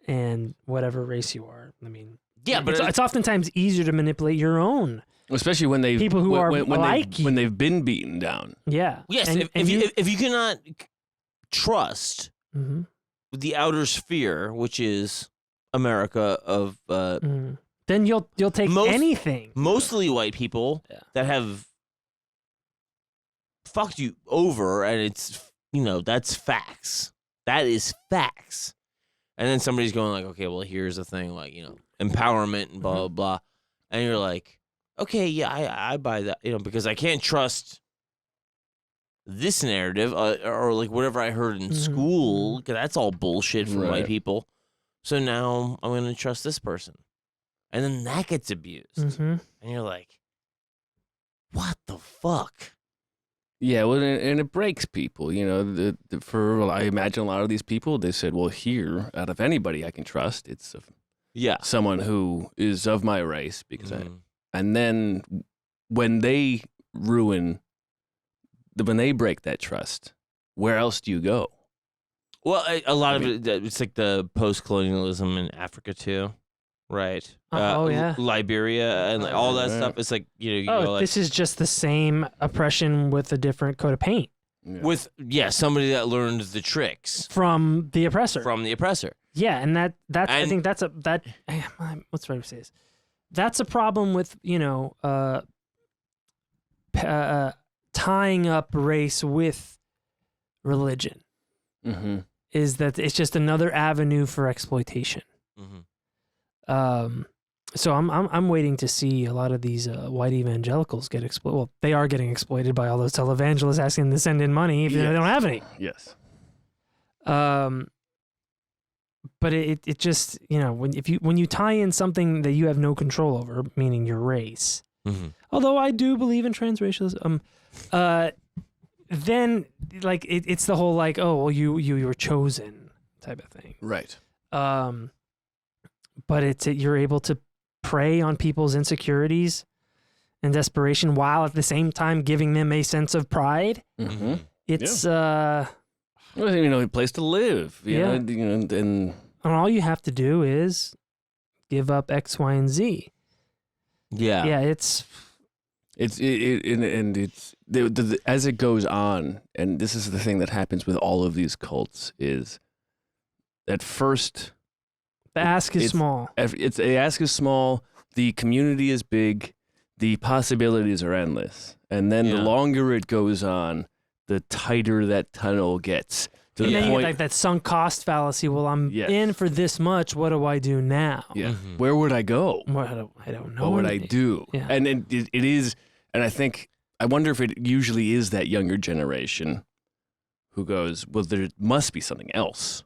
C: and whatever race you are. I mean,
B: Yeah, but
C: it's oftentimes easier to manipulate your own.
D: Especially when they
C: People who are like you.
D: when they've been beaten down.
C: Yeah.
B: yes,
C: And,
B: if you cannot trust
C: Mhm.
B: the outer sphere, which is America of
C: Mhm. Then you'll take anything.
B: mostly white people
C: Yeah.
B: that have fucked you over, and it's that's facts. That is facts. And then somebody's going okay, well, here's the thing, empowerment and blah blah blah, and you're like, okay, yeah, I buy that, because I can't trust this narrative or whatever I heard in school, because that's all bullshit from white people. So now I'm gonna trust this person, and then that gets abused,
C: Mhm.
B: and you're like, what the fuck?
D: Yeah, well, and it breaks people. I imagine a lot of these people, they said, well, here, out of anybody I can trust, it's
B: Yeah.
D: someone who is of my race. Because
B: Mhm.
D: and then when they when they break that trust, where else do you go?
B: Well, a lot of it, it's like the post-colonialism in Africa too, right?
C: Yeah.
B: Liberia and all that
D: Right.
B: stuff. It's you go
C: This is just the same oppression with a different coat of paint.
B: with somebody that learned the tricks
C: from the oppressor. Yeah, and I think that's what's the right way to say this? That's a problem with tying up race with religion.
D: Mm-hmm.
C: Is that it's just another avenue for exploitation.
B: Mm-hmm.
C: So I'm waiting to see a lot of these white evangelicals get exploited. Well, they are getting exploited by all those televangelists asking them to send in money even though they don't have any.
D: Yes.
C: But it just when you tie in something that you have no control over, meaning your race.
B: Mm-hmm.
C: Although I do believe in transracialism, then like it's the whole like, oh well, you were chosen type of thing.
D: Right.
C: But you're able to prey on people's insecurities and desperation while at the same time giving them a sense of pride.
D: Mm-hmm.
C: It's
D: a place to live. You know, and
C: all you have to do is give up X, Y, and Z.
B: Yeah.
C: It's
D: as it goes on, and this is the thing that happens with all of these cults is at first.
C: The ask is small.
D: The ask is small. The community is big. The possibilities are endless. And then the longer it goes on, the tighter that tunnel gets. To the
C: then you
D: point,
C: get like that sunk cost fallacy. Well, I'm in for this much. What do I do now?
D: Yeah. Mm-hmm. Where would I go?
C: Well, I don't know.
D: What would I do?
C: Yeah.
D: And it is, and I wonder if it usually is that younger generation who goes, well, there must be something else.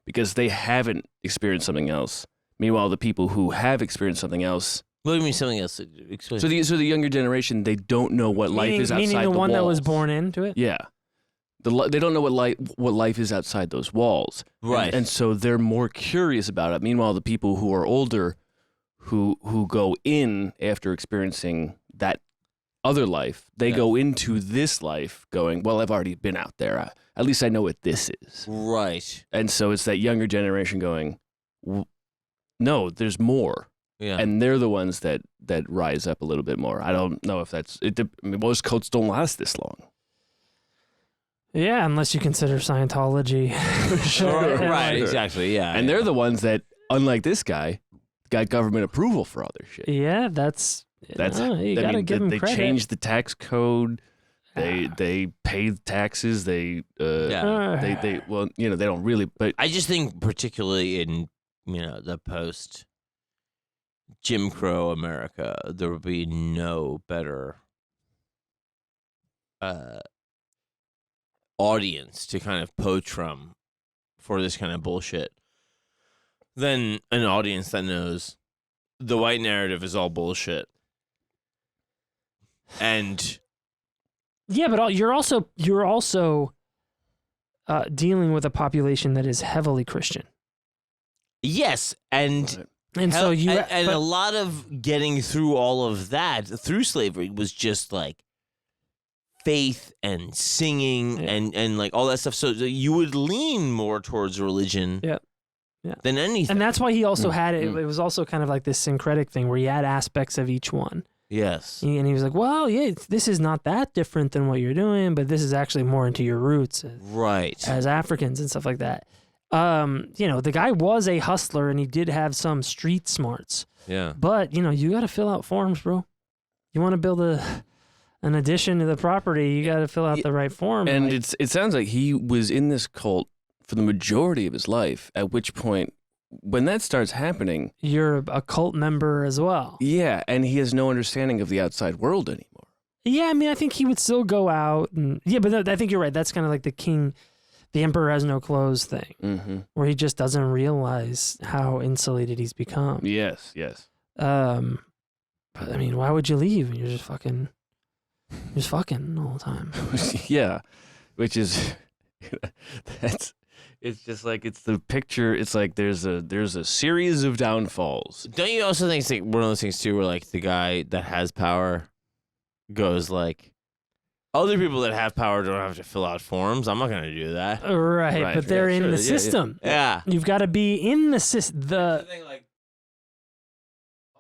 D: Because they haven't experienced something else. Meanwhile, the people who have experienced something else.
B: What do you mean something else? Explain.
D: So the younger generation, they don't know what life is outside the walls.
C: Meaning the one that was born into it?
D: Yeah. They don't know what life is outside those walls.
B: Right.
D: And so they're more curious about it. Meanwhile, the people who are older, who go in after experiencing that other life, they go into this life going, well, I've already been out there. At least I know what this is.
B: Right.
D: And so it's that younger generation going, no, there's more.
B: Yeah.
D: And they're the ones that rise up a little bit more. I don't know if that's it. I mean, most cults don't last this long.
C: Yeah, unless you consider Scientology.
B: Sure. Right, exactly. Yeah.
D: And they're the ones that, unlike this guy, got government approval for all their shit.
C: Yeah, that's you gotta give them
D: they
C: credit.
D: changed the tax code. They pay taxes. They well, they don't really. But
B: I just think particularly in the post Jim Crow America, there would be no better audience to kind of poach from for this kind of bullshit than an audience that knows the white narrative is all bullshit. And
C: yeah, but you're also dealing with a population that is heavily Christian.
B: Yes, and
C: so
B: a lot of getting through all of that through slavery was just like faith and singing and like all that stuff. So you would lean more towards religion than anything.
C: And that's why he also had it. It was also kind of like this syncretic thing where he had aspects of each one.
B: Yes.
C: And he was like, well, yeah, this is not that different than what you're doing, but this is actually more into your roots as Africans and stuff like that. The guy was a hustler and he did have some street smarts.
B: Yeah.
C: But, you got to fill out forms, bro. You want to build an addition to the property, you got to fill out the right form.
D: And it sounds like he was in this cult for the majority of his life, at which point, when that starts happening,
C: you're a cult member as well.
D: Yeah, and he has no understanding of the outside world anymore.
C: Yeah, I mean, I think he would still go out. But I think you're right. That's kind of like the emperor has no clothes thing, where he just doesn't realize how insulated he's become.
D: Yes.
C: But I mean, why would you leave? You're just fucking all the time.
D: Yeah, which is it's just like it's the picture. It's like there's a series of downfalls.
B: Don't you also think it's like one of those things too, where like the guy that has power goes like, other people that have power don't have to fill out forms. I'm not going to do that.
C: Right, but they're in the system.
B: Yeah.
C: You've got to be in the system.
B: The thing, like,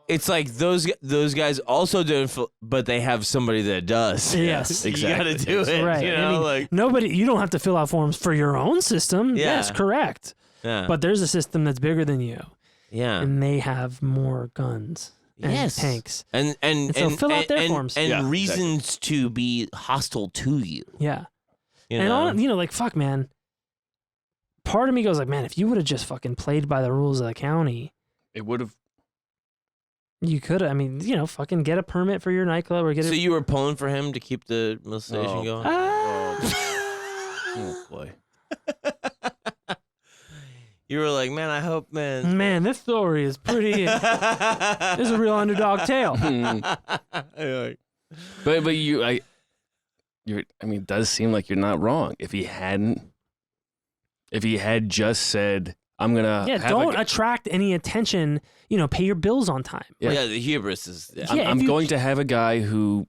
B: it's like those guys also don't, but they have somebody that does.
C: Yes.
B: You got to do it.
C: Right.
B: You
C: I
B: know,
C: mean,
B: like
C: nobody. You don't have to fill out forms for your own system.
B: Yeah.
C: Yes, correct.
B: yeah,
C: But there's a system that's bigger than you,
B: yeah.
C: and they have more guns and
B: Yes.
C: tanks.
B: And
C: so fill out their forms.
B: and
D: Yeah,
B: reasons to be hostile to you.
C: Yeah.
B: You
C: And
B: know?
C: like, fuck, man. Part of me goes like, man, if you would have just fucking played by the rules of the county,
D: It would have.
C: you could have. I mean, fucking get a permit for your nightclub or get
B: So
C: a.
B: you were pulling for him to keep the molestation going?
D: Oh boy.
B: You were like, man, I hope, man.
C: Man, this story is pretty. This is a real underdog tale.
D: But I mean, it does seem like you're not wrong. If he had just said, I'm gonna
C: Yeah, don't attract any attention. Pay your bills on time.
D: Yeah.
B: Yeah, the hubris is. Yeah.
C: Yeah,
D: I'm
C: if you-
D: going to have a guy who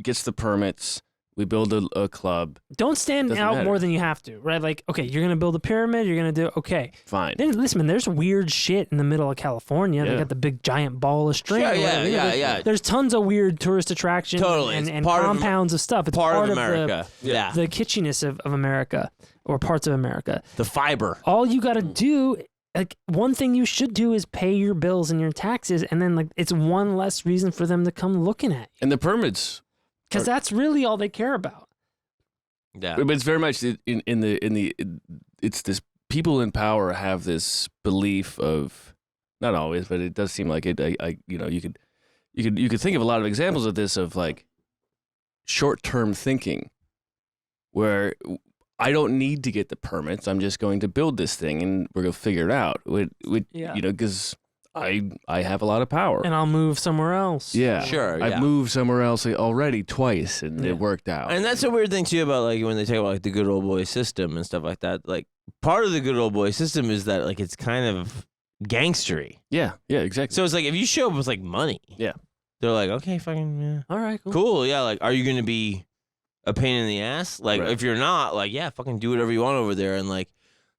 D: gets the permits. We build a club.
C: Don't stand
D: Doesn't
C: out
D: matter.
C: more than you have to, right? Like, okay, you're gonna build a pyramid. You're gonna do okay.
D: Fine.
C: Then listen, man, there's weird shit in the middle of California. They
D: Yeah.
C: got the big giant ball of string.
B: Sure,
C: or
B: yeah,
C: whatever.
B: yeah, yeah.
C: There's tons of weird tourist attractions
B: Totally.
C: and,
B: It's
C: and
B: part of
C: compounds of stuff. It's
B: Part of
C: the-
B: America. Yeah.
C: the kitschiness of America or parts of America.
B: The fiber.
C: All you got to do, like, one thing you should do is pay your bills and your taxes, and then, like, it's one less reason for them to come looking at you.
D: And the permits,
C: Because that's really all they care about.
B: Yeah.
D: but it's very much it's this people in power have this belief of, not always, but it does seem like it. You could think of a lot of examples of this, of like short-term thinking, where I don't need to get the permits. I'm just going to build this thing, and we're gonna figure it out.
C: Yeah.
D: Because I have a lot of power.
C: And I'll move somewhere else.
D: Yeah,
B: Sure, yeah.
D: I've moved somewhere else already twice, and
C: Yeah.
D: it worked out.
B: And that's a weird thing too about like when they talk about like the good old boy system and stuff like that. Like part of the good old boy system is that like it's kind of gangstery.
D: yeah, exactly.
B: So it's like if you show up with like money,
D: Yeah.
B: they're like, okay, fucking yeah.
C: All right, cool.
B: Cool, yeah. Like, are you gonna be a pain in the ass? Like,
D: Right.
B: if you're not, like, yeah, fucking do whatever you want over there, and like,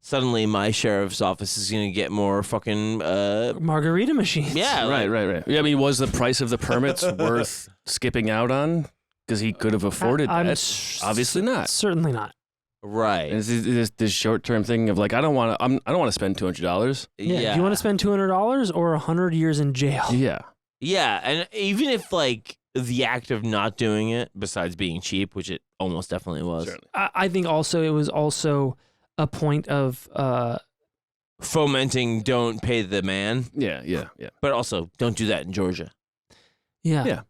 B: suddenly my sheriff's office is gonna get more fucking
C: Margarita machines.
B: yeah, like,
D: Right. Yeah, I mean, was the price of the permits worth skipping out on? Because he could have afforded
C: I'm
D: that.
C: s-
D: Obviously not.
C: Certainly not.
B: right.
D: And it's this short-term thing of like, I don't want to spend $200.
C: Yeah. Do you want to spend $200 or 100 years in jail?
D: Yeah.
B: Yeah, and even if like the act of not doing it, besides being cheap, which it almost definitely was,
D: Certainly.
C: I think also it was also a point of
B: fomenting don't pay the man,
D: Yeah.
B: but also don't do that in Georgia,
C: yeah.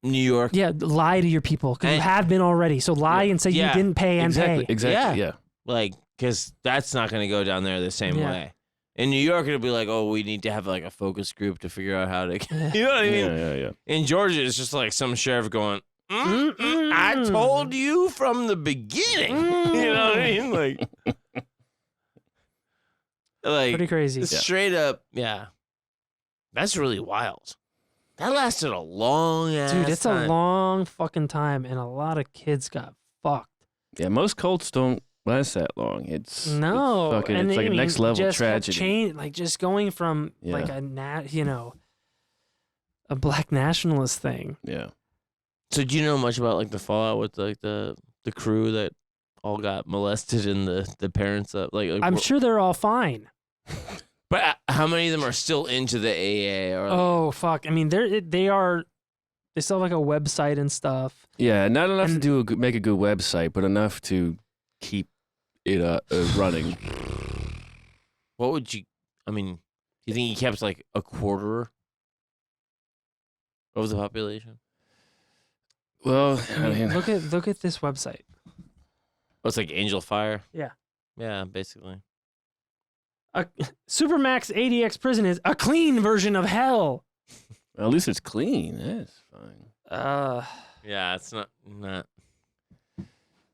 B: New York.
C: Lie to your people because you
B: And-
C: have been already. So lie and say
B: Yeah,
C: you didn't pay and
D: Exactly.
C: pay.
D: Exactly. Yeah.
B: Like, because that's not going to go down there the same
C: Yeah.
B: way. In New York, it'll be like, oh, we need to have like a focus group to figure out how to. You know what I mean?
D: Yeah.
B: In Georgia, it's just like some sheriff going, I told you from the beginning. You know what I mean? Like
C: Pretty crazy.
B: straight up, yeah. That's really wild. That lasted a long ass
C: Dude, it's
B: time.
C: a long fucking time, and a lot of kids got fucked.
D: Yeah. Most cults don't last that long. It's
C: No,
D: It's, fucking,
C: and
D: it's like
C: I
D: a
C: mean,
D: next level
C: just kept
D: tragedy.
C: like just going from
D: Yeah.
C: like a black nationalist thing.
D: Yeah.
B: So do you know much about like the fallout with like the crew that all got molested and the parents up?
C: I'm sure they're all fine.
B: But how many of them are still into the AA? Or
C: Oh fuck! I mean, they still have like a website and stuff.
D: Yeah. Not enough
C: And-
D: to make a good website, but enough to keep it running.
B: what would you? I mean, do you think he kept like a quarter of the population?
D: Well, I mean,
C: look at this website.
B: Oh, it's like Angel Fire.
C: Yeah.
B: Yeah, basically.
C: Supermax ADX prison is a clean version of hell.
D: at least it's clean. That's fine.
B: Yeah, it's not.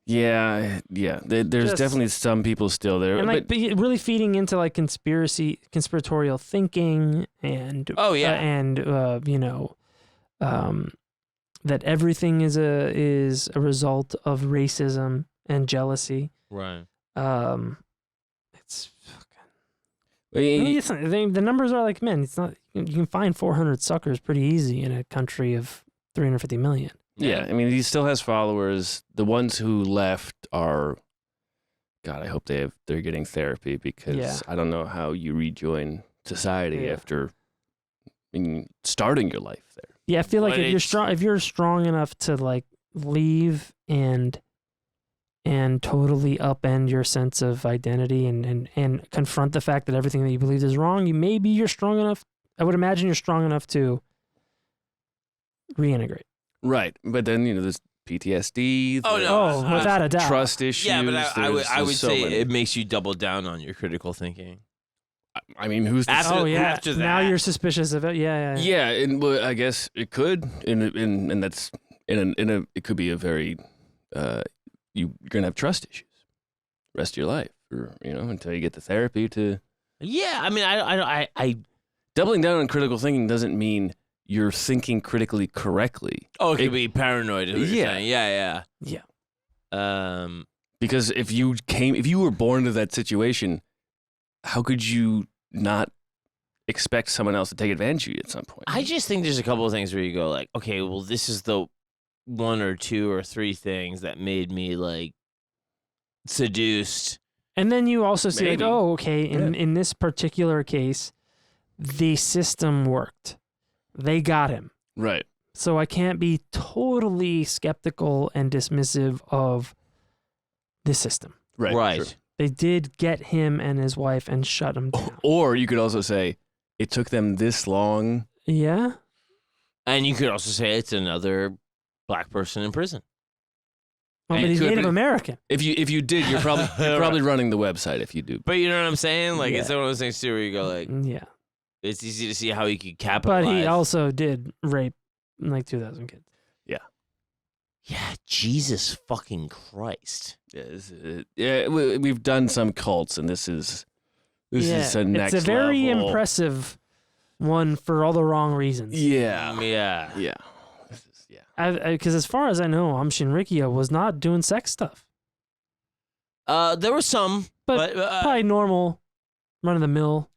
D: Yeah. There's
C: Just-
D: definitely some people still there.
C: And like
D: but,
C: really feeding into like conspiratorial thinking and
B: Oh, yeah.
C: that everything is a result of racism and jealousy.
B: Right.
C: It's fucking I mean, the numbers are like, man, it's not. You can find 400 suckers pretty easy in a country of 350 million.
D: Yeah, I mean, he still has followers. The ones who left are, God, I hope they're getting therapy because I don't know how you rejoin society after starting your life there.
C: Yeah, I feel like if you're strong enough to like leave and totally upend your sense of identity and confront the fact that everything that you believed is wrong, you're strong enough. I would imagine you're strong enough to reintegrate.
D: Right, but then there's PTSD.
C: Without a doubt,
D: trust issues.
B: Yeah, but I would say
D: many.
B: it makes you double down on your critical thinking.
D: I mean, who's the
B: after that?
C: Now you're suspicious of it. Yeah.
D: Yeah, and I guess it could, and that's it could be a very you're gonna have trust issues the rest of your life, or until you get the therapy to.
B: Yeah, I mean, I
D: doubling down on critical thinking doesn't mean you're thinking critically correctly.
B: Oh, it could be paranoid. Yeah.
D: Because if you were born into that situation, how could you not expect someone else to take advantage of you at some point?
B: I just think there's a couple of things where you go like, okay, well, this is the one or two or three things that made me like seduced.
C: And then you also see like, oh, okay, in this particular case, the system worked. They got him.
D: Right.
C: So I can't be totally skeptical and dismissive of the system.
D: Right. Sure.
C: They did get him and his wife and shut him down.
D: Or you could also say, it took them this long.
C: Yeah.
B: And you could also say it's another black person in prison.
C: Well, but he's Native American.
D: If you did, you're probably running the website if you do.
B: But you know what I'm saying? Like it's one of those things too where you go like,
C: yeah.
B: It's easy to see how he could capitalize.
C: But he also did rape like 2,000 kids.
D: Yeah.
B: Yeah, Jesus fucking Christ.
D: Yeah, we've done some cults, and this is a next level.
C: It's a very impressive one for all the wrong reasons.
D: Yeah.
C: Because as far as I know, Shinrikyo was not doing sex stuff.
B: There were some, but
C: probably normal, run of the mill.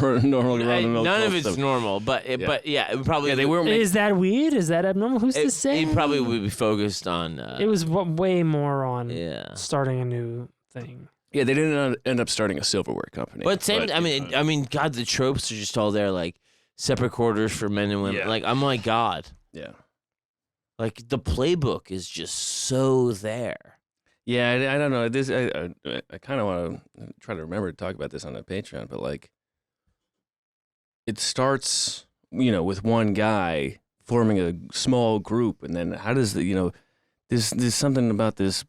B: None of it's normal, but it probably
D: they were.
C: Is that weird? Is that abnormal? Who's to say?
B: He probably would be focused on.
C: It was way more on starting a new thing.
D: Yeah, they didn't end up starting a silverware company.
B: But I mean, God, the tropes are just all there, like separate quarters for men and women.
D: Yeah.
B: Like, oh my God.
D: Yeah.
B: Like the playbook is just so there.
D: Yeah, I don't know. This I kind of want to try to remember to talk about this on the Patreon, but like, it starts, with one guy forming a small group, and then how does there's something about this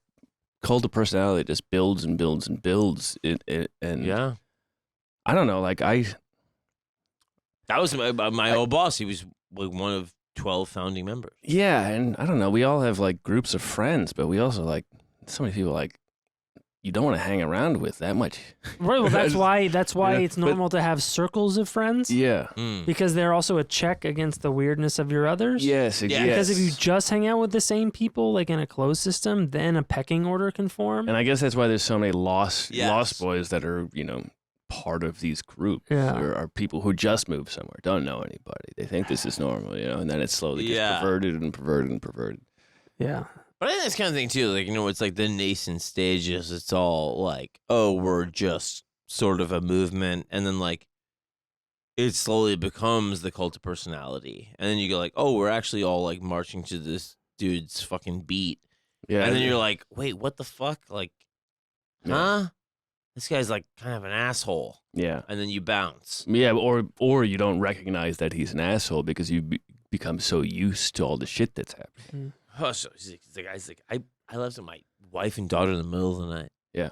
D: cult of personality that just builds and builds and builds and
B: yeah,
D: I don't know. Like that
B: was my old boss. He was like one of 12 founding members.
D: Yeah, and I don't know. We all have like groups of friends, but we also like so many people like you don't want to hang around with that much.
C: Right. Well, that's why it's normal to have circles of friends.
D: Yeah.
C: Because they're also a check against the weirdness of your others.
D: Yes. Exactly.
C: Because if you just hang out with the same people, like in a closed system, then a pecking order can form.
D: And I guess that's why there's so many lost boys that are part of these groups.
C: Yeah.
D: Or are people who just moved somewhere, don't know anybody. They think this is normal, and then it slowly gets perverted and perverted and perverted.
C: Yeah.
B: But I think that's kind of thing too. Like, it's like the nascent stages. It's all like, oh, we're just sort of a movement, and then like it slowly becomes the cult of personality, and then you go like, oh, we're actually all like marching to this dude's fucking beat.
D: Yeah.
B: And then you're like, wait, what the fuck? Like, huh? This guy's like kind of an asshole.
D: Yeah.
B: And then you bounce.
D: Yeah, or you don't recognize that he's an asshole because you become so used to all the shit that's happening.
B: Oh, so the guy's like, I left my wife and daughter in the middle of the night.
D: Yeah.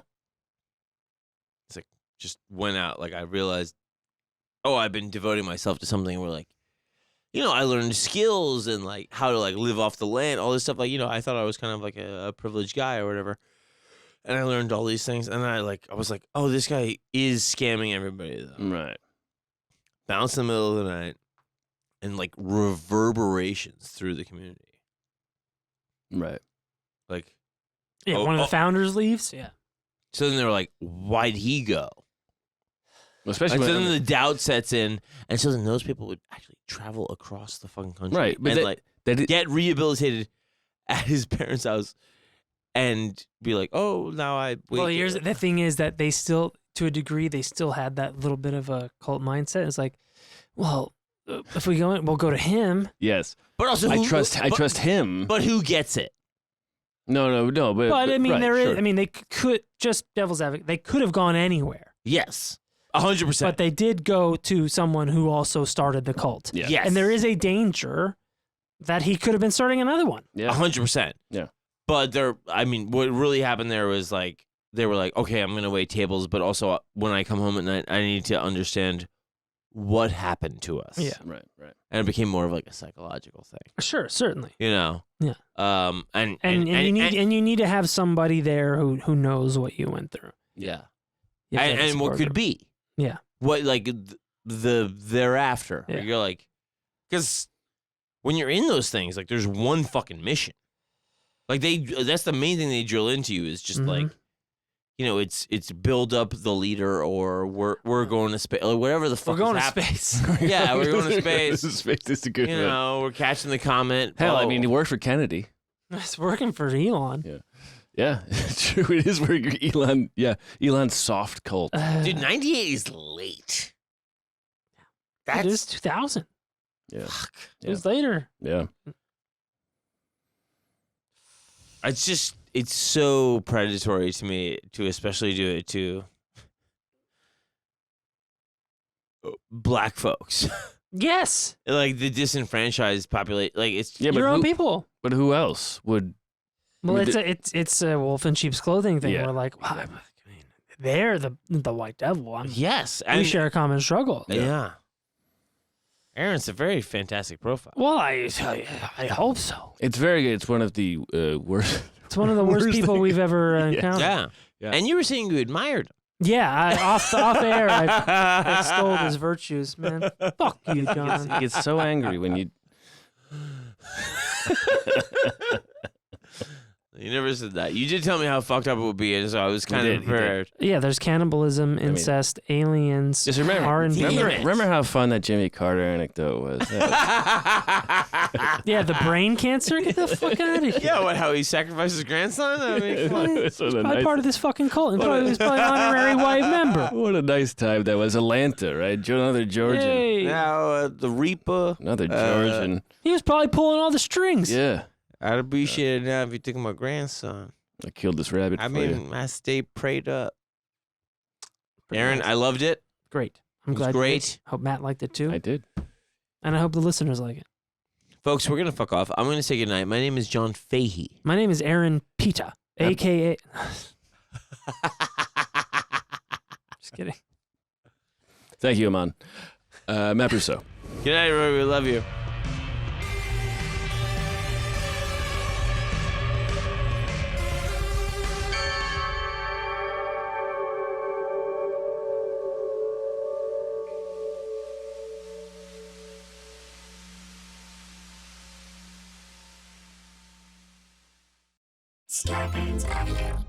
B: It's like, just went out. Like, I realized, oh, I've been devoting myself to something where, like, I learned skills and, like, how to, like, live off the land, all this stuff. Like, I thought I was kind of, like, a privileged guy or whatever. And I learned all these things. And I was like, oh, this guy is scamming everybody, though.
D: Right.
B: Bounce in the middle of the night and, like, reverberations through the community.
D: Right.
B: Like,
C: one of the founders leaves. Yeah.
B: So then they were like, why'd he go?
D: Especially
B: And so
D: when,
B: then the doubt sets in, and so then those people would actually travel across the fucking country,
D: right? But
B: and
D: that
B: get rehabilitated at his parents' house, and be like, "Oh, now I."
C: Well, here's the thing: is that they still, to a degree, they still had that little bit of a cult mindset. It's like, well, if we go, we'll go to him.
D: yes,
B: But also,
D: I trust him.
B: But who gets it?
D: No.
C: But I mean,
D: right,
C: there is.
D: sure.
C: I mean, they could just devil's advocate. They could have gone anywhere,
B: Yes, 100%.
C: but they did go to someone who also started the cult.
D: Yeah.
B: Yes,
C: And there is a danger that he could have been starting another one.
D: Yeah.
B: 100%.
D: Yeah.
B: But I mean, what really happened there was like they were like, okay, I'm gonna wait tables, but also when I come home at night, I need to understand what happened to us.
C: Yeah.
D: Right.
B: And it became more of like a psychological thing.
C: Sure, certainly.
B: You know.
C: Yeah.
B: And
C: you need to have somebody there who knows what you went through.
B: yeah.
C: You have to have a
B: And what
C: support
B: could
C: group.
B: be.
C: Yeah.
B: What like the thereafter.
C: Yeah.
B: You're like, because when you're in those things, like there's one fucking mission. Like that's the main thing they drill into you is just like, you know, it's build up the leader, or we're going to space, or whatever the fuck.
C: We're going
B: is
C: to
B: happening.
C: space.
B: Yeah, we're going to space.
D: Space is a good
B: You
D: one.
B: know, we're catching the comet.
D: Hell, I
B: Oh.
D: mean, he worked for Kennedy.
C: It's working for Elon.
D: Yeah, true. It is where Elon. Yeah, Elon's soft cult.
B: Dude, 98 is late.
C: It is 2000.
D: Yeah,
C: It was later.
D: yeah.
B: It's so predatory to me to especially do it to black folks.
C: Yes.
B: Like the disenfranchised population. Like it's
D: Yeah,
C: Your
D: but
C: own
D: who,
C: people.
D: but who else would?
C: Well,
D: I mean,
C: it's a wolf in sheep's clothing thing.
D: Yeah.
C: We're like, wow, I mean, they're the white devil.
B: yes.
C: We share a common struggle.
B: Yeah. Aaron's a very fantastic profile.
C: Well, I hope so.
D: It's very good. It's one of the worst.
C: It's one of the worst people we've ever encountered.
B: Yeah.
D: Yeah.
B: And you were saying you admired him.
C: Yeah, off air, I stole his virtues, man. Fuck you, John.
D: He gets so angry when you.
B: You never said that. You did tell me how fucked up it would be, and so I was kind of
D: did, he did.
B: prepared.
C: Yeah, there's cannibalism, incest, aliens,
D: Just remember,
C: R&B.
D: remember how fun that Jimmy Carter anecdote was.
C: Yeah, the brain cancer. Get the fuck out of here.
B: Yeah, what? How he sacrificed his grandson? I mean, come on.
D: It's what a
C: Probably
D: nice-
C: part of this fucking cult. And probably, he was probably an honorary white member.
D: What a nice time that was. Atlanta, right? Another Georgian.
C: Yay.
B: Now the Reaper.
D: Another Georgian.
C: He was probably pulling all the strings.
D: Yeah.
B: I'd appreciate it now if you took my grandson.
D: I killed this rabbit
B: I
D: for you.
B: mean, I stay prayed up. Aaron, I loved it.
C: Great. I'm
B: It was
C: glad. you
B: great.
C: did. Hope Matt liked it too.
D: I did.
C: And I hope the listeners like it.
B: Folks, we're going to fuck off. I'm going to say goodnight. My name is John Fahey.
C: My name is Aaron Pita, a.k.a. Just kidding.
D: Thank you, Aman. Matt Brousseau.
B: Good night, everybody. We love you.
E: Starburns Audio.